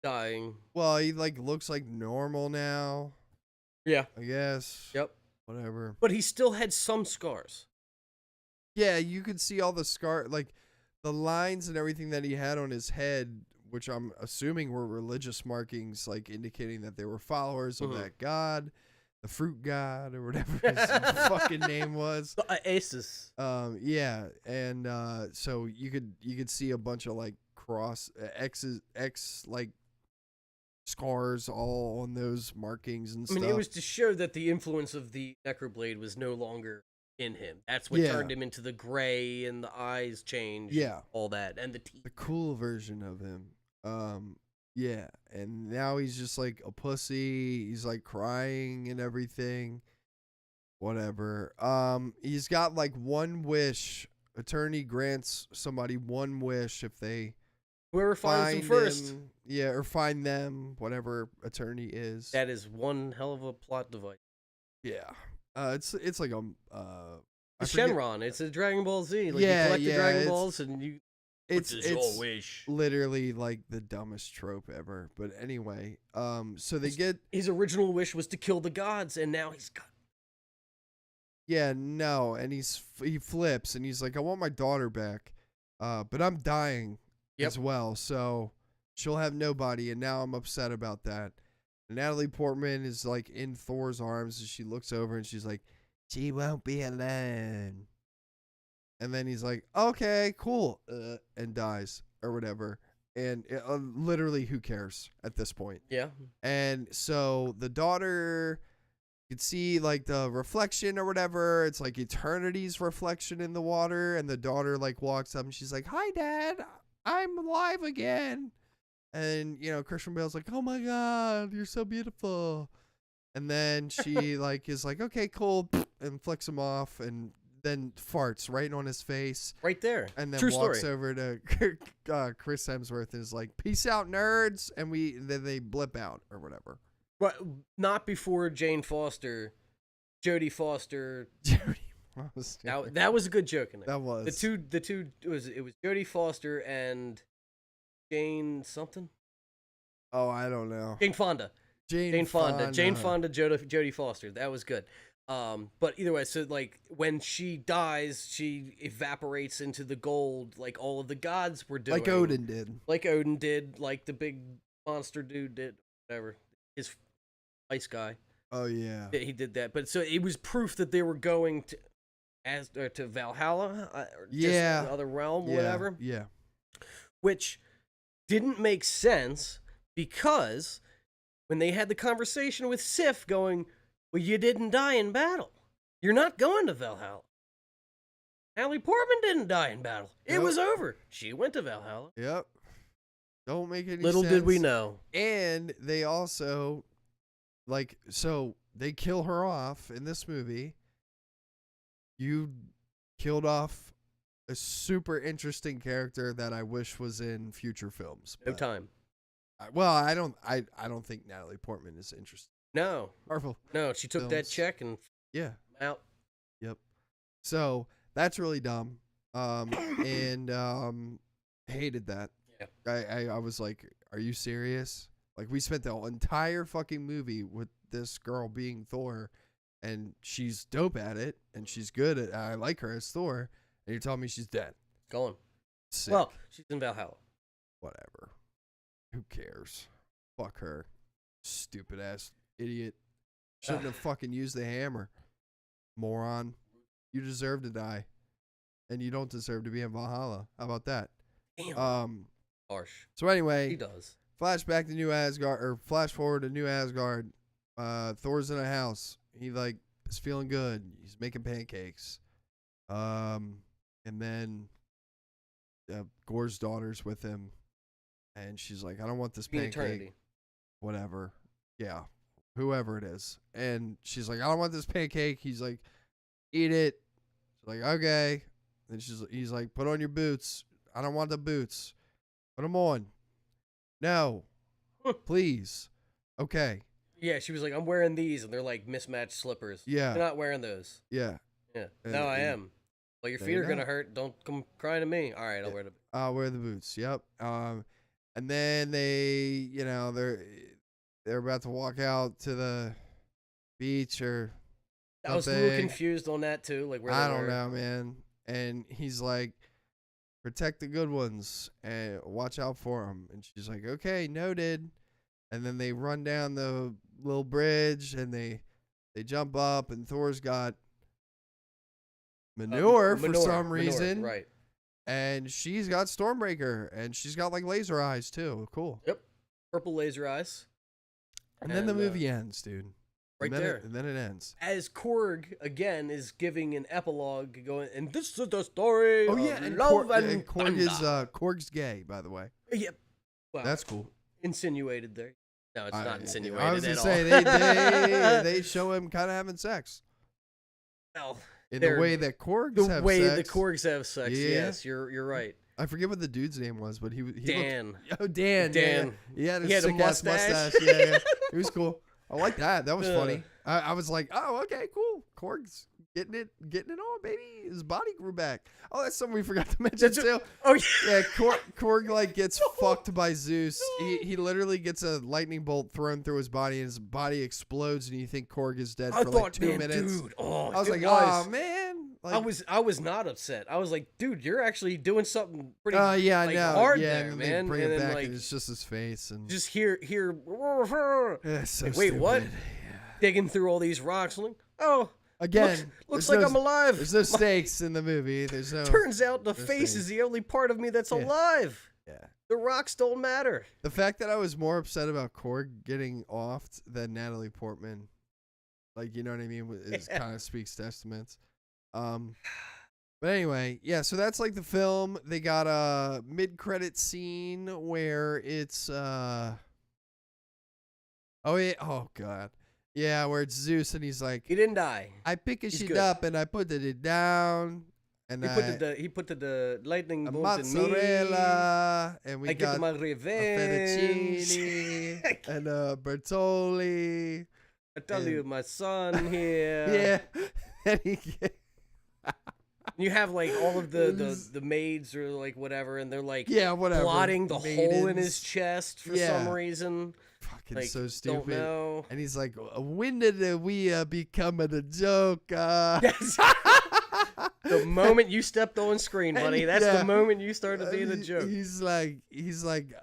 Dying. well, he like looks like normal now. Yeah. I guess. Yep. Whatever. But he still had some scars. Yeah, you could see all the scar, like the lines and everything that he had on his head, which I'm assuming were religious markings, like indicating that they were followers of that god, the fruit god, or whatever his fucking name was. Aces. Yeah, and so you could see a bunch of like X like scars all on those markings and I mean, stuff. it was to show that the influence of the Necroblade was no longer in him. That's what Yeah. turned him into the gray and the eyes changed. Yeah. All that. And the teeth. The cool version of him. Yeah, and now he's just like a pussy. He's like crying and everything. whatever. He's got like one wish. Attorney grants somebody one wish if they Whoever finds him find first. him, or find them, whatever attorney is. That is one hell of a plot device. Yeah. It's like I It's forget- Shenron. It's a Dragon Ball Z. Like Yeah, you collect the yeah, Dragon it's- Balls and you. It's What is your it's wish? literally like the dumbest trope ever. But anyway, so they get His original wish was to kill the gods, and now he's got. and he flips and he's like, I want my daughter back, but I'm dying as well, so she'll have nobody, and now I'm upset about that. And Natalie Portman is like in Thor's arms, and she looks over and she's like, she won't be alone. And then he's like, okay, cool, and dies or whatever. And literally, who cares at this point? Yeah. And so the daughter could see like the reflection or whatever. It's like eternity's reflection in the water. And the daughter like walks up and she's like, hi, Dad, I'm alive again. And, Christian Bale's like, oh my God, you're so beautiful. And then she like is like, okay, cool, and flicks him off and then farts right on his face. Right there. And then True walks story. over to Chris Hemsworth and is like, peace out, nerds. And then they blip out or whatever. Right, not before Jodie Foster. Jodie That was a good joke in there. That was. The two it was Jodie Foster and Jane something. Oh, I don't know. Jane Fonda. Jane Fonda, Jodie Foster. That was good. But either way, so like when she dies, she evaporates into the gold, like all of the gods were doing. Like Odin did. Like Odin did, like the big monster dude did, whatever. His ice guy. Oh yeah. He did that. But so it was proof that they were going to Valhalla, or just the other realm, whatever. Yeah. Which didn't make sense because when they had the conversation with Sif going, well, you didn't die in battle. You're not going to Valhalla. Natalie Portman didn't die in battle. It Nope. was over. She went to Valhalla. Yep. Don't make any Little sense. did we know. And they also, so they kill her off in this movie. You killed off a super interesting character that I wish was in future films. No but time. I don't think Natalie Portman is interested. No. Marvel. No, she took that Films. check and Yeah. out. Yep. So that's really dumb. And hated that. Yeah. I was like, are you serious? Like, we spent the entire fucking movie with this girl being Thor, and she's dope at it, and she's good at I like her as Thor, and you're telling me she's dead. Gone. Sick. Well, she's in Valhalla. Whatever. Who cares? Fuck her. Stupid ass idiot. Shouldn't have fucking used the hammer. Moron. You deserve to die. And you don't deserve to be in Valhalla. How about that? Damn. Harsh. So anyway, He does. flashback to New Asgard, or flash forward to New Asgard. Thor's in a house. He is feeling good. He's making pancakes. And then Gore's daughter's with him, and she's like, I don't want this pancake. Eternity. Whatever. Yeah. Whoever it is. And she's like, I don't want this pancake. He's like, eat it. She's like, okay. And he's like, put on your boots. I don't want the boots. Put them on. No. Please. Okay. Yeah, she was like, I'm wearing these, and they're like mismatched slippers. Yeah. You're not wearing those. Yeah. Yeah. And- No, I and- am. Well, your There feet you are going to go. hurt. Don't come crying to me. All right, I'll wear the. I'll wear the boots. Yep. And then they, they're about to walk out to the beach or I was a little something. confused on that, too. Like, where I they don't were. know, man. And he's like, protect the good ones and watch out for them. And she's like, okay, noted. And then they run down the little bridge and they jump up, and Thor's got manure for some reason. Right. And she's got Stormbreaker, and she's got like laser eyes too. Cool. Yep. Purple laser eyes. And then the And, movie ends, dude. Right and then there. and then it ends. As Korg, again, is giving an epilogue going, and this is the story Oh of yeah, and love Korg, and Korg is thunder. Korg's gay, by the way. Yep. Well, That's cool. insinuated there. No, it's not insinuated I was at gonna say all. they show him kind of having sex. Well, In the they're- way that Korgs the have way sex. the Korgs have sex. Yeah. Yes, you're right. I forget what the dude's name was, but he Dan. Looked, oh, Dan. Dan. Yeah, He had a sick-ass mustache. Yeah. He was cool. I like that. That was Yeah. funny. I was like, oh, okay, cool. Korg's getting it on, baby. His body grew back. Oh, that's something we forgot to mention too. Oh Yeah, Korg like gets fucked by Zeus. He literally gets a lightning bolt thrown through his body, and his body explodes, and you think Korg is dead I for thought, like 2 man, minutes. dude. Oh, I was it like, oh man. Like, I was not upset. I was like, dude, you're actually doing something pretty. yeah, like, I know. hard yeah, there, and man. they bring and it then, back, like, and it's just his face, and just here. Yeah, it's so Like, wait, what? stupid. Digging through all these rocks. I'm like, oh, Again, looks there's like I'm no- alive. There's no stakes in the movie. There's no. Turns out the There's face things. is the only part of me that's Yeah. alive. Yeah. The rocks don't matter. The fact that I was more upset about Korg getting offed than Natalie Portman, like, you know what I mean, it kind of speaks testaments. But anyway, yeah. So that's like the film. They got a mid-credit scene where it's oh yeah, oh god, yeah, where it's Zeus and he's like, He didn't die. I pick a He's shit good. up and I put it down and He put the lightning a bolt in me. mozzarella and we I got get my a revenge. fettuccine and a Bertoli. I tell you, and- my son here. Yeah, and he You have like all of the maids or like whatever, and they're like yeah, whatever. plotting the hole in Maidens. his chest for Yeah. some reason. Fucking Like, so don't stupid. know. And he's like, when did we become a joke? Yes. The moment you stepped on screen, buddy, that's Yeah. the moment you started being a joke. He's like,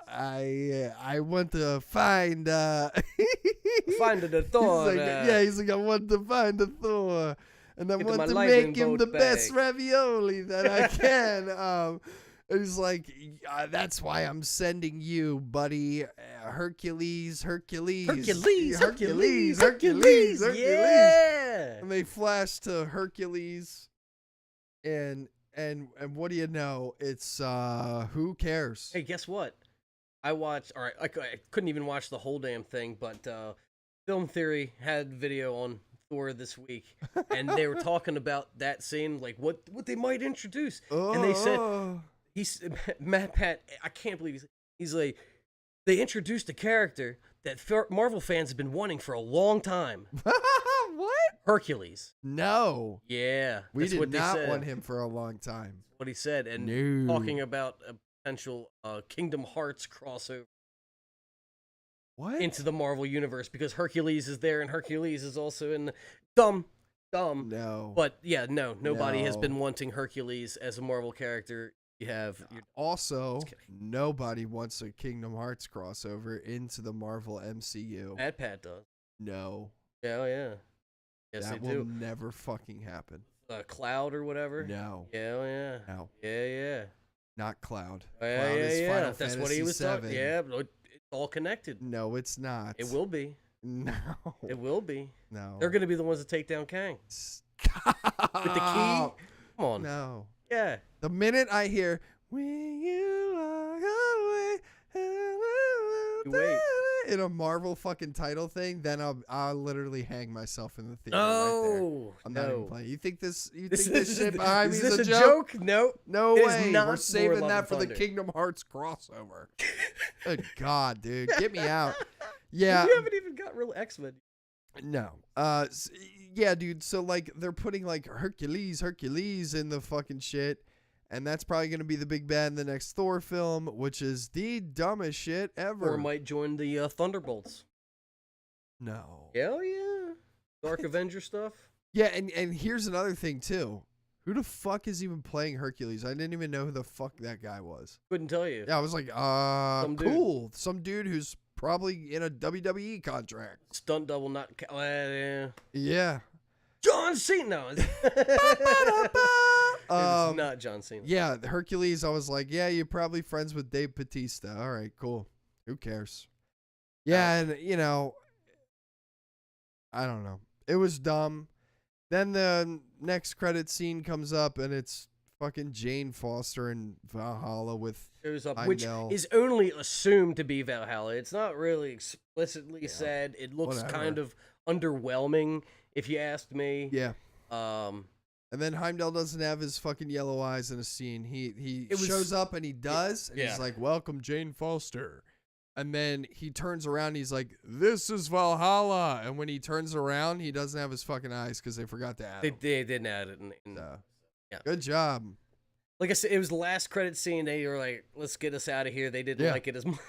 I want to find. Finding the Thor. He's like, he's like, I want to find the Thor, and I Get want my to lightning make him bolt the best back. ravioli that I can. And he's like, that's why I'm sending you, buddy, Hercules. Hercules. Yeah. And they flash to Hercules, and what do you know? It's who cares? Hey, guess what? I watched. All right, I couldn't even watch the whole damn thing, but Film Theory had video on Thor this week, and they were talking about that scene, like what they might introduce, and they said he's Matt Pat. I can't believe he's like they introduced a character that Marvel fans have been wanting for a long time. What? Hercules. No, Yeah, we that's did what they not said. want him for a long time. What he said, and No. talking about a potential Kingdom Hearts crossover What? into the Marvel universe because Hercules is there and Hercules is also in dumb. No. But yeah, nobody has No. been wanting Hercules as a Marvel character. You have Also, Just kidding. nobody wants a Kingdom Hearts crossover into the Marvel MCU. Mad Pat does. No, Yeah, oh, yeah. Yes, that they will do. never fucking happen. Cloud or whatever. No, Yeah, oh, yeah. no, Yeah. not Cloud. Yeah, Cloud is yeah. Final That's what Fantasy he was talking. VII. Yeah, but it's all connected. No, it's not. It will be. No. It will be. No. They're gonna be the ones that take down Kang Stop. with the key. Come on. No. Yeah. The minute I hear "When you walk away," You wait. in a Marvel fucking title thing, then I'll literally hang myself in the theater. Right there. No. I'm not even No. playing. You think this This shit behind me is is this a joke? No. No It is way. not We're Thor saving Love that and for the Thunder. Kingdom Hearts crossover. Good God, dude. Get me out. Yeah. You haven't even got real X-Men. No. Yeah, dude. So like they're putting like Hercules in the fucking shit. And that's probably going to be the big bad in the next Thor film, which is the dumbest shit ever. Or might join the Thunderbolts. No. Hell yeah. Dark Avenger stuff. Yeah, and here's another thing too. Who the fuck is even playing Hercules? I didn't even know who the fuck that guy was. Couldn't tell you. Yeah, I was like, Some dude. cool. Some dude who's probably in a WWE contract. Stunt double, not. Yeah. Yeah. John Cena. No, it was not John Cena. Yeah, Hercules, I was like, yeah, you're probably friends with Dave Bautista. All right, cool. Who cares? Yeah, and, you know, I don't know. It was dumb. Then the next credit scene comes up, and it's fucking Jane Foster in Valhalla with Shows up, I which know. is only assumed to be Valhalla. It's not really explicitly Yeah, said. It looks whatever. kind of underwhelming, if you asked me. Yeah. And then Heimdall doesn't have his fucking yellow eyes in a scene. He It was- shows up and he does, and Yeah. he's like, "Welcome, Jane Foster." And then he turns around, and he's like, "This is Valhalla." And when he turns around, he doesn't have his fucking eyes because they forgot to add them. They didn't add it. So, yeah. Good job. Like I said, it was the last credit scene. They were like, "Let's get us out of here." They didn't Yeah. like it as much.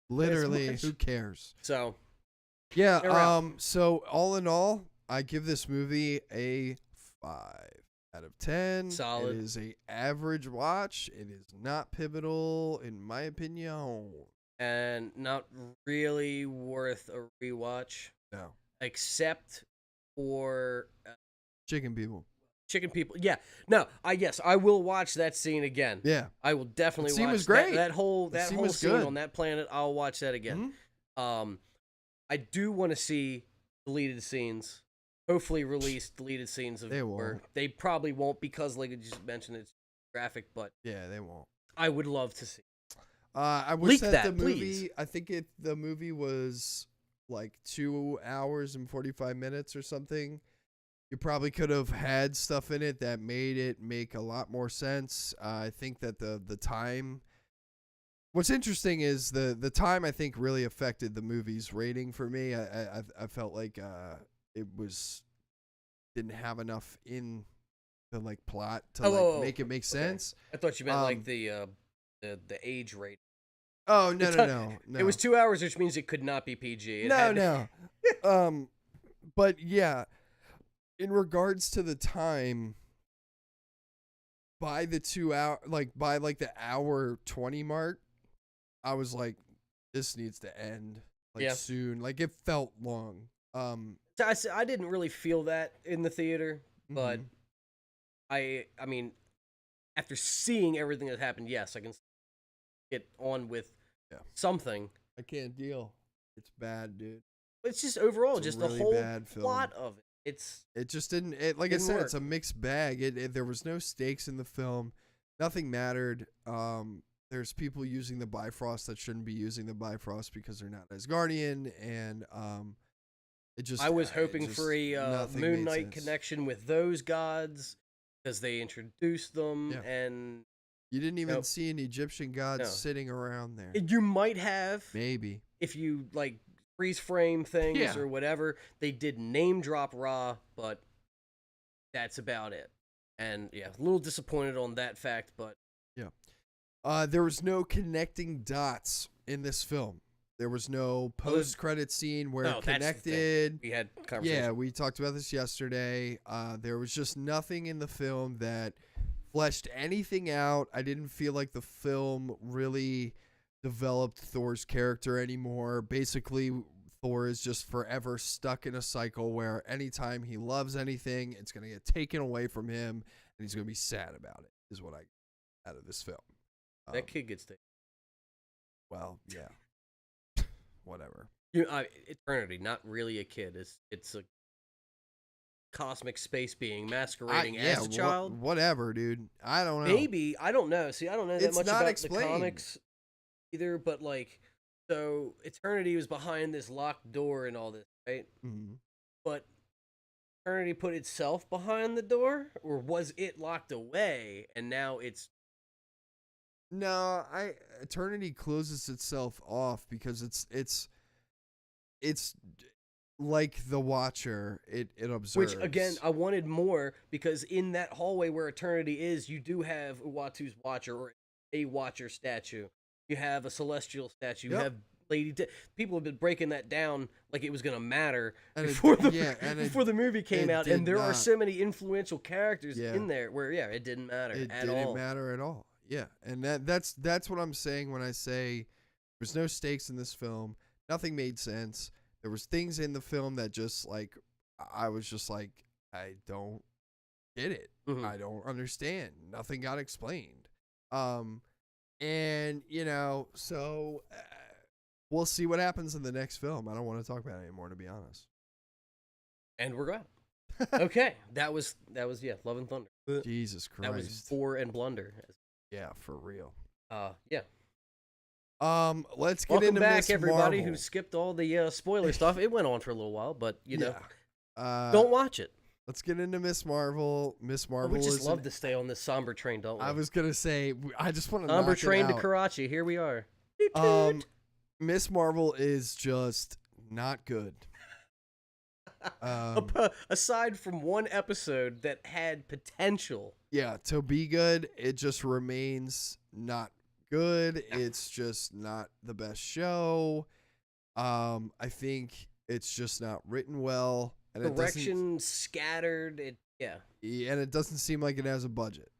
Literally, much. who cares? So Yeah. They're out. So all in all, I give this movie a 5 out of 10. Solid. It is a average watch. It is not pivotal, in my opinion. and not really worth a rewatch, No. except for Chicken people. Chicken People. Yeah, no, I will watch that scene again. Yeah. I will definitely That scene watch was great. that whole That scene whole was scene good. on that planet. I'll watch that again. Mhm. I do want to see deleted scenes. Hopefully, release deleted scenes of They where won't. they probably won't because, like you just mentioned, it's graphic. But Yeah, they won't. I would love to see. I wish Leak that, that, the movie. please. I think the movie was like 2 hours and 45 minutes or something. You probably could have had stuff in it that made it make a lot more sense. I think that the time. What's interesting is the time I think really affected the movie's rating for me. I felt like it didn't have enough in the like plot to make it make sense. I thought you meant like Um, the age rate. Oh The no. It was 2 hours, which means it could not be PG. It had- No. But yeah, in regards to the time, by the 2 hour, by the hour 20 mark, I was like, this needs to end Yeah. soon. Like it felt long. So I didn't really feel that in the theater, but Mhm. I mean, after seeing everything that happened, yes, I can get on with Yeah. something. I can't deal. It's bad, dude. But it's just overall, It's a just really the whole bad film. plot of it. It's It just didn't. Like Didn't I said, work. it's a mixed bag. There was no stakes in the film. Nothing mattered. There's people using the Bifrost that shouldn't be using the Bifrost because they're not Asgardian, and it just. I was it hoping just- for a nothing Moon made Knight sense. connection with those gods because they introduced them, Yeah. and You didn't even Nope. see an Egyptian god No. sitting around there. you might have Maybe. if you like freeze frame things Yeah. or whatever. They did name drop Ra, but that's about it. And yeah, a little disappointed on that fact, but There was no connecting dots in this film. There was no post-credit scene where no, it that's the thing. connected. We had conversation. Yeah, we talked about this yesterday. There was just nothing in the film that fleshed anything out. I didn't feel like the film really developed Thor's character anymore. Basically, Thor is just forever stuck in a cycle where anytime he loves anything, it's going to get taken away from him, and he's going to be sad about it, is what I got out of this film. That kid gets taken. Well, yeah. Whatever. Eternity, not really a kid. It's a cosmic space being masquerading as a child. Whatever, dude. I don't know. Maybe, I don't know. See, I don't know that It's much not about explained. the comics either. But like, so Eternity was behind this locked door and all this, right? Mhm. But Eternity put itself behind the door, or was it locked away and now it's No, Eternity closes itself off because it's like the Watcher. It observes. which again I wanted more because in that hallway where Eternity is, you do have Uatu's Watcher or a Watcher statue. You have a Celestial statue. Yep. You have Lady. People have been breaking that down like it was gonna matter And it- before the yeah, and it- before the movie came it out, did and there are not. so many influential characters Yeah. in there where it didn't matter it at didn't all. matter at all. Yeah, and that's what I'm saying when I say there's no stakes in this film. Nothing made sense. There was things in the film that just like I was just like I don't get it. Mhm. I don't understand. Nothing got explained. And so we'll see what happens in the next film. I don't want to talk about it anymore, to be honest. And we're out. Okay, that was Love and Thunder. Jesus Christ. That was Thor and Blunder. Yeah, for real. Yeah. Let's get Welcome into back, Miss everybody Marvel. who skipped all the spoiler stuff. It went on for a little while, but Yeah. don't watch it. let's get into Miss Marvel. Miss Marvel we just is love to stay on this somber train, don't we? I was gonna say I just want to somber knock train it to out. Karachi. Here we are. Miss Marvel is just not good. Aside from one episode that had potential. Yeah, to be good, it just remains not good. It's just not the best show. I think it's just not written well. And Direction scattered. And it doesn't seem like it has a budget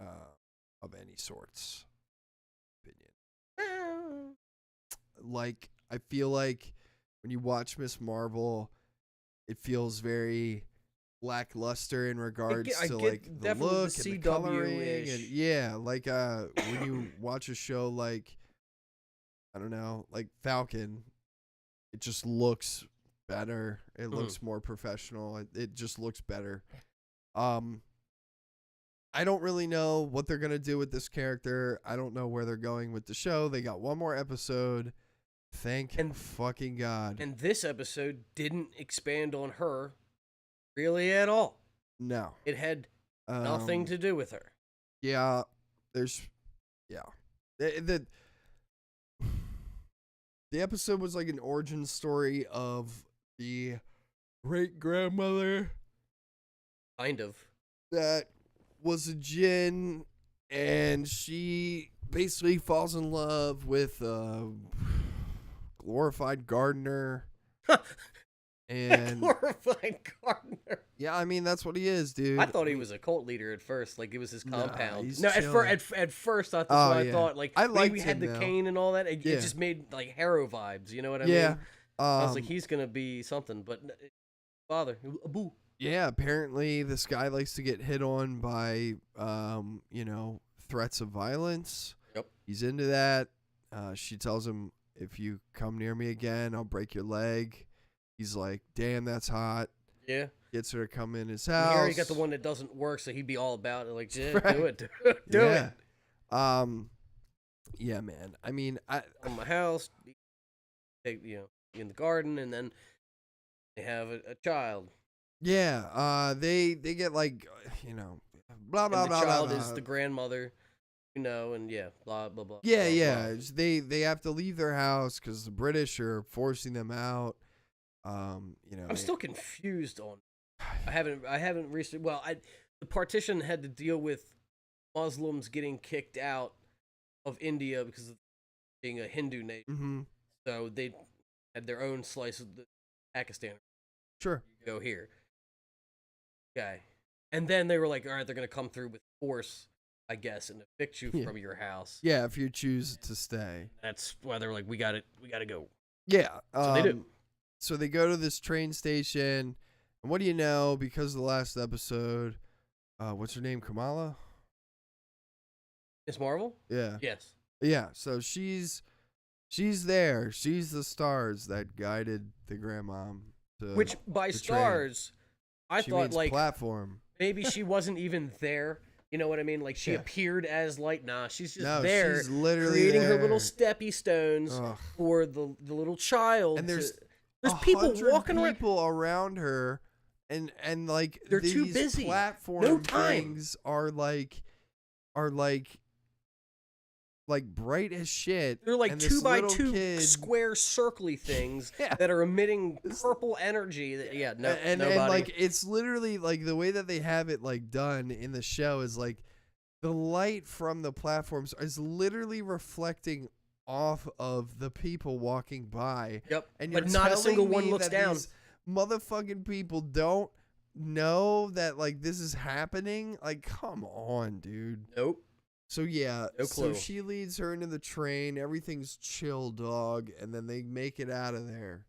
of any sorts. Opinion. Like, I feel like when you watch Miss Marvel, it feels very lackluster in regards to like the look and the coloring, and like when you watch a show like, I don't know, like Falcon, it just looks better. It looks more professional. It just looks better. I don't really know what they're gonna do with this character. I don't know where they're going with the show. They got one more episode. Thank fucking God. And this episode didn't expand on her really at all. No. It had nothing to do with her. Yeah. The episode was like an origin story of the great-grandmother. Kind of. That was a djinn, and she basically falls in love with glorified gardener. And glorified gardener. Yeah, I mean that's what he is, dude. I thought he was a cult leader at first, like it was his compound. He's at first I thought I thought like I maybe we liked had him, the though. cane and all that. It just made like Harrow vibes, you know what I mean? I was like, he's gonna be something, but father, boo. Yeah, apparently this guy likes to get hit on by threats of violence. Yep. He's into that. She tells him, if you come near me again, I'll break your leg. He's like, damn, that's hot. Yeah. Gets her to come in his house. Here you got the one that doesn't work, so he'd be all about it. Like, yeah, Right. do it. Do it. Yeah, man. I mean, On my house, in the garden, and then they have a child. yeah. They get like, blah blah And the blah child blah. is the grandmother, and blah blah blah. Yeah, blah, yeah. blah. They have to leave their house because the British are forcing them out. I'm still confused on. I haven't researched. Well, the partition had to deal with Muslims getting kicked out of India because of being a Hindu nation. Mm-hmm. So they had their own slice of the Pakistan. Sure. Go here. Okay. And then they were like, all right, they're going to come through with force, I guess, and evict you from your house. Yeah, if you choose to stay. That's why they're like, we got to go. Yeah. So they do. So they go to this train station, and what do you know? Because of the last episode, what's her name? Kamala? Miss Marvel? Yeah. Yes. Yeah. So she's there. She's the stars that guided the grandmom to Which by the stars, I she thought means like platform. maybe she wasn't even there. You know what I mean? Like she appeared as like, nah, she's just No, there, she's literally creating her there. little steppy stones Ugh. for the little child. And there's people 100 walking around. people around her, and like They're these too busy. platform No time. things are like bright as shit. They're like and this 2x2 little kid- square circly things Yeah. that are emitting purple energy. That, and nobody. like it's literally like the way that they have it like done in the show is like the light from the platforms is literally reflecting off of the people walking by. Yep. And But you're not a telling single me one looks that down. these motherfucking people don't know that like this is happening. Like, come on, dude. Nope. So yeah, No so clue. she leads her into the train. Everything's chill, dog, and then they make it out of there.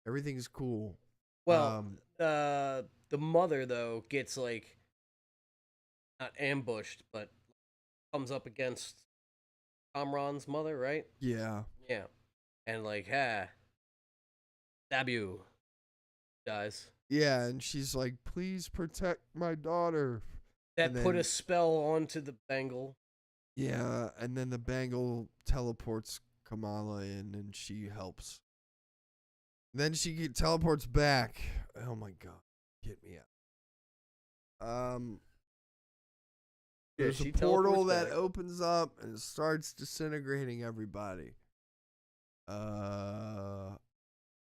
Everything's cool. Well, the mother though gets like not ambushed, but comes up against Kamran's mother, right? Yeah. Yeah, and like, stab you, dies. Yeah, and she's like, "Please protect my daughter." That And put then- a spell onto the Bengal. Yeah, and then the Bengal teleports Kamala in, and she helps. Then she teleports back. Oh my god, get me out! There's she a portal teleports that back. opens up and it starts disintegrating everybody. The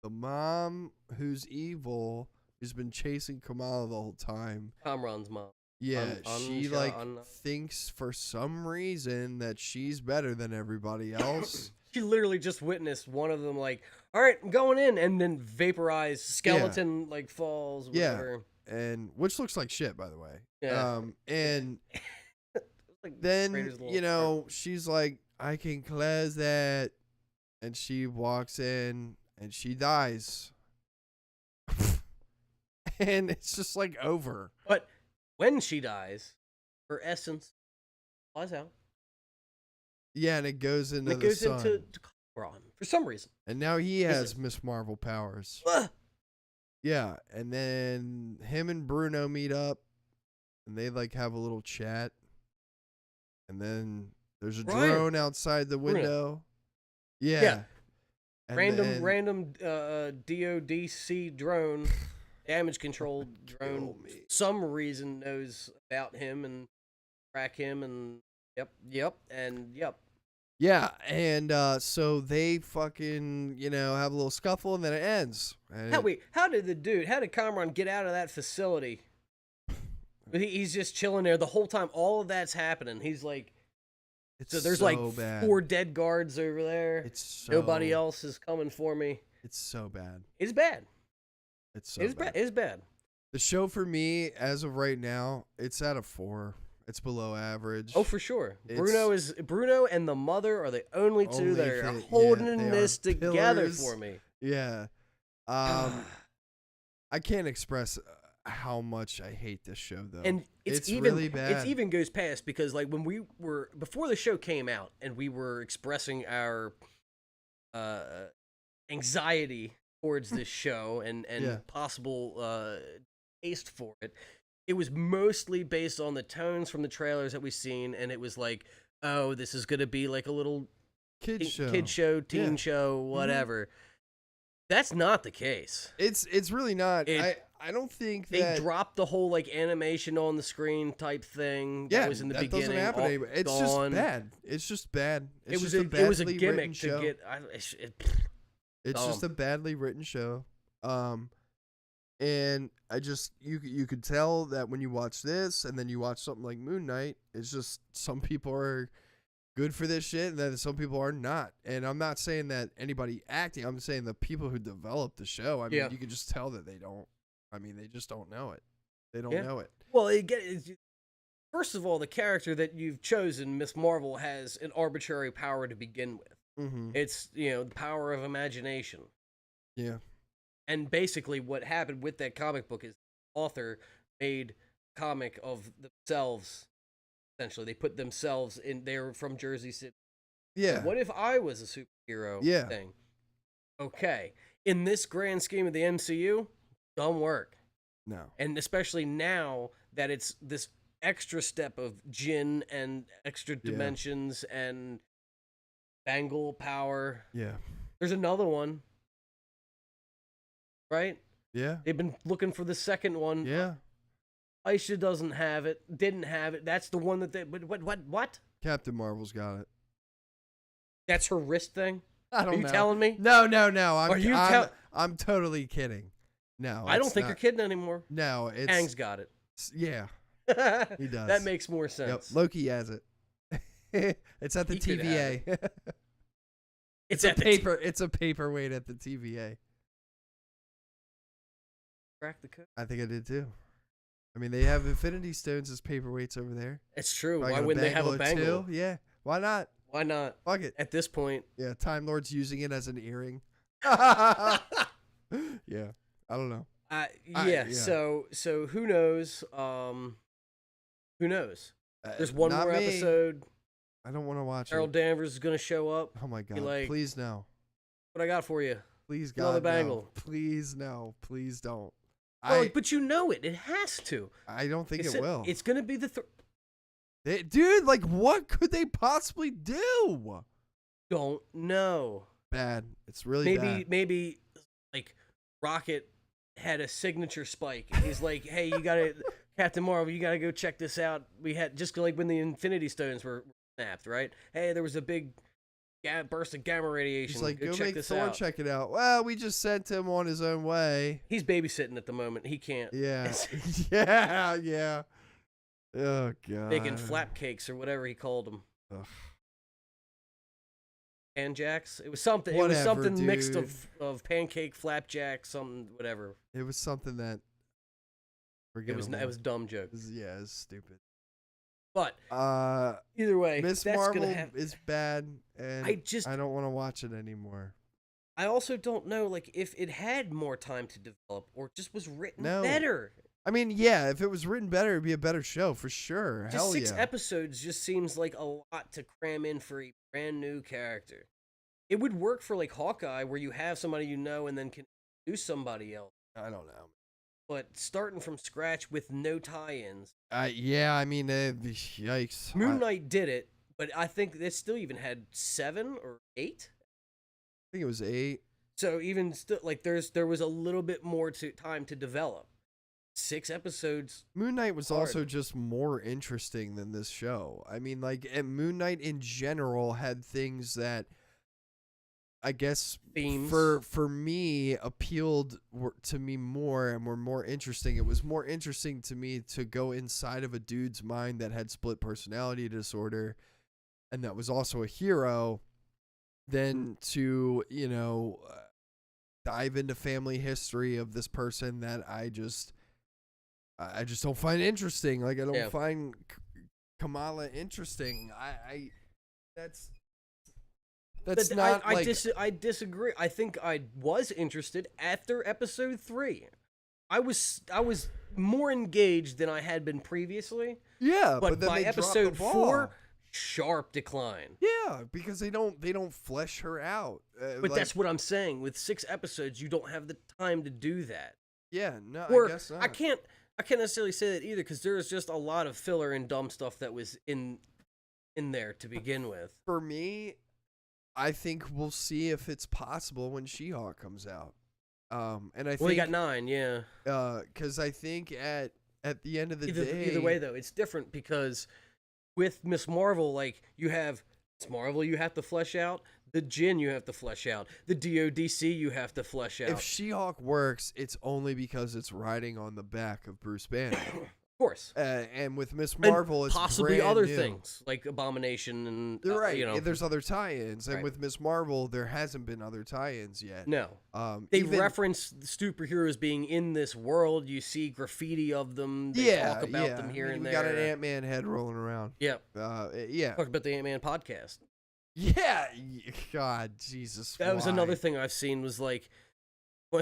mom who's evil, who's been chasing Kamala the whole time. Kamran's mom. Yeah, she like un- thinks for some reason that she's better than everybody else. She literally just witnessed one of them like, all right, I'm going in, and then vaporized skeleton like falls. Whatever. Yeah, and which looks like shit, by the way. Yeah. And Like then Raiders little you know she's like, I can close that, and she walks in and she dies, and it's just like over. But when she dies, her essence flies out. Yeah, and it goes into And it the goes sun. into Kamran for some reason. And now he Is has it- Miss Marvel powers. Ah! Yeah, and then him and Bruno meet up, and they like have a little chat. And then there's a Brian. drone outside the Bruno. window. Yeah. Yeah. And Random DODC drone, damage control drone. Kill me. Some reason knows about him and track him and yep. Yeah, and so they fucking, have a little scuffle, and then it ends. And How did Kamran get out of that facility? But he's just chilling there the whole time. All of that's happening. He's like, it's so there's so like bad. 4 dead guards over there. It's so Nobody else is coming for me. It's so bad. It's bad. It's so It's bad. bad. It's bad. The show for me, as of right now, it's at a 4. It's below average. Oh, for sure. It's- Bruno and the mother are the only two Only that are thing- holding yeah, they this are together pillars. for me. Yeah. I can't express how much I hate this show, though. And it's even really bad. It even goes past because like when we were before the show came out and we were expressing our anxiety towards this show and Yeah. possible taste for it. It was mostly based on the tones from the trailers that we've seen, and it was like, oh, this is gonna be like a little kid show. teen Yeah. show, whatever. That's not the case. It's really not. I don't think They that dropped the whole like animation on the screen type thing yeah, that was in the that beginning. doesn't happen all anymore. It's gone. just bad. It's just bad. It's just It was a badly gimmick written to show. get. It's just dumb. a badly written show. And I just you could tell that when you watch this and then you watch something like Moon Knight, it's just some people are good for this shit and then some people are not. And I'm not saying that anybody acting, I'm saying the people who developed the show. I mean, Yeah. you can just tell that they don't. I mean, they just don't know it. They don't Yeah. know it. Well, first of all, the character that you've chosen, Miss Marvel, has an arbitrary power to begin with. Mm-hmm. It's the power of imagination. Yeah. And basically, what happened with that comic book is the author made a comic of themselves. Essentially, they put themselves in. They're from Jersey City. Yeah. What if I was a superhero? Yeah. Thing. Okay. In this grand scheme of the MCU, don't work. No. And especially now that it's this extra step of Jin and extra Yeah. dimensions and Bangle power. Yeah. There's another one. Right? Yeah. They've been looking for the second one. Yeah. Aisha didn't have it. That's the one that they. But what? Captain Marvel's got it. That's her wrist thing? I don't Are you know. telling me? No. I'm totally kidding. No. I don't it's think not. you're kidding anymore. No, it's Aang's got it. Yeah. He does. That makes more Yep. sense. Loki has it. It's at the He could have TVA. It's a at the paper. It's a paperweight at the TVA. Crack the code. I think I did too. I mean, they have Infinity Stones as paperweights over there. It's true. Probably Why gonna wouldn't they have a or bangle? two. Yeah. Why not? Why not? Fuck it. At this point. Yeah. Time Lord's using it as an earring. Yeah. I don't know. Yeah. yeah. So who knows? Who knows? There's one Not more me. episode. I don't want to watch Carol it. Danvers is gonna show up. Oh my god! like- Please no. What I got for you? Please Another God no. bangle. Please no. Please don't. Well, but you know it. It has to. I don't think It's it will. It's gonna be the. Dude, like, what could they possibly do? Don't know. Bad. It's really bad. Maybe like Rocket had a signature spike. And he's like, hey, you gotta. Captain Marvel, you gotta go check this out. We had just like when the Infinity Stones were snapped, right? Hey, there was a big burst of gamma radiation. He's like, go check make this Thor out. check it out. Well, we just sent him on his own way. He's babysitting at the moment. He can't. Yeah. yeah. Oh, God. Making flap cakes or whatever he called them. Ugh. Panjacks? It was something. Whatever, it was something mixed dude. of pancake, flapjack, something, whatever. It was something that. It was a dumb joke. Yeah, it was stupid. But either way, Miss that's Marvel gonna have. is bad, and I don't want to watch it anymore. I also don't know, like, if it had more time to develop or just was written No. better. I mean, yeah, if it was written better, it'd be a better show for sure. Just Hell 6 yeah. episodes just seems like a lot to cram in for a brand new character. It would work for like Hawkeye, where you have somebody you know and then can do somebody else. I don't know. But starting from scratch with no tie-ins. Yeah, I mean, yikes. Moon Knight did it, but I think they still even had 7 or 8. I think it was 8. So even still, like there was a little bit more time to develop. 6 episodes. Moon Knight was hard. also just more interesting than this show. I mean, like, and Moon Knight in general had things that I guess Themes. for me appealed to me more and were more interesting. It was more interesting to me to go inside of a dude's mind that had split personality disorder and that was also a hero than to, dive into family history of this person that I just don't find interesting. Like, I don't find Kamala interesting. That's not I disagree. I think I was interested after episode 3. I was more engaged than I had been previously. Yeah, but then by they dropped the episode ball. 4, sharp decline. Yeah, because they don't flesh her out. But that's what I'm saying. With 6 episodes, you don't have the time to do that. Yeah, no, Or, I guess not. I can't necessarily say that either, because there's just a lot of filler and dumb stuff that was in there to begin with. For me, I think we'll see if it's possible when She-Hulk comes out. And I think you got 9, yeah. Because I think at the end of the day, either way though, it's different because with Miss Marvel, like you have Miss Marvel, you have to flesh out. The Djinn you have to flesh out. The DODC you have to flesh out. if She-Hulk works, it's only because it's riding on the back of Bruce Banner. Of course. And with Miss Marvel, and it's possibly brand other new. things like Abomination and You're right. You know. There's other tie-ins, and Right. with Miss Marvel, there hasn't been other tie-ins yet. No. They reference the superheroes being in this world. You see graffiti of them. They talk about them here and we there. got an Ant-Man head rolling around. Yep. Yeah. Talk about the Ant-Man podcast. Yeah. God, Jesus. That was why? another thing I've seen was like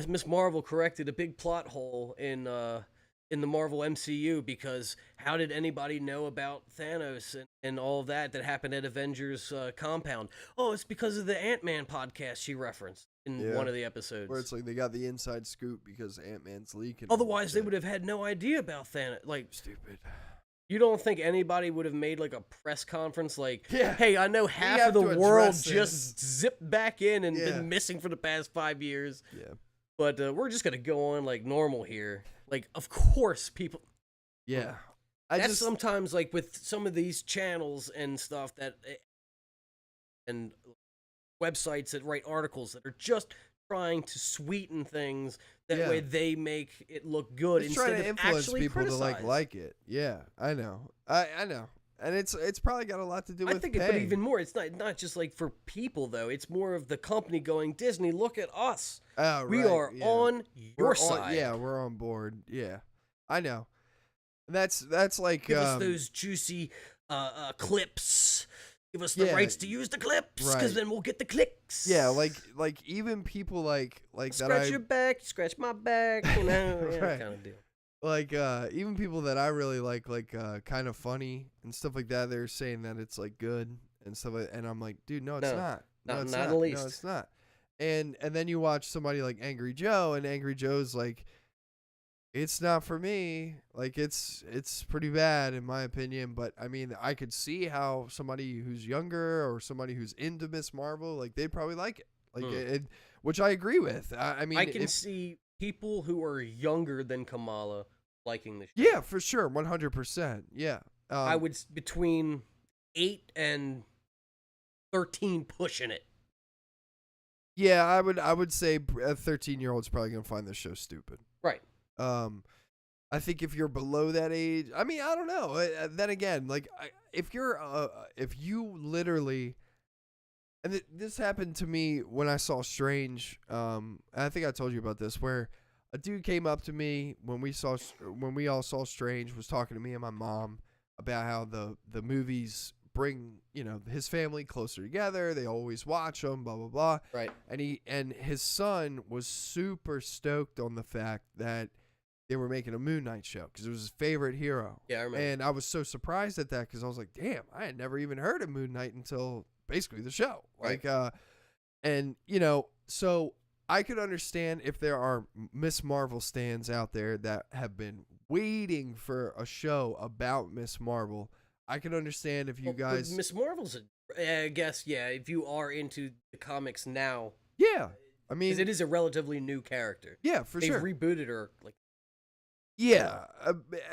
Miss Marvel corrected a big plot hole in the Marvel MCU because how did anybody know about Thanos and all of that happened at Avengers compound? Oh, it's because of the Ant-Man podcast she referenced in one of the episodes. Where it's like they got the inside scoop because Ant-Man's leaking. Otherwise, they would have had no idea about Thanos. Like, Stupid. you don't think anybody would have made like a press conference like, Yeah. hey, I know half have of the to world address just zipped back in and Yeah. been missing for the past 5 years. Yeah. But we're just going to go on like normal here. Like, of course, people... Yeah. That's sometimes like with some of these channels and stuff and websites that write articles that are just trying to sweeten things. That way they make it look good It's instead trying to of influence actually people to criticize. like it. Yeah, I know. I know. And it's probably got a lot to do with I think pay. but even more, it's not just like for people though. It's more of the company going, Disney, look at us. Oh, We right, are yeah. on your We're side. we're on board. Yeah, I know. That's like Give us those juicy clips. Give us the rights to use the clips, because right. then we'll get the clicks. Yeah, like even people like Scratch that. your back, scratch my back, you know, Right. kind of deal. Like even people that I really like kind of funny and stuff like that. They're saying that it's like good and stuff like, and I'm like, dude, no, it's not. No, it's not not. the least. No, it's not. And then you watch somebody like Angry Joe, and Angry Joe's like, it's not for me. Like it's pretty bad in my opinion. But I mean, I could see how somebody who's younger or somebody who's into Miss Marvel, like they'd probably like it. Like which I agree with. I mean, I can see people who are younger than Kamala liking the show. Yeah, for sure, 100%. Yeah. I would between 8 and 13 pushing it. Yeah, I would say a 13-year-old's probably gonna find this show stupid. Right. I think if you're below that age, I mean, I don't know. Then again, like if you literally, and this happened to me when I saw Strange. I think I told you about this, where a dude came up to me when we all saw Strange, was talking to me and my mom about how the movies bring his family closer together. They always watch them, blah blah blah. Right. And his son was super stoked on the fact that they were making a Moon Knight show because it was his favorite hero. Yeah, I remember. And I was so surprised at that because I was like, damn, I had never even heard of Moon Knight until basically the show. Right. Like, so I could understand if there are Miss Marvel stans out there that have been waiting for a show about Miss Marvel. I could understand if you guys. Miss Marvel's, I guess, yeah. If you are into the comics now, Yeah, I mean, 'cause it is a relatively new character. yeah, for They've sure. rebooted her like. Yeah,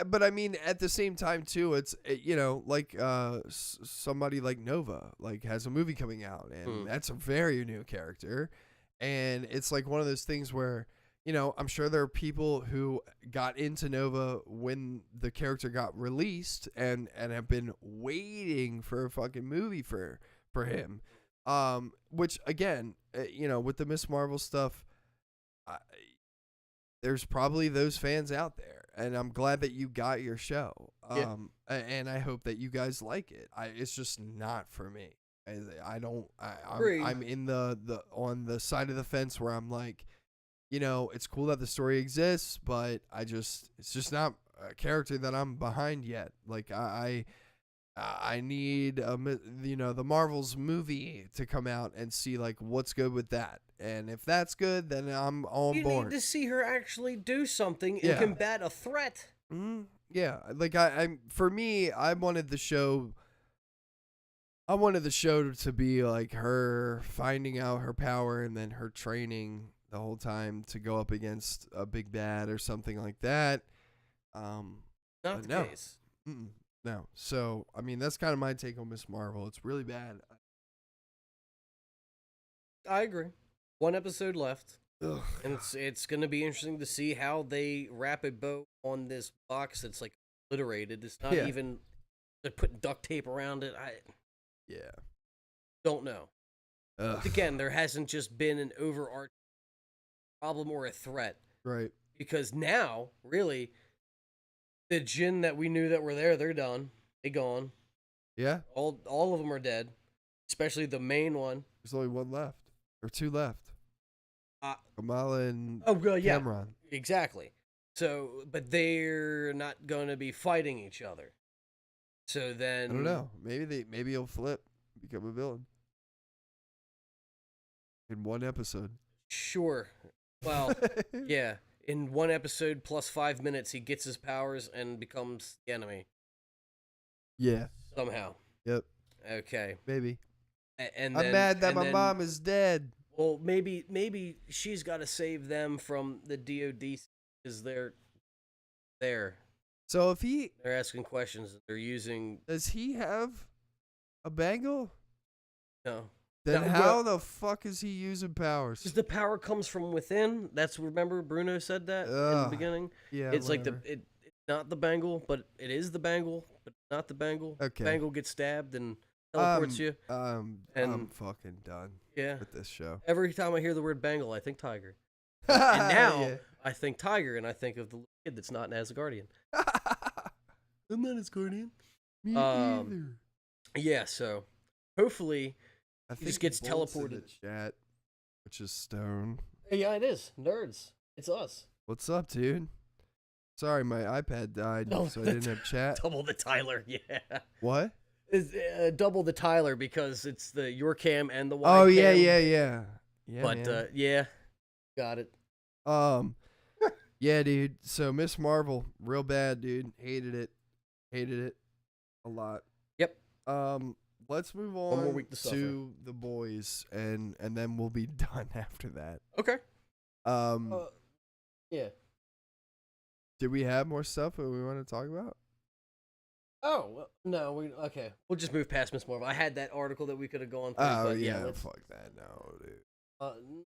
but I mean, at the same time too, it's like somebody like Nova like has a movie coming out, and that's a very new character, and it's like one of those things where I'm sure there are people who got into Nova when the character got released and have been waiting for a fucking movie for him, which again, with the Miss Marvel stuff. There's probably those fans out there, and I'm glad that you got your show. And I hope that you guys like it. It's just not for me. I'm in the on the side of the fence where I'm like, it's cool that the story exists, but it's just not a character that I'm behind yet. Like I need the Marvel's movie to come out and see like what's good with that. And if that's good, then I'm on board. You need to see her actually do something and Yeah. combat a threat. Mm-hmm. Yeah, like for me, I wanted the show to be like her finding out her power and then her training the whole time to go up against a big bad or something like that. Not the no. case. No. So, I mean, that's kind of my take on Miss Marvel. It's really bad. I agree. One episode left, Ugh. and it's going to be interesting to see how they wrap a bow on this box that's like obliterated. It's not even they're putting duct tape around it. I don't know. But again, there hasn't just been an overarching problem or a threat, Right. because now, really, the Jinn that we knew that were there, they're done. They gone. Yeah. All of them are dead, especially the main one. There's only one left. Or two left. Kamala and yeah, Cameron. exactly. So, but they're not going to be fighting each other. So then, I don't know. Maybe he'll flip, become a villain. In one episode. Sure. Well, yeah. In one episode plus 5 minutes, he gets his powers and becomes the enemy. Yeah. Somehow. Yep. Okay. Maybe. And I'm mad that my mom is dead. Well, maybe she's got to save them from the DOD because they're there. So if They're asking questions. They're using. does he have a bangle? No. Then No, how the fuck is he using powers? Because the power comes from within. Remember Bruno said that in the beginning? Yeah. It's whatever. like it's not the bangle, but it is the bangle, but it's not the bangle. Okay. Bangle gets stabbed and teleports you. I'm fucking done Yeah. with this show. Every time I hear the word bangle, I think tiger. And now Yeah. I think tiger, and I think of the little kid that's not an Asgardian. I'm not Asgardian. Me either. Yeah, so hopefully I he just think gets Bolt's in the teleported. chat, which is Stone. Yeah, it is. Nerds. It's us. What's up, dude? Sorry, my iPad died, No, so I didn't have chat. Double the Tyler, yeah. What? It's, double the Tyler because it's the your cam and the Oh wide yeah, cam. yeah. But man. yeah, got it. Yeah, dude. So Miss Marvel, real bad, dude. Hated it a lot. Yep. Let's move One more on week to suffer. to the boys, and then we'll be done after that. Okay. Um, Yeah. Did we have more stuff that we want to talk about? Oh well, no, okay. We'll just move past Miss Marvel. I had that article that we could have gone through. Oh but yeah, let's, fuck that, no, dude.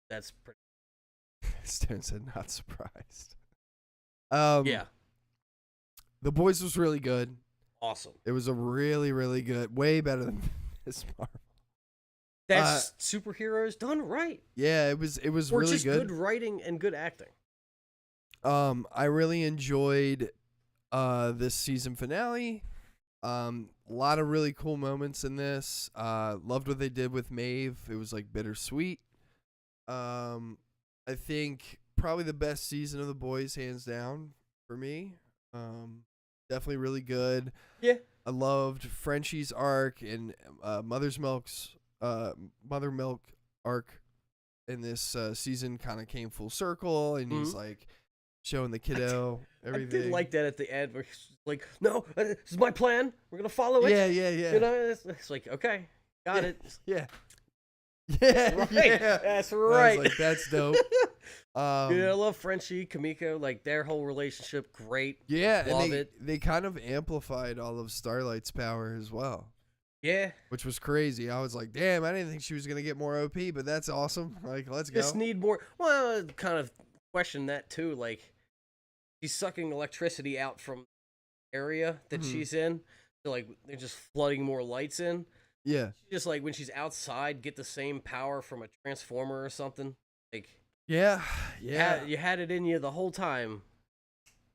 That's pretty. Stone said not surprised. Yeah, The Boys was really good. awesome. It was a really, really good, way better than Miss Marvel. That's superheroes done right. Yeah, it was Or really just good writing and good acting. I really enjoyed this season finale. A lot of really cool moments in this. Loved what they did with Maeve. It was like bittersweet. I think probably the best season of The Boys, hands down, for me. Definitely really good. Yeah. I loved Frenchie's arc and Mother Milk arc in this season kind of came full circle, and he's like showing the kiddo everything. I did like that at the end where he's like, no, this is my plan. We're going to follow it. Yeah. You know, it's like, okay, got it. Yeah. Yeah. Right. Yeah. That's I right. was like, that's dope. Yeah, I love Frenchie, Kamiko, like their whole relationship, great. Yeah, Love and it. they kind of amplified all of Starlight's power as well, Yeah. which was crazy. I was like, damn, I didn't think she was going to get more OP, but that's awesome. Like, let's go. Just need more. Well, I kind of question that too. Like, she's sucking electricity out from the area that she's in. So, like, they're just flooding more lights in. Yeah. She just, like, when she's outside, get the same power from a transformer or something. Like, Yeah. Yeah. you had it in you the whole time.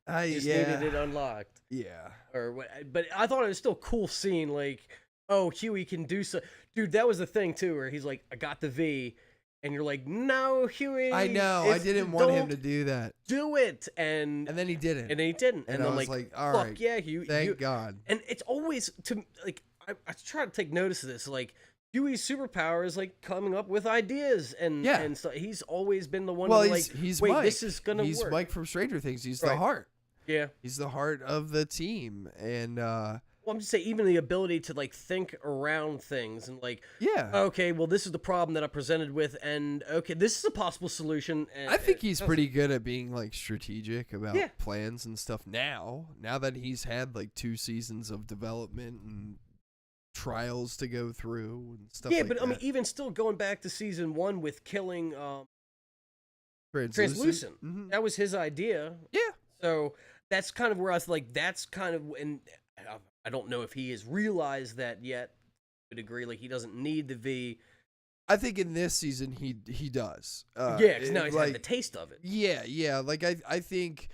I You just needed it unlocked. Yeah. Or what? But I thought it was still a cool scene. Like, oh, Huey can do so. Dude, that was the thing too, where he's like, I got the V, and you're like, no, Huey. I know. I didn't want him to do that. Do it, and then he didn't. and then he didn't, And I'm I was like, all fuck right, yeah, Huey. Thank God. And it's always to like, I try to take notice of this. Like, Huey's superpower is like coming up with ideas, and Yeah. and so he's always been the one. Well, to, he's, like, he's wait, Mike. this is gonna he's work. Mike from Stranger Things. He's Right. the heart. Yeah. He's the heart of the team. And Well, I'm just saying, even the ability to like think around things and like, yeah. okay, well, this is the problem that I presented with, and okay, this is a possible solution. And, I think he's pretty good at being like strategic about Yeah. plans and stuff now that he's had like 2 seasons of development and trials to go through and stuff yeah, like but that. I mean, even still going back to season 1 with killing Translucent. Translucent, Mhm. that was his idea. Yeah. So that's kind of where I was like, that's kind of, and I don't know if he has realized that yet. To a degree, like he doesn't need the V. I think in this season he does. Yeah, because now he's like, had the taste of it. Yeah. Like I think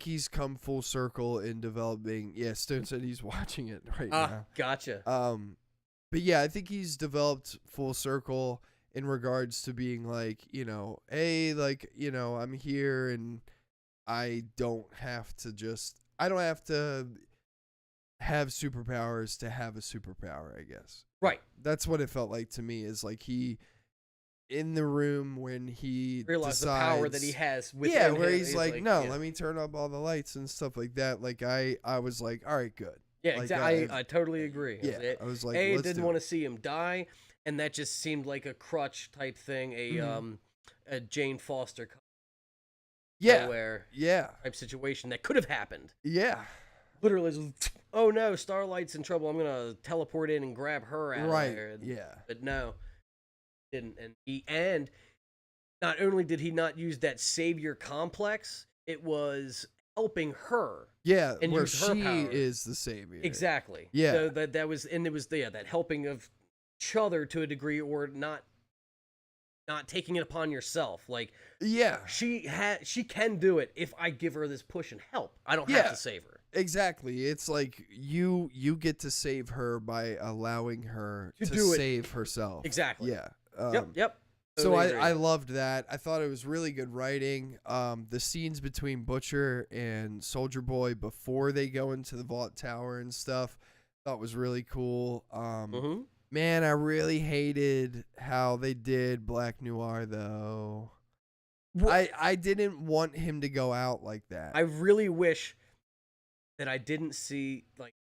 he's come full circle in developing. Yeah, Stone said he's watching it right now. Gotcha. But yeah, I think he's developed full circle in regards to being like, you know, hey, like, you know, I'm here and I don't have to have superpowers to have a superpower, I guess. Right. That's what it felt like to me, is like he in the room when he Realize the power that he has within yeah, him. where he's like, no, yeah. let me turn up all the lights and stuff like that. Like I was like, all right, good. Yeah, Like, exactly. I totally agree. Yeah, I was like, A, let's didn't do want it. to see him die, and that just seemed like a crutch type thing, a Jane Foster Yeah, nowhere yeah, type situation that could have happened. yeah. Literally, just, oh no, Starlight's in trouble. I'm gonna teleport in and grab her out Right. of there. Yeah. But no, didn't. And not only did he not use that savior complex, it was helping her. Yeah, And where use her she power. is the savior. Exactly. Yeah. So that was, and it was that helping of each other to a degree, or not taking it upon yourself. Like Yeah, she can do it if I give her this push and help. I don't have Yeah. to save her. exactly. It's like you get to save her by allowing her To to do it. save herself. Exactly. Yeah. Yep. So Totally agree. I loved that. I thought it was really good writing. The scenes between Butcher and Soldier Boy before they go into the Vault Tower and stuff, thought was really cool. Mhm. Man, I really hated how they did Black Noir though. I didn't want him to go out like that. I really wish that I didn't see like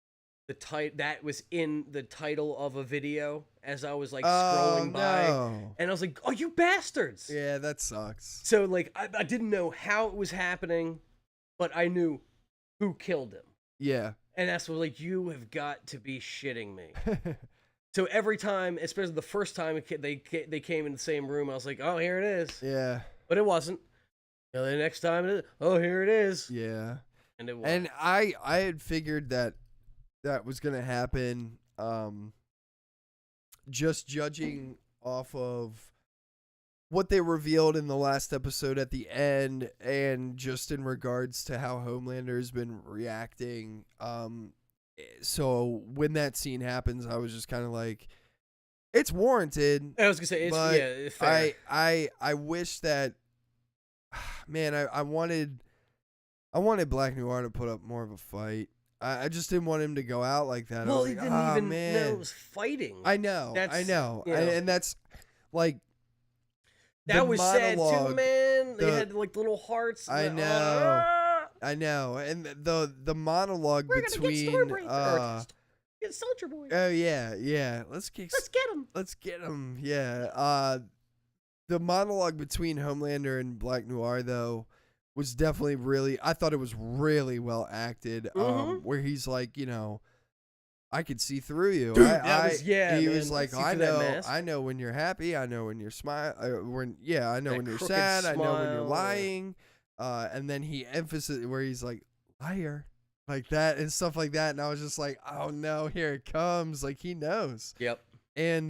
the that was in the title of a video as I was like scrolling by, no. and I was like, "Oh, you bastards!" Yeah, that sucks. So like, I didn't know how it was happening, but I knew who killed him, Yeah. and that's what like you have got to be shitting me. So every time, especially the first time they came in the same room, I was like, "Oh, here it is," Yeah. but it wasn't. You know, the next time, oh, here it is, Yeah. and it was. And I had figured that was gonna happen. Just judging off of what they revealed in the last episode at the end, and just in regards to how Homelander's been reacting. So when that scene happens, I was just kind of like, it's warranted. I was gonna say, it's fair. I wish that, man, I wanted Black Noir to put up more of a fight. I just didn't want him to go out like that. Well, I was he like, didn't even man. know it was fighting. I know. That's, you know. and that's like that the was sad too, monologue, man. They had like little hearts. I and, know. I know. And the monologue We're between gonna get Stormbreaker. Get Soldier Boy. oh yeah. Let's get him. Let's get him. Yeah. The monologue between Homelander and Black Noir, though, was definitely really, I thought it was really well acted. Where he's like, you know, I could see through you. Dude, he man, was like, see through that mask. I know when you're happy. I know when you're I know when you're crooked sad. I know when you're smile. lying. And then he emphasizes where he's like, liar. Like that and stuff like that. And I was just like, oh no, here it comes. Like he knows. Yep. And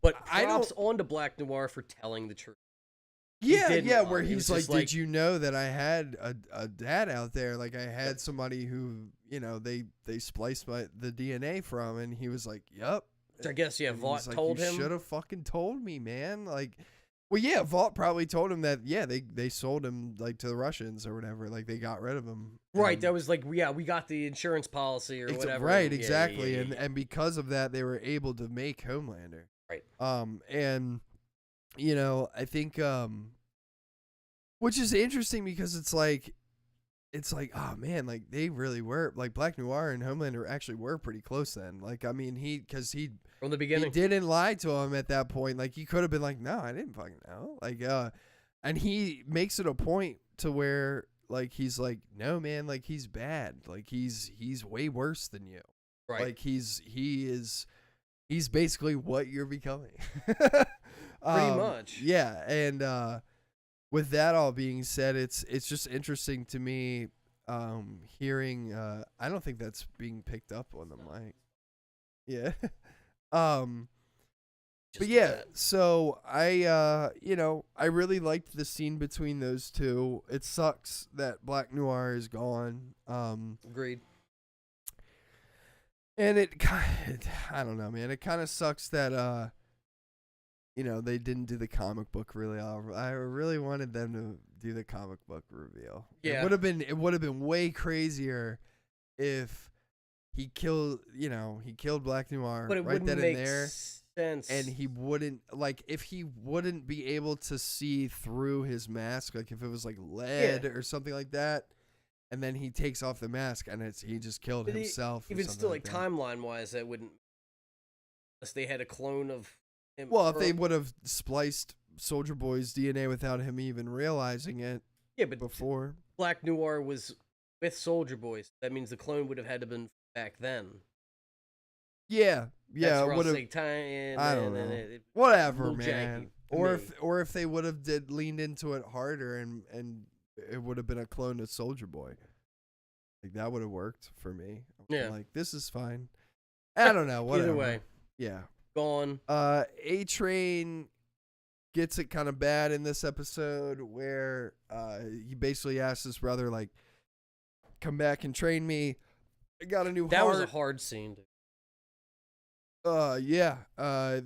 But I props on to Black Noir for telling the truth. Yeah, where He he's was like, just like- did you know that I had a dad out there? Like I had somebody who, you know, they spliced the DNA from, and he was like, yep. I guess, yeah, And Vought he's like, told you him. should have fucking told me, man. Like, well, yeah, Vought probably told him that, yeah, they sold him, like, to the Russians or whatever. Like, they got rid of him. Right, And- that was like, yeah, we got the insurance policy or whatever. Right, Yeah, exactly. yeah, yeah. And because of that, they were able to make Homelander. Right. And, you know, I think, which is interesting because it's like, oh man, like they really were, like Black Noir and Homelander actually were pretty close then. Like, I mean, because he From the beginning. didn't lie to him at that point. Like, he could have been like, no, I didn't fucking know. Like, and he makes it a point to where, like, he's like, no, man, like he's bad. Like he's way worse than you. Right. Like he's basically what you're becoming. Pretty much. Yeah, and with that all being said, it's just interesting to me hearing I don't think that's being picked up on the mic. Yeah. But yeah, so I you know, I really liked the scene between those two. It sucks that Black Noir is gone. Agreed. And I don't know, man. It kind of sucks that you know, they didn't do the comic book really. I really wanted them to do the comic book reveal. Yeah. It would have been way crazier if he killed Black Noir But it right wouldn't then make and there. sense. And he wouldn't, like, if he wouldn't be able to see through his mask, like if it was like lead or something like that, and then he takes off the mask and he just killed But himself. or even something still, like that. timeline wise, that wouldn't. Unless they had a clone of him. Well, if they would have spliced Soldier Boy's DNA without him even realizing it but before. Black Noir was with Soldier Boys. That means the clone would have had to been back then. Yeah, That's it where would I'll have. say tie-in. I don't and know. it- Whatever, little man. janky to Or if they would have leaned into it harder and it would have been a clone of Soldier Boy. Like that would have worked for me. Yeah. Like this is fine. I don't know. Whatever. Either way, Yeah. gone. A-Train gets it kind of bad in this episode where he basically asks his brother, like, come back and train me. I got a new That heart. was a hard scene. Dude. Yeah.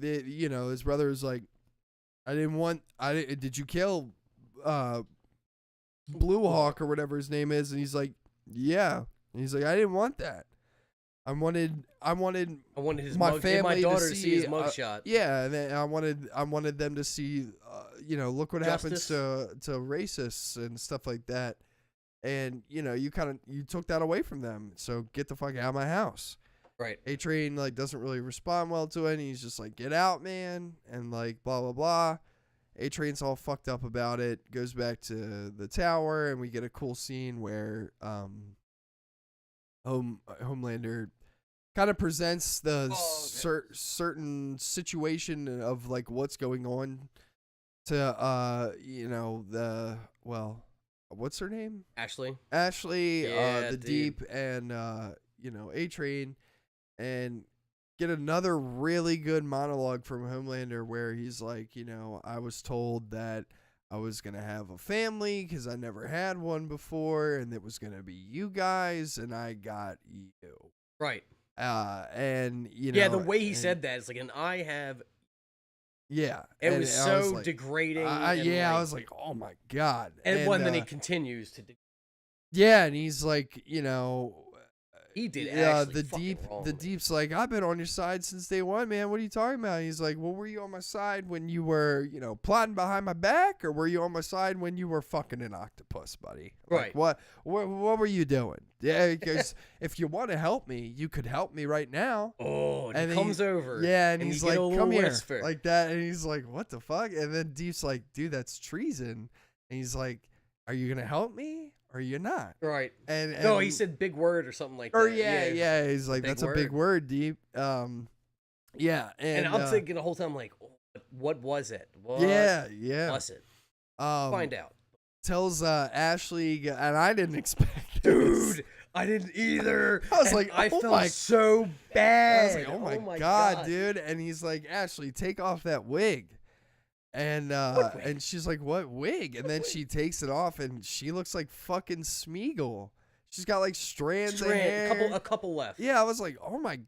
You know, his brother was like, did you kill Blue Hawk or whatever his name is? And he's like, yeah. And he's like, I didn't want that. I wanted I wanted his my mug, family my daughter to to see his see, mugshot. yeah, and then I wanted them to see, you know, look what happens Justice. to racists and stuff like that. And you know, you took that away from them. So get the fuck out of my house. Right. A-Train like doesn't really respond well to it, and he's just like, get out, man, and like blah blah blah. A-Train's all fucked up about it, goes back to the tower, and we get a cool scene where Homelander kind of presents the certain situation of like what's going on to what's her name? Ashley. The dude. Deep, and A-Train, and get another really good monologue from Homelander where he's like, I was told that I was going to have a family because I never had one before, and it was going to be you guys, and I got you. Right. And, the way he said that, it's like, and I have. Yeah. It was so degrading. I was like, oh my God. And then he continues to. Yeah, and he's like, he did the Deep. The Deep's like, I've been on your side since day one, man. What are you talking about? He's like, well, were you on my side when you were, plotting behind my back, or were you on my side when you were fucking an octopus, buddy? Like, right. What were you doing? Yeah, because if you want to help me, you could help me right now. Oh, and he comes over. Yeah, and he's like, come here, whisper. like that, and he's like, what the fuck? And then Deep's like, dude, that's treason. And he's like, are you gonna help me? Or you're not. Right. And no, he said big word or something like that. Or yeah. He's like, that's a big word, Deep. Yeah. And I'm thinking the whole time, like, what was it? What was it? Find out. Tells Ashley, and I didn't expect Dude, this. I didn't either. I was like, I felt so bad. I was like, oh my God, dude. And he's like, Ashley, take off that wig. And she's like, what wig? And then she takes it off, and she looks like fucking Smeagol. She's got like strands of hair. A couple left. Yeah, I was like, oh my,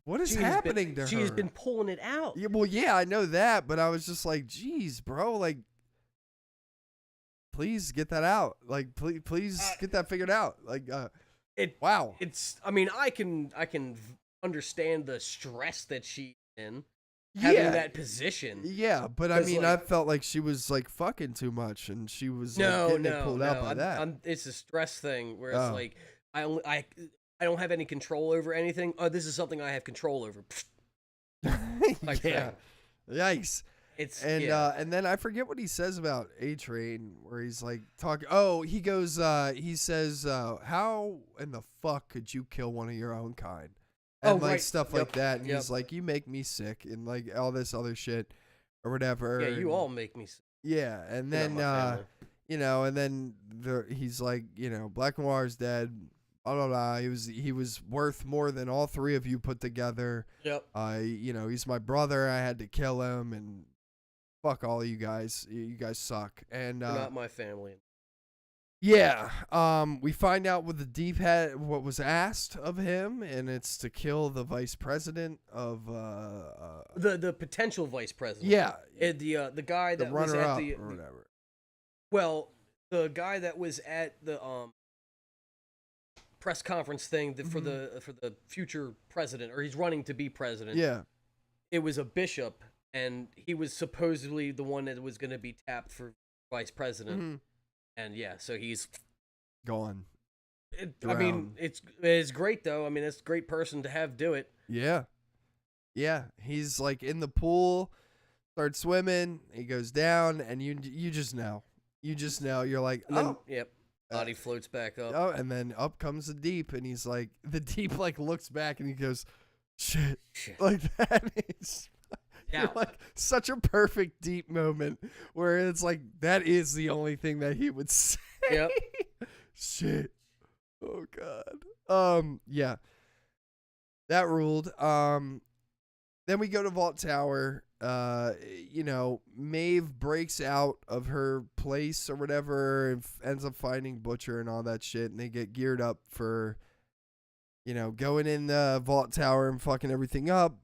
what is happening to her? She's been pulling it out. Yeah, well, yeah, I know that, but I was just like, geez, bro, like, please get that out. Like, please get that figured out. Like, wow. I mean, I can understand the stress that she's in. Having that position. Yeah, but I mean, I felt like she was like fucking too much, and she was getting it pulled out by that. It's a stress thing where it's like I don't have any control over anything. Oh, this is something I have control over. Yeah, yikes. And then I forget what he says about A-Train, where he's like talking. Oh, he goes. He says, "How in the fuck could you kill one of your own kind?" And stuff like that. And he's like, you make me sick, and like all this other shit or whatever. Yeah, you all make me sick. Yeah. And then, and then he's like, Black Noir's dead. Blah, blah, blah. He was worth more than all three of you put together. Yep. He's my brother. I had to kill him, and fuck all of you guys. You guys suck. And you're not my family. Yeah, we find out what the Deep had, what was asked of him, and it's to kill the vice president of the potential vice president. Yeah, the guy that was at the or whatever. Well, the guy that was at the press conference thing for the future president, or he's running to be president. Yeah, it was a bishop, and he was supposedly the one that was going to be tapped for vice president. Mm-hmm. And yeah, so he's gone. I mean, it's great though. I mean, it's a great person to have do it. Yeah, yeah. He's like in the pool, starts swimming. He goes down, and you just know. You're like, and then, yep. Body floats back up. Oh, and then up comes the Deep, and he's like, the Deep like looks back, and he goes, shit. Like that is. Yeah. Like such a perfect Deep moment where it's like that is the only thing that he would say. Yep. Shit. Oh God. Yeah. That ruled. Then we go to Vault Tower. Maeve breaks out of her place or whatever and ends up finding Butcher and all that shit, and they get geared up for going in the Vault Tower and fucking everything up.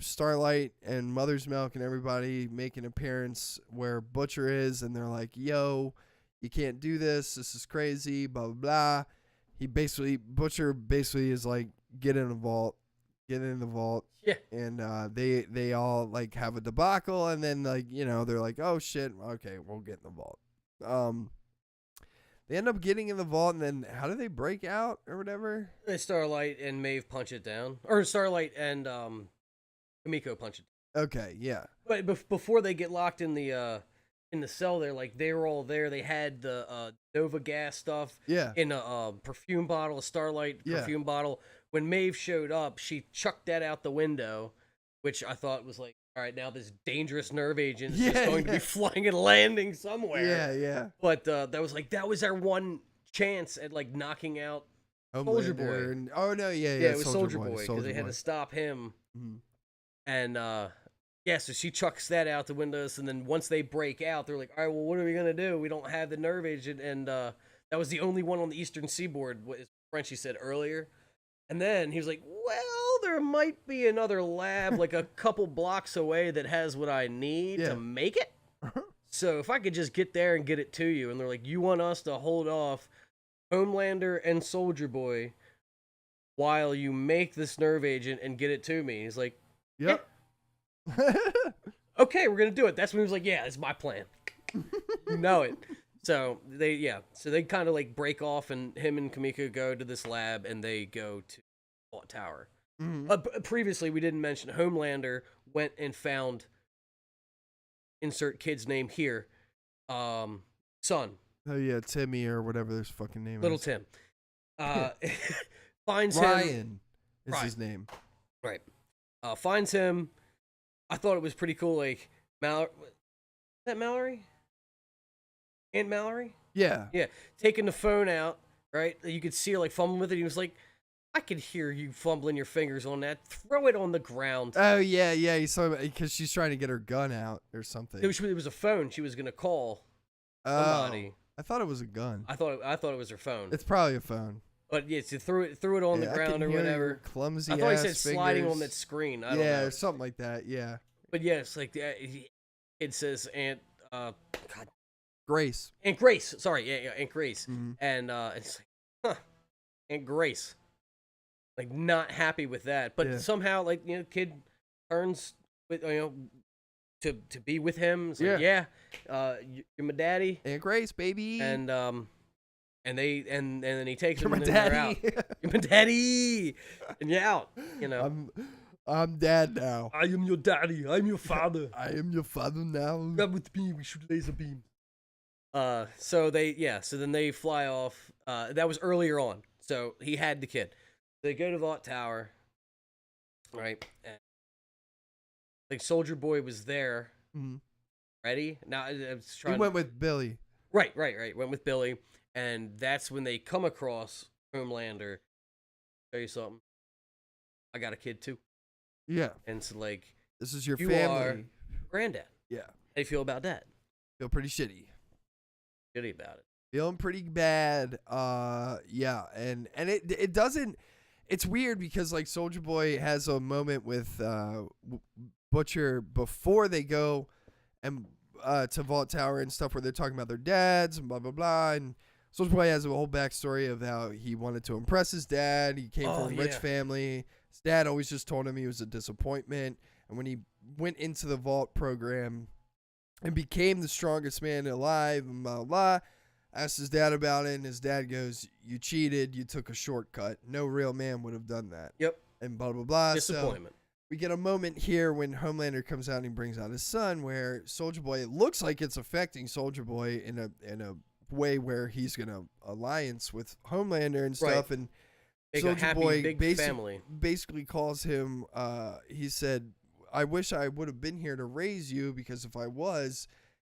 Starlight and Mother's Milk and everybody make an appearance where Butcher is, and they're like, yo, you can't do this. This is crazy, blah, blah, blah. Butcher basically is like, get in the vault. Yeah. And they all like have a debacle, and then like, they're like, oh shit, okay, we'll get in the vault. They end up getting in the vault, and then how do they break out or whatever? Starlight and Maeve punch it down, or Starlight and Kamiko punch it. Okay, yeah. But before they get locked in the cell, they're like they were all there. They had the Nova gas stuff Yeah. in a perfume bottle, a Starlight perfume bottle. When Maeve showed up, she chucked that out the window, which I thought was like, all right, now this dangerous nerve agent is just going to be flying and landing somewhere. Yeah, yeah. But that was our one chance at like knocking out Soldier Boy. And, oh no, yeah. Yeah, it was Soldier Boy because Soldier they had Boy. to stop him. Mhm. And yeah, so she chucks that out the windows, and then once they break out, they're like, all right, well, what are we gonna do? We don't have the nerve agent, and that was the only one on the Eastern Seaboard, what Frenchie said earlier. And then he was like, well, there might be another lab like a couple blocks away that has what I need to make it. So if I could just get there and get it to you. And they're like, you want us to hold off Homelander and Soldier Boy while you make this nerve agent and get it to me. He's like, Yep. okay, we're going to do it. That's when he was like, yeah, it's my plan. You know it. So they kind of like break off, and him and Kamiko go to this lab, and they go to Vault Tower. Mhm. Previously, we didn't mention Homelander went and found insert kid's name here, son, Oh yeah, Timmy or whatever his fucking name little is. Tim. Finds him. Ryan is Ryan. his name. Right. Finds him. I thought it was pretty cool. Like is that Mallory? Aunt Mallory? Yeah. Yeah, taking the phone out, right? You could see her like fumbling with it. He was like, I could hear you fumbling your fingers on that. Throw it on the ground. Oh yeah, yeah. You saw because she's trying to get her gun out or something. It was a phone. She was gonna call somebody. I thought it was a gun. I thought it was her phone. It's probably a phone. But yeah, she threw it on the I ground can or hear your whatever. Clumsy. I thought he ass said sliding on fingers. that screen. I don't Yeah, know. or something like that. Yeah. But yeah, it's like it says Aunt Grace. Aunt Grace. Sorry, yeah, Aunt Grace. Mhm. And it's like, Aunt Grace. Like not happy with that, but Yeah. somehow like kid turns with to be with him. It's like, yeah, you're my daddy, Aunt Grace, baby. and then he takes You're him my and then they're daddy. out. You're my daddy, and you're out. I'm dad now. I am your daddy. I'm your father. I am your father now. Come with me. We shoot laser beams. So then they fly off. That was earlier on. So he had the kid. They go to Vault Tower, right? And like Soldier Boy was there, Mhm. ready. Now I was He trying. went with Billy. Right. Went with Billy, and that's when they come across Homelander. Tell you something. I got a kid too, Yeah. and it's like This is your you family. are granddad. Yeah. How do you feel about that? Feel pretty shitty. Shitty about it. Feeling pretty bad. Yeah, and it doesn't. It's weird because like Soldier Boy has a moment with Butcher before they go and to Vault Tower and stuff where they're talking about their dads and blah blah blah. And Soldier Boy has a whole backstory of how he wanted to impress his dad. He came from a rich family. His dad always just told him he was a disappointment. And when he went into the Vault program and became the strongest man alive and blah blah blah. Asked his dad about it, and his dad goes, "You cheated. You took a shortcut. No real man would have done that." Yep. And blah blah blah. Disappointment. So we get a moment here when Homelander comes out and he brings out his son, where Soldier Boy. It looks like it's affecting Soldier Boy in a way where he's gonna alliance with Homelander and stuff. Right. And Make a Soldier happy Boy big family. basically calls him. He said, "I wish I would have been here to raise you because if I was,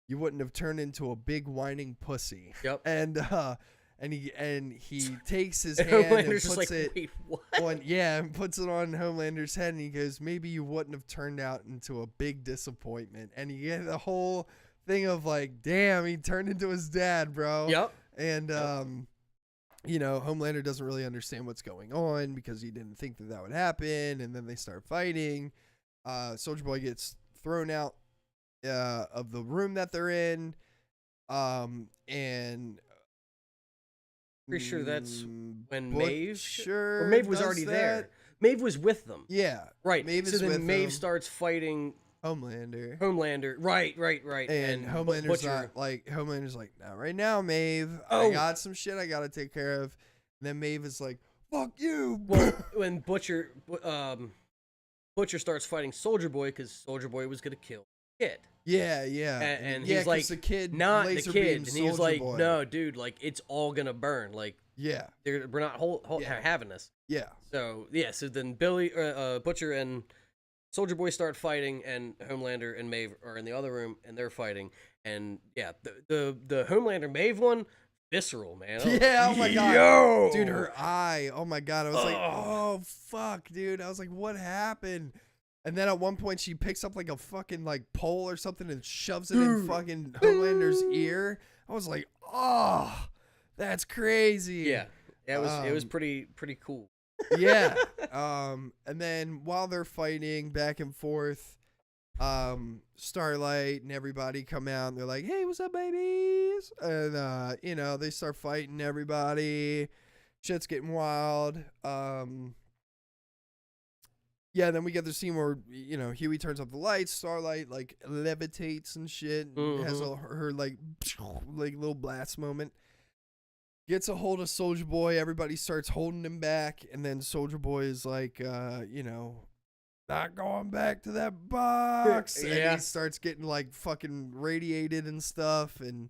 you wouldn't have turned into a big whining pussy." Yep. And he takes his And hand and Homelander's puts just like, it wait, what? and puts it on Homelander's head, and he goes, "Maybe you wouldn't have turned out into a big disappointment." And you get the whole thing of like, damn, he turned into his dad, bro. Yep. And Homelander doesn't really understand what's going on because he didn't think that would happen, and then they start fighting. Soldier Boy gets thrown out of the room that they're in, and Pretty sure that's when Butcher Maeve was does already that. there. Maeve was with them. Yeah, Right. Maeve so is then with Maeve them. starts fighting Homelander. Right. And Homelander's Butcher. Homelander's like, not right now, Maeve. Oh. I got some shit I gotta take care of. And then Maeve is like, fuck you. Well, when Butcher starts fighting Soldier Boy because Soldier Boy was gonna kill the kid. Yeah. And yeah, he's like, the kid not the laser kid, beams and he's Soulja like, Boy. no, dude, like it's all gonna burn. Like, Yeah. we're not having this. Yeah. So then Butcher and Soldier Boy start fighting, and Homelander and Maeve are in the other room, and they're fighting. And yeah, the Homelander Maeve one, visceral, man. Yeah, oh my god. Yo! Dude, her eye. Oh my god. I was like, oh fuck, dude. I was like, what happened? And then at one point she picks up like a fucking like pole or something and shoves it in fucking Homelander's ear. I was like, oh, that's crazy. Yeah. It was pretty cool. Yeah. And then while they're fighting back and forth, Starlight and everybody come out and they're like, hey, what's up, babies? And they start fighting everybody. Shit's getting wild. Yeah, then we get the scene where, Huey turns off the lights, Starlight like levitates and shit, and has her like little blast moment. Gets a hold of Soldier Boy, everybody starts holding him back, and then Soldier Boy is like, not going back to that box. Yeah. And he starts getting like fucking radiated and stuff, and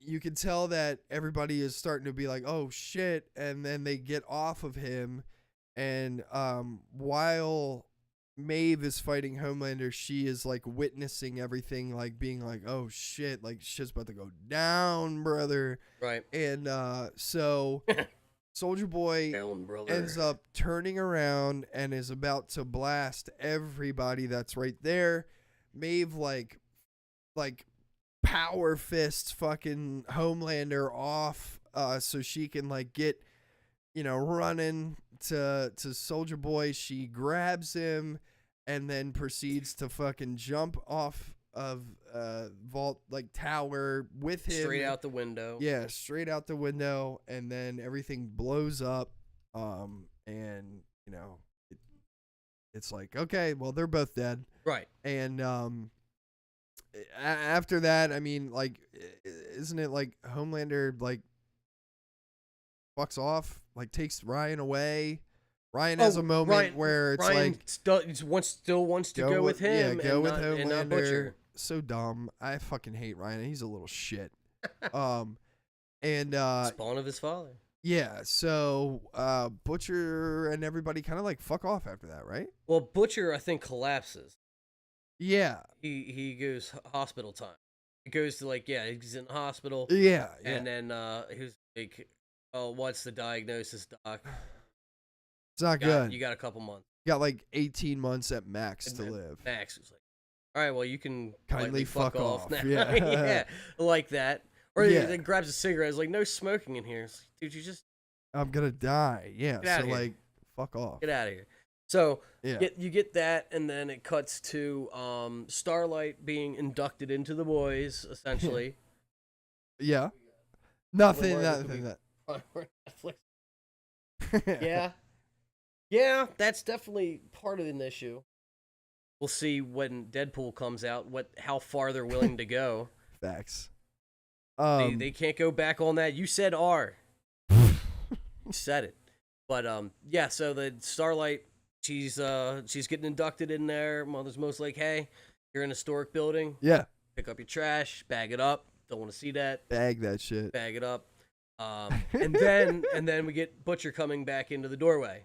you can tell that everybody is starting to be like, oh shit, and then they get off of him. And while Maeve is fighting Homelander, she is like witnessing everything, like being like, oh shit, like shit's about to go down, brother. Right. And so Soldier Boy ends up turning around and is about to blast everybody that's right there. Maeve like power fists fucking Homelander off so she can like get running to Soldier Boy. She grabs him and then proceeds to fucking jump off of vault like tower with him straight out the window. Yeah, straight out the window, and then everything blows up. And it's like, okay, well, they're both dead. Right. And after that, I mean, like, isn't it like Homelander like fucks off, like takes Ryan away? Ryan has a moment where it's Ryan like still wants to go with him. Yeah, go with Homelander. And not Butcher. So dumb. I fucking hate Ryan. He's a little shit. And spawn of his father. Yeah, so Butcher and everybody kind of like fuck off after that, right? Well, Butcher I think collapses. Yeah. He goes hospital time. He goes to he's in the hospital. Yeah. And then he's like, oh, what's the diagnosis, doc? It's not good. You got a couple months. You got like 18 months at max to live. Max was like, all right, well, you can kindly fuck off now. Yeah. Yeah, like that. Or he then grabs a cigarette. He's like, no smoking in here. It's like, dude, you just... I'm going to die. Yeah, so like, fuck off. Get out of here. So yeah. you get that, and then it cuts to Starlight being inducted into the boys, essentially. Yeah. Nothing. Yeah. Yeah, that's definitely part of an issue. We'll see when Deadpool comes out how far they're willing to go. Facts. They can't go back on that. You said R. You said it. But yeah, so the Starlight, she's getting inducted in there. Mother's most like, hey, you're in a historic building. Yeah. Pick up your trash, bag it up. Don't want to see that. Bag that shit. Bag it up. And then we get Butcher coming back into the doorway.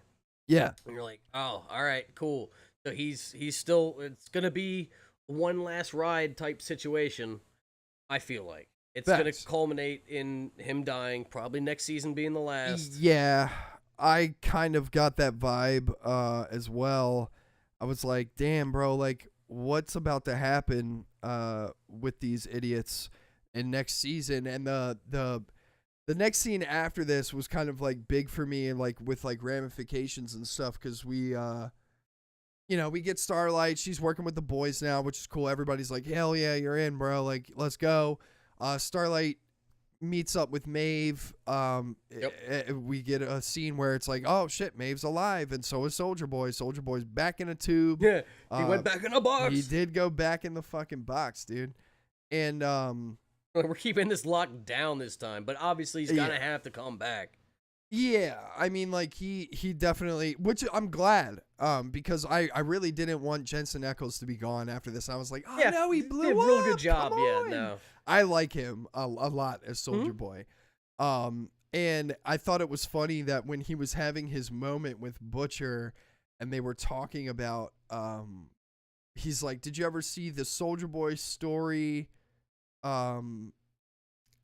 Yeah. And you're like, oh, all right, cool. So he's still, it's going to be one last ride type situation, I feel like. It's going to culminate in him dying, probably next season being the last. Yeah, I kind of got that vibe as well. I was like, damn, bro, like, what's about to happen with these idiots in next season? And the next scene after this was kind of like big for me and like with like ramifications and stuff because we we get Starlight. She's working with the boys now, which is cool. Everybody's like, hell yeah, you're in, bro. Like, let's go. Starlight meets up with Maeve. We get a scene where it's like, oh shit, Maeve's alive, and so is Soldier Boy. Soldier Boy's back in a tube. Yeah, he went back in a box. He did go back in the fucking box, dude. And we're keeping this locked down this time, but obviously he's gonna have to come back. Yeah, I mean, like he definitely, which I'm glad, because I really didn't want Jensen Ackles to be gone after this. I was like, oh no, he blew up. Real good job. Come Yeah, on. no. I like him a lot as Soldier Boy. And I thought it was funny that when he was having his moment with Butcher and they were talking about, he's like, did you ever see the Soldier Boy story? And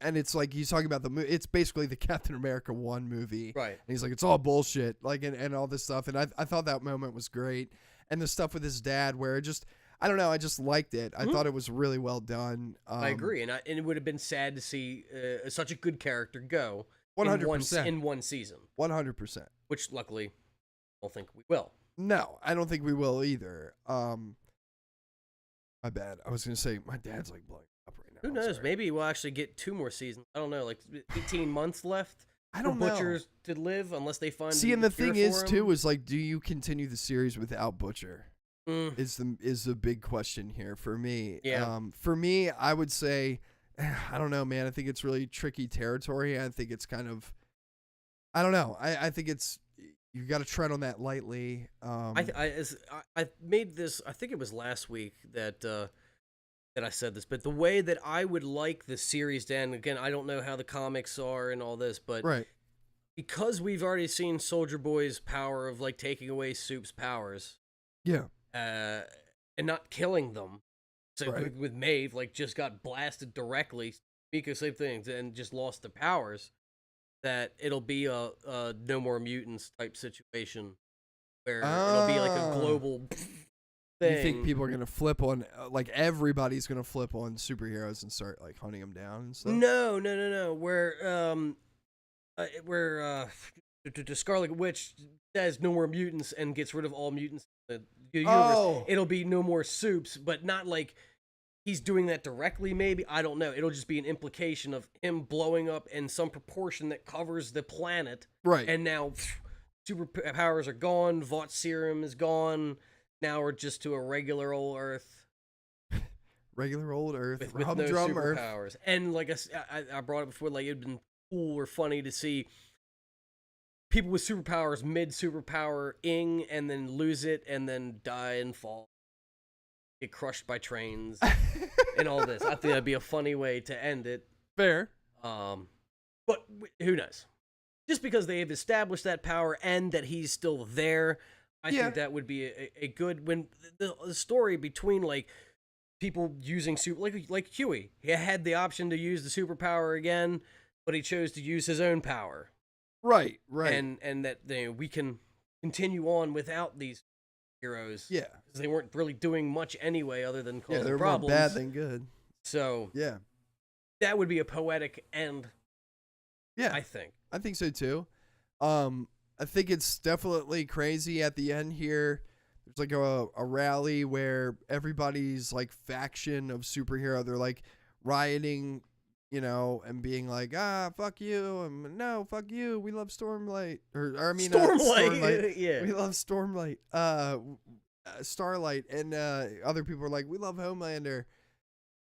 it's like, he's talking about the movie. It's basically the Captain America 1 movie. Right. And he's like, it's all bullshit. Like, and all this stuff. And I thought that moment was great. And the stuff with his dad where it just, I don't know. I just liked it. I thought it was really well done. I agree. And it would have been sad to see such a good character go 100% in one season. 100%. Which luckily, I don't think we will. No, I don't think we will either. My bad. I was going to say, my dad's like blowing up right now. Who knows? Maybe we'll actually get 2 more seasons. I don't know, like 18 months left. I don't for know. Butchers to live unless they find. See, and the thing is, him. too, is like, do you continue the series without Butcher? Is the big question here for me. Yeah. For me, I would say, I don't know, man. I think it's really tricky territory. I think it's kind of, I don't know. I think it's, you got to tread on that lightly. I made this. I think it was last week that I said this, but the way that I would like the series to end. Again, I don't know how the comics are and all this, but right. Because we've already seen Soldier Boy's power of like taking away Soup's powers. Yeah. And not killing them. So Right. with Maeve, like just got blasted directly, speak of same things, and just lost their powers. That it'll be a No More Mutants type situation where it'll be like a global thing. You think people are gonna flip on, like everybody's gonna flip on superheroes and start like hunting them down and stuff? No. Where the Scarlet Witch says no more mutants and gets rid of all mutants in the universe. It'll be no more Soups, but not like he's doing that directly. Maybe, I don't know. It'll just be an implication of him blowing up in some proportion that covers the planet. Right. And now superpowers are gone. Vought serum is gone. Now we're just to a regular old Earth. Regular old Earth, With no humdrum Earth. superpowers. And like I brought it before, like it'd been cool or funny to see people with superpowers mid-superpower-ing and then lose it and then die and fall, get crushed by trains and all this. I think that'd be a funny way to end it. Fair. But who knows? Just because they have established that power and that he's still there, I think that would be a good, when the story between like people using like Huey, he had the option to use the superpower again, but he chose to use his own power. Right. And that we can continue on without these heroes. Yeah. Because they weren't really doing much anyway other than causing they're problems. more bad than good. So yeah, that would be a poetic end. Yeah, I think so too. I think it's definitely crazy at the end here. There's like a rally where everybody's like faction of superhero, they're like rioting, you know, and being like, fuck you, and no, fuck you, we love Stormlight, or I mean, Stormlight. Yeah, we love Stormlight, Starlight, and other people are like, we love Homelander.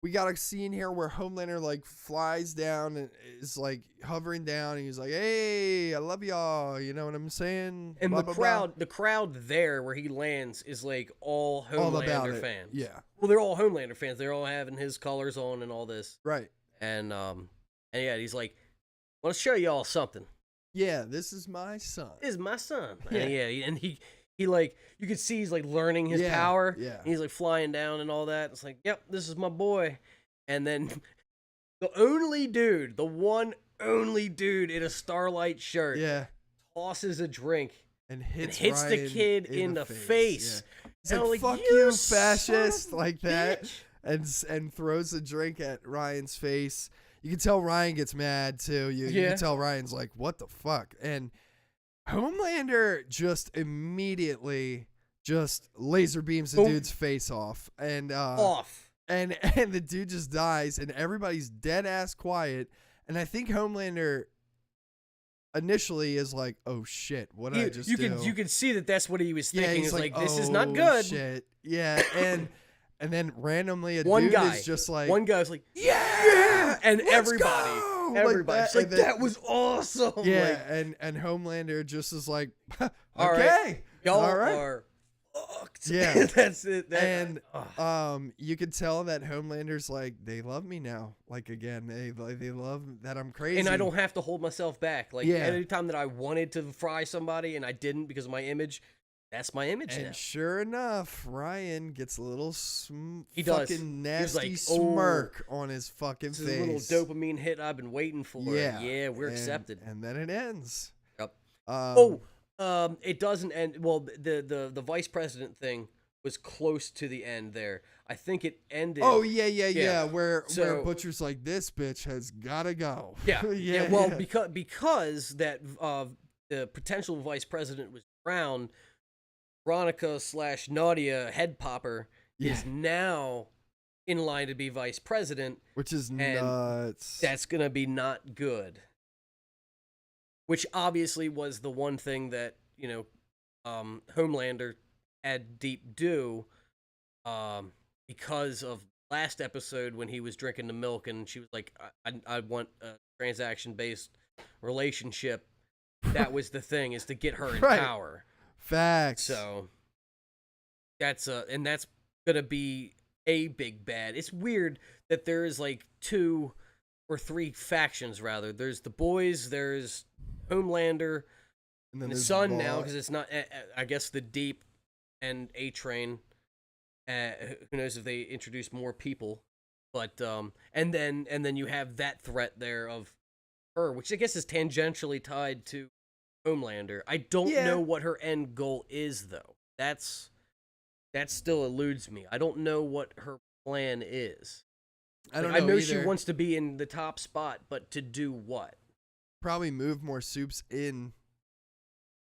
We got a scene here where Homelander like flies down and is like hovering down, and he's like, "Hey, I love y'all." You know what I'm saying? And blah, the blah, crowd, blah. the crowd there where he lands is like all Homelander fans. Yeah. Well, they're all Homelander fans. They're all having his colors on and all this. Right. And yeah, he's like, "I want to show y'all something. Yeah, this is my son. This is my son." Yeah. And he like, you could see he's like learning his power. Yeah. He's like flying down and all that. It's like, yep, this is my boy. And then the only dude, the one only dude in a Starlight shirt, tosses a drink and hits the Ryan kid in the face. Yeah. He's And I'm like, fuck you, fascist, like that. And throws a drink at Ryan's face. You can tell Ryan gets mad too. You can tell Ryan's like, what the fuck? And Homelander just immediately just laser beams the dude's face off. And and the dude just dies, and everybody's dead ass quiet. And I think Homelander initially is like, "Oh shit, what did I just you do?" can you can see that that's what he was yeah, thinking. he's Is like, this is "Oh, not good. Shit. Yeah, and then randomly a One dude guy is just like, one guy's like, "Yeah, and let's everybody, go!" everybody's like, and that was awesome. yeah, Like, and Homelander just is like, All "Okay, right. y'all all right." are fucked. Yeah. That's it. And you could tell that Homelander's like, they love me now. Like again, they love that I'm crazy. and I don't have to hold myself back. Like Yeah. any time that I wanted to fry somebody and I didn't because of my image, that's my image now. And sure enough, Ryan gets a little He does. fucking He's nasty like, "Oh, smirk on his fucking This is face. a little dopamine hit I've been waiting for. Yeah, we're and- accepted. And then it ends. Yep. Um, It doesn't end. Well, the vice president thing was close to the end there. I think it ended. Oh yeah. Where So- Butcher's like, this bitch has gotta go. Yeah, yeah. Well, because that the potential vice president was drowned, Veronica / Nadia head popper is now in line to be vice president. Which is and nuts. That's gonna be not good. Which obviously was the one thing that Homelander had deep do, because of last episode when he was drinking the milk and she was like, I want a transaction-based relationship. That was the thing, is to get her in Right. power. Facts. So that's gonna be a big bad. It's weird that there is like 2 or 3 factions rather. There's the boys, there's Homelander, and and the there's Sun now, Vought. because it's not. I guess the Deep and A Train. Who knows if they introduce more people? But and then you have that threat there of her, which I guess is tangentially tied to Homelander. I don't Yeah. know what her end goal is though. That still eludes me. I don't know what her plan is. I don't Like, know. I know either. she wants to be in the top spot, but to do what? Probably move more soups in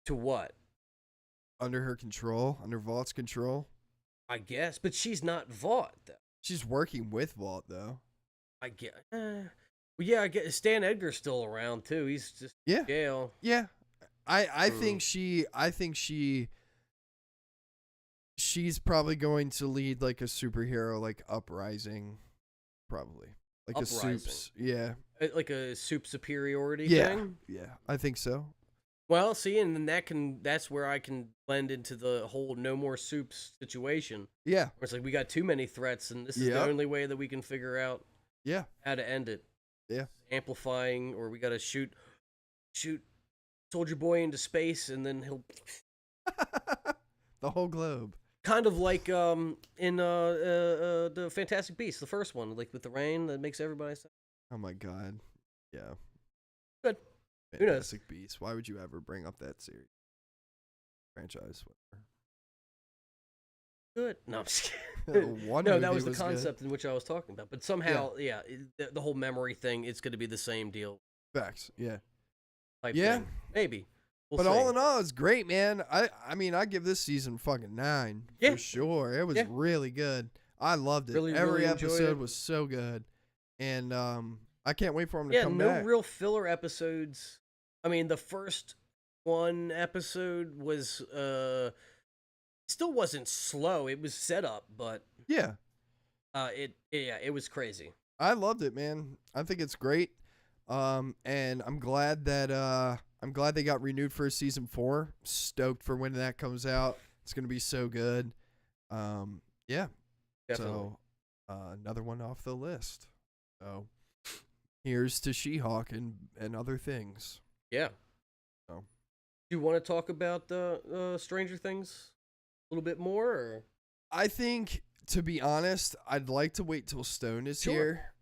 To what? under her control, under Vault's control. I guess, but she's not Vought though. She's working with Vault though. I guess. Well, yeah, I guess Stan Edgar's still around too. He's just Yeah. in jail. Yeah. I think she's probably going to lead like a superhero like uprising, probably. Like Uprising. a soups. Yeah. Like a soup superiority Yeah. thing. Yeah. I think so. Well, see, and then that's where I can blend into the whole no more soups situation. Yeah. Where it's like we got too many threats, and this is the Yep. only way that we can figure out Yeah. how to end it. Yeah. Amplifying, or we got to shoot Soldier Boy into space, and then he'll The whole globe. kind of like in the Fantastic Beasts, the first one, like with the rain that makes everybody. Oh my god. Yeah. Good. Who knows? Fantastic Beasts. Why would you ever bring up that series? Franchise, whatever. Good. No, I'm just kidding. One No, that movie was the good. concept in which I was talking about. But somehow, the whole memory thing, it's going to be the same deal. Facts. Yeah. Type Yeah. thing. Maybe. We'll But see. all in all, it's great, man. I mean, I give this season fucking 9 Yeah. for sure. It was Yeah. really good. I loved it. Really, Every really enjoyed episode it. was so good, and I can't wait for him to Yeah, come no back. real filler episodes. I mean, the first one episode was still wasn't slow. It was set up, but Yeah, it was crazy. I loved it, man. I think it's great. And I'm glad they got renewed for season 4. Stoked for when that comes out. It's gonna be so good. Yeah. Definitely. So another one off the list. So here's to She-Hulk and other things. Yeah. So. Do you want to talk about Stranger Things a little bit more? Or? I think, to be honest, I'd like to wait till Stone is Sure.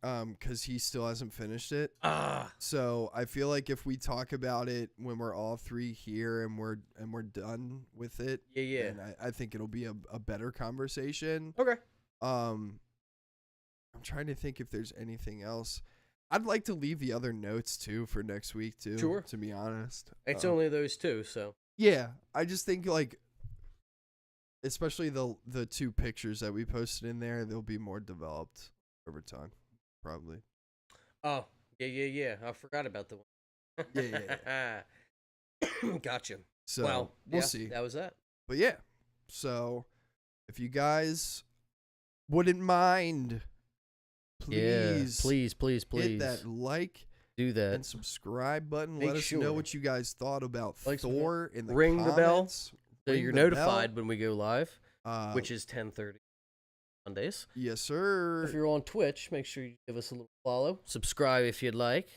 here, because he still hasn't finished it. Ah, So I feel like if we talk about it when we're all 3 here and we're done with it, yeah. then I think it'll be a better conversation. Okay. I'm trying to think if there's anything else. I'd like to leave the other notes too for next week too. Sure. To be honest, It's only those two, so. yeah. I just think like, especially the 2 pictures that we posted in there, they'll be more developed over time, probably. Oh, Yeah. I forgot about the one. Yeah. Gotcha. So Well, we'll yeah, see. That was that. But yeah, so if you guys wouldn't mind, please, Please. hit that like Do that. and subscribe button. Make Let us sure. know what you guys thought about Like, Thor in the ring the bell, comments. So Ring you're the notified bell. when we go live, Uh, which is 10:30 Mondays. yes, sir. If you're on Twitch, make sure you give us a little follow. Subscribe if you'd like.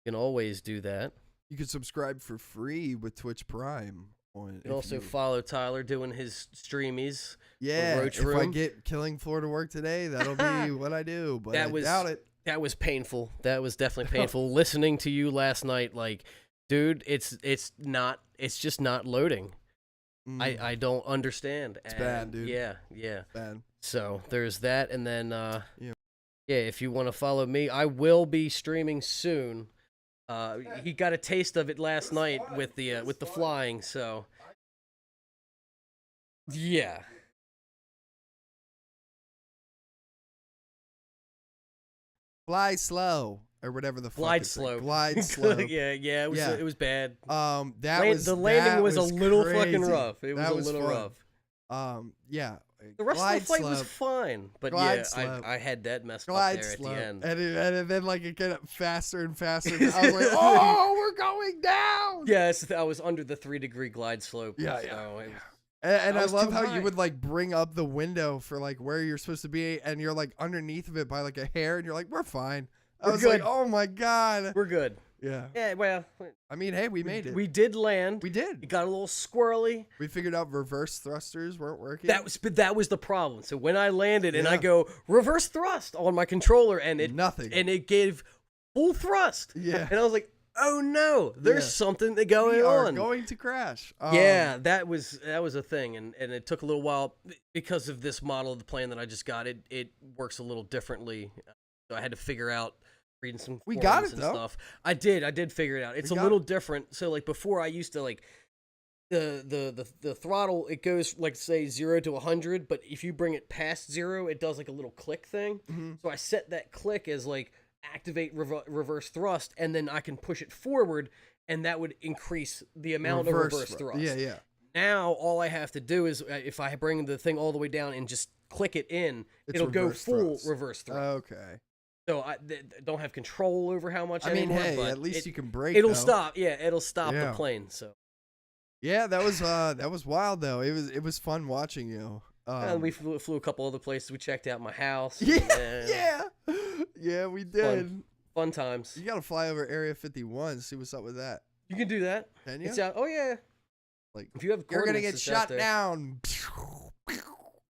You can always do that. You can subscribe for free with Twitch Prime. You can also follow Tyler doing his streamies. yeah. Roach If I Room. get Killing Floor to work today, that'll be what I do. But That I was- doubt it. That was painful. That was definitely painful. Listening to you last night, like, dude, it's just not loading. Mm, I don't understand. It's bad, dude. Yeah. bad. So there's that, and then Yeah. if you want to follow me, I will be streaming soon. He got a taste of it last night with the flying, so yeah. Fly slow or whatever the fuck. Glide it's slow. like. Glide slow. yeah, it was Yeah. It was bad. The landing was a little fucking crazy. rough. It was That a little fun. rough. Yeah. The rest glide of the flight was slope. fine, but Glide yeah, slope. I had that messed up Glide there slow. at the end. And then like it got faster and faster. I was like, oh, we're going down. Yes, I was under the 3-degree glide slope. Yeah, so yeah. it was- And I I was love too how high. you would like bring up the window for like where you're supposed to be, and you're like underneath of it by like a hair, and you're like, we're fine. I We're was good. like, oh my god. We're good. Yeah. Yeah, well, I mean, hey, we made it. we did land. We It did. got a little squirrely. We figured out reverse thrusters weren't working. But that was the problem. So when I landed and I Yeah. go reverse thrust on my controller, and it Nothing. and it gave full thrust. Yeah. And I was like, oh no, there's Yeah. something we going are on. going to crash. Yeah, that was a thing, and it took a little while because of this model of the plane that I just got. It works a little differently, so I had to figure out reading some. We got forums it, and though. Stuff. I did figure it out. It's We a got little different. So like before, I used to like the throttle. It goes like say 0 to 100, but if you bring it past 0, it does like a little click thing. Mhm. So I set that click as like activate reverse thrust, and then I can push it forward, and that would increase the amount of reverse thrust. Yeah. Now all I have to do is if I bring the thing all the way down and just click it in, It's it'll go reverse full thrust. reverse thrust. Okay. So I don't have control over how much I mean, anymore. hey, but at least you can brake. It'll though. stop. Yeah, it'll stop Yeah. the plane. So Yeah, that was wild though. It was fun watching you. and we flew a couple other places. We checked out my house. Yeah, yeah, we did. Fun times. You gotta fly over Area 51, see what's up with that. You can do that. Can you? It's out. Oh yeah. Like, If you have you're gonna coordinates, get it's out shot there. down.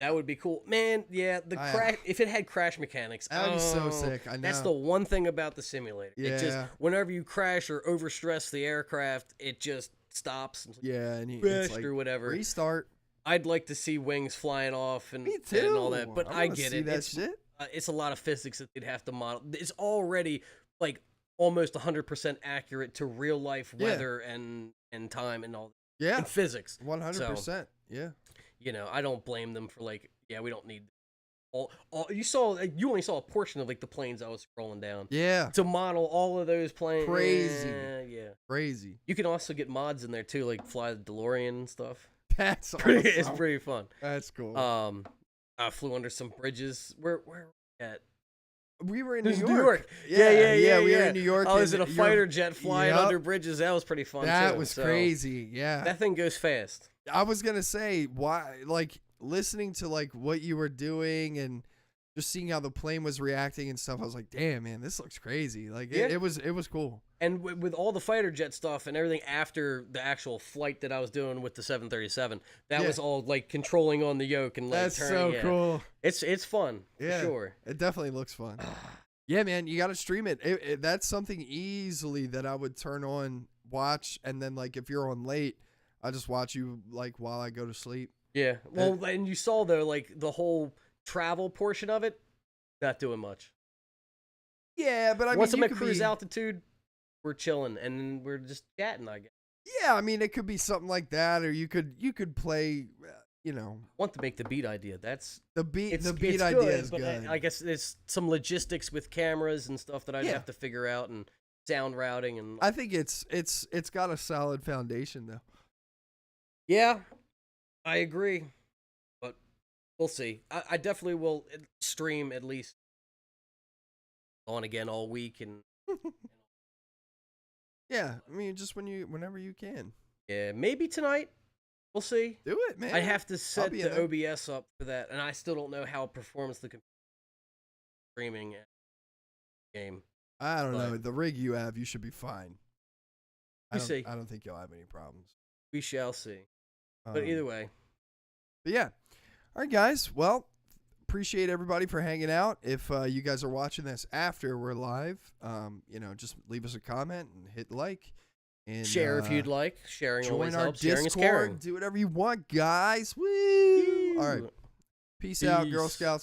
That would be cool, man. Yeah, the I- crash. If it had crash mechanics, That would be so oh, sick. I know. That's the one thing about the simulator. It just Yeah. whenever you crash or overstress the aircraft, it just stops and Yeah, and it's crashed like or whatever. restart. I'd like to see wings flying off and Me and too. all that, but I wanna get see it. That shit. It's a lot of physics that they'd have to model. It's already like almost 100% accurate to real life Yeah. weather and time and all Yeah, and physics. 100%. Yeah. You know, I don't blame them for like, yeah, we don't need all you only saw a portion of like the planes I was scrolling down. Yeah. To model all of those planes. Crazy. Yeah. Crazy. You can also get mods in there too, like fly the DeLorean and stuff. That's awesome. It's pretty fun. That's cool. I flew under some bridges. Where at? we were in This New is York. Yeah. We were in New York. I was in and a you're- fighter jet flying Yup. under bridges. That was pretty fun That too. was So, crazy. Yeah. That thing goes fast. I was gonna say why, like listening to like what you were doing and just seeing how the plane was reacting and stuff. I was like, damn, man, this looks crazy. Like Yeah. it was cool. And with all the fighter jet stuff and everything after the actual flight that I was doing with the 737, that Yeah. was all like controlling on the yoke and like That's turning. so yeah. cool. It's fun Yeah. for sure. It definitely looks fun. Yeah, man, you got to stream it. That's something easily that I would turn on, watch, and then like if you're on late, I just watch you like while I go to sleep. Yeah. Well, and you saw though, like the whole travel portion of it, not doing much. Yeah, but I Once mean, I'm you at could cruise be, altitude, we're chilling and we're just chatting. I guess. Yeah, I mean, it could be something like that, or you could play you know, want to make the beat idea. That's the beat it's idea good, is but good. I guess there's some logistics with cameras and stuff that I'd Yeah. have to figure out, and sound routing, and I think it's got a solid foundation though. yeah, I agree. But we'll see. I definitely will stream at least on again all week, and Yeah, I mean, just whenever you can. yeah, maybe tonight. We'll see. Do it, man. I have to set be the in there. OBS up for that, and I still don't know how it performs the streaming game. I don't know. but- The rig you have, you should be fine. We see. I don't think you'll have any problems. We shall see. But either way, But yeah. All right, guys. Well, appreciate everybody for hanging out. If you guys are watching this after we're live, you know, just leave us a comment and hit like. And share if you'd like. Sharing always join our helps. Sharing is Discord. caring. Do whatever you want, guys. Woo! All right. Peace out, Girl Peace. Scouts.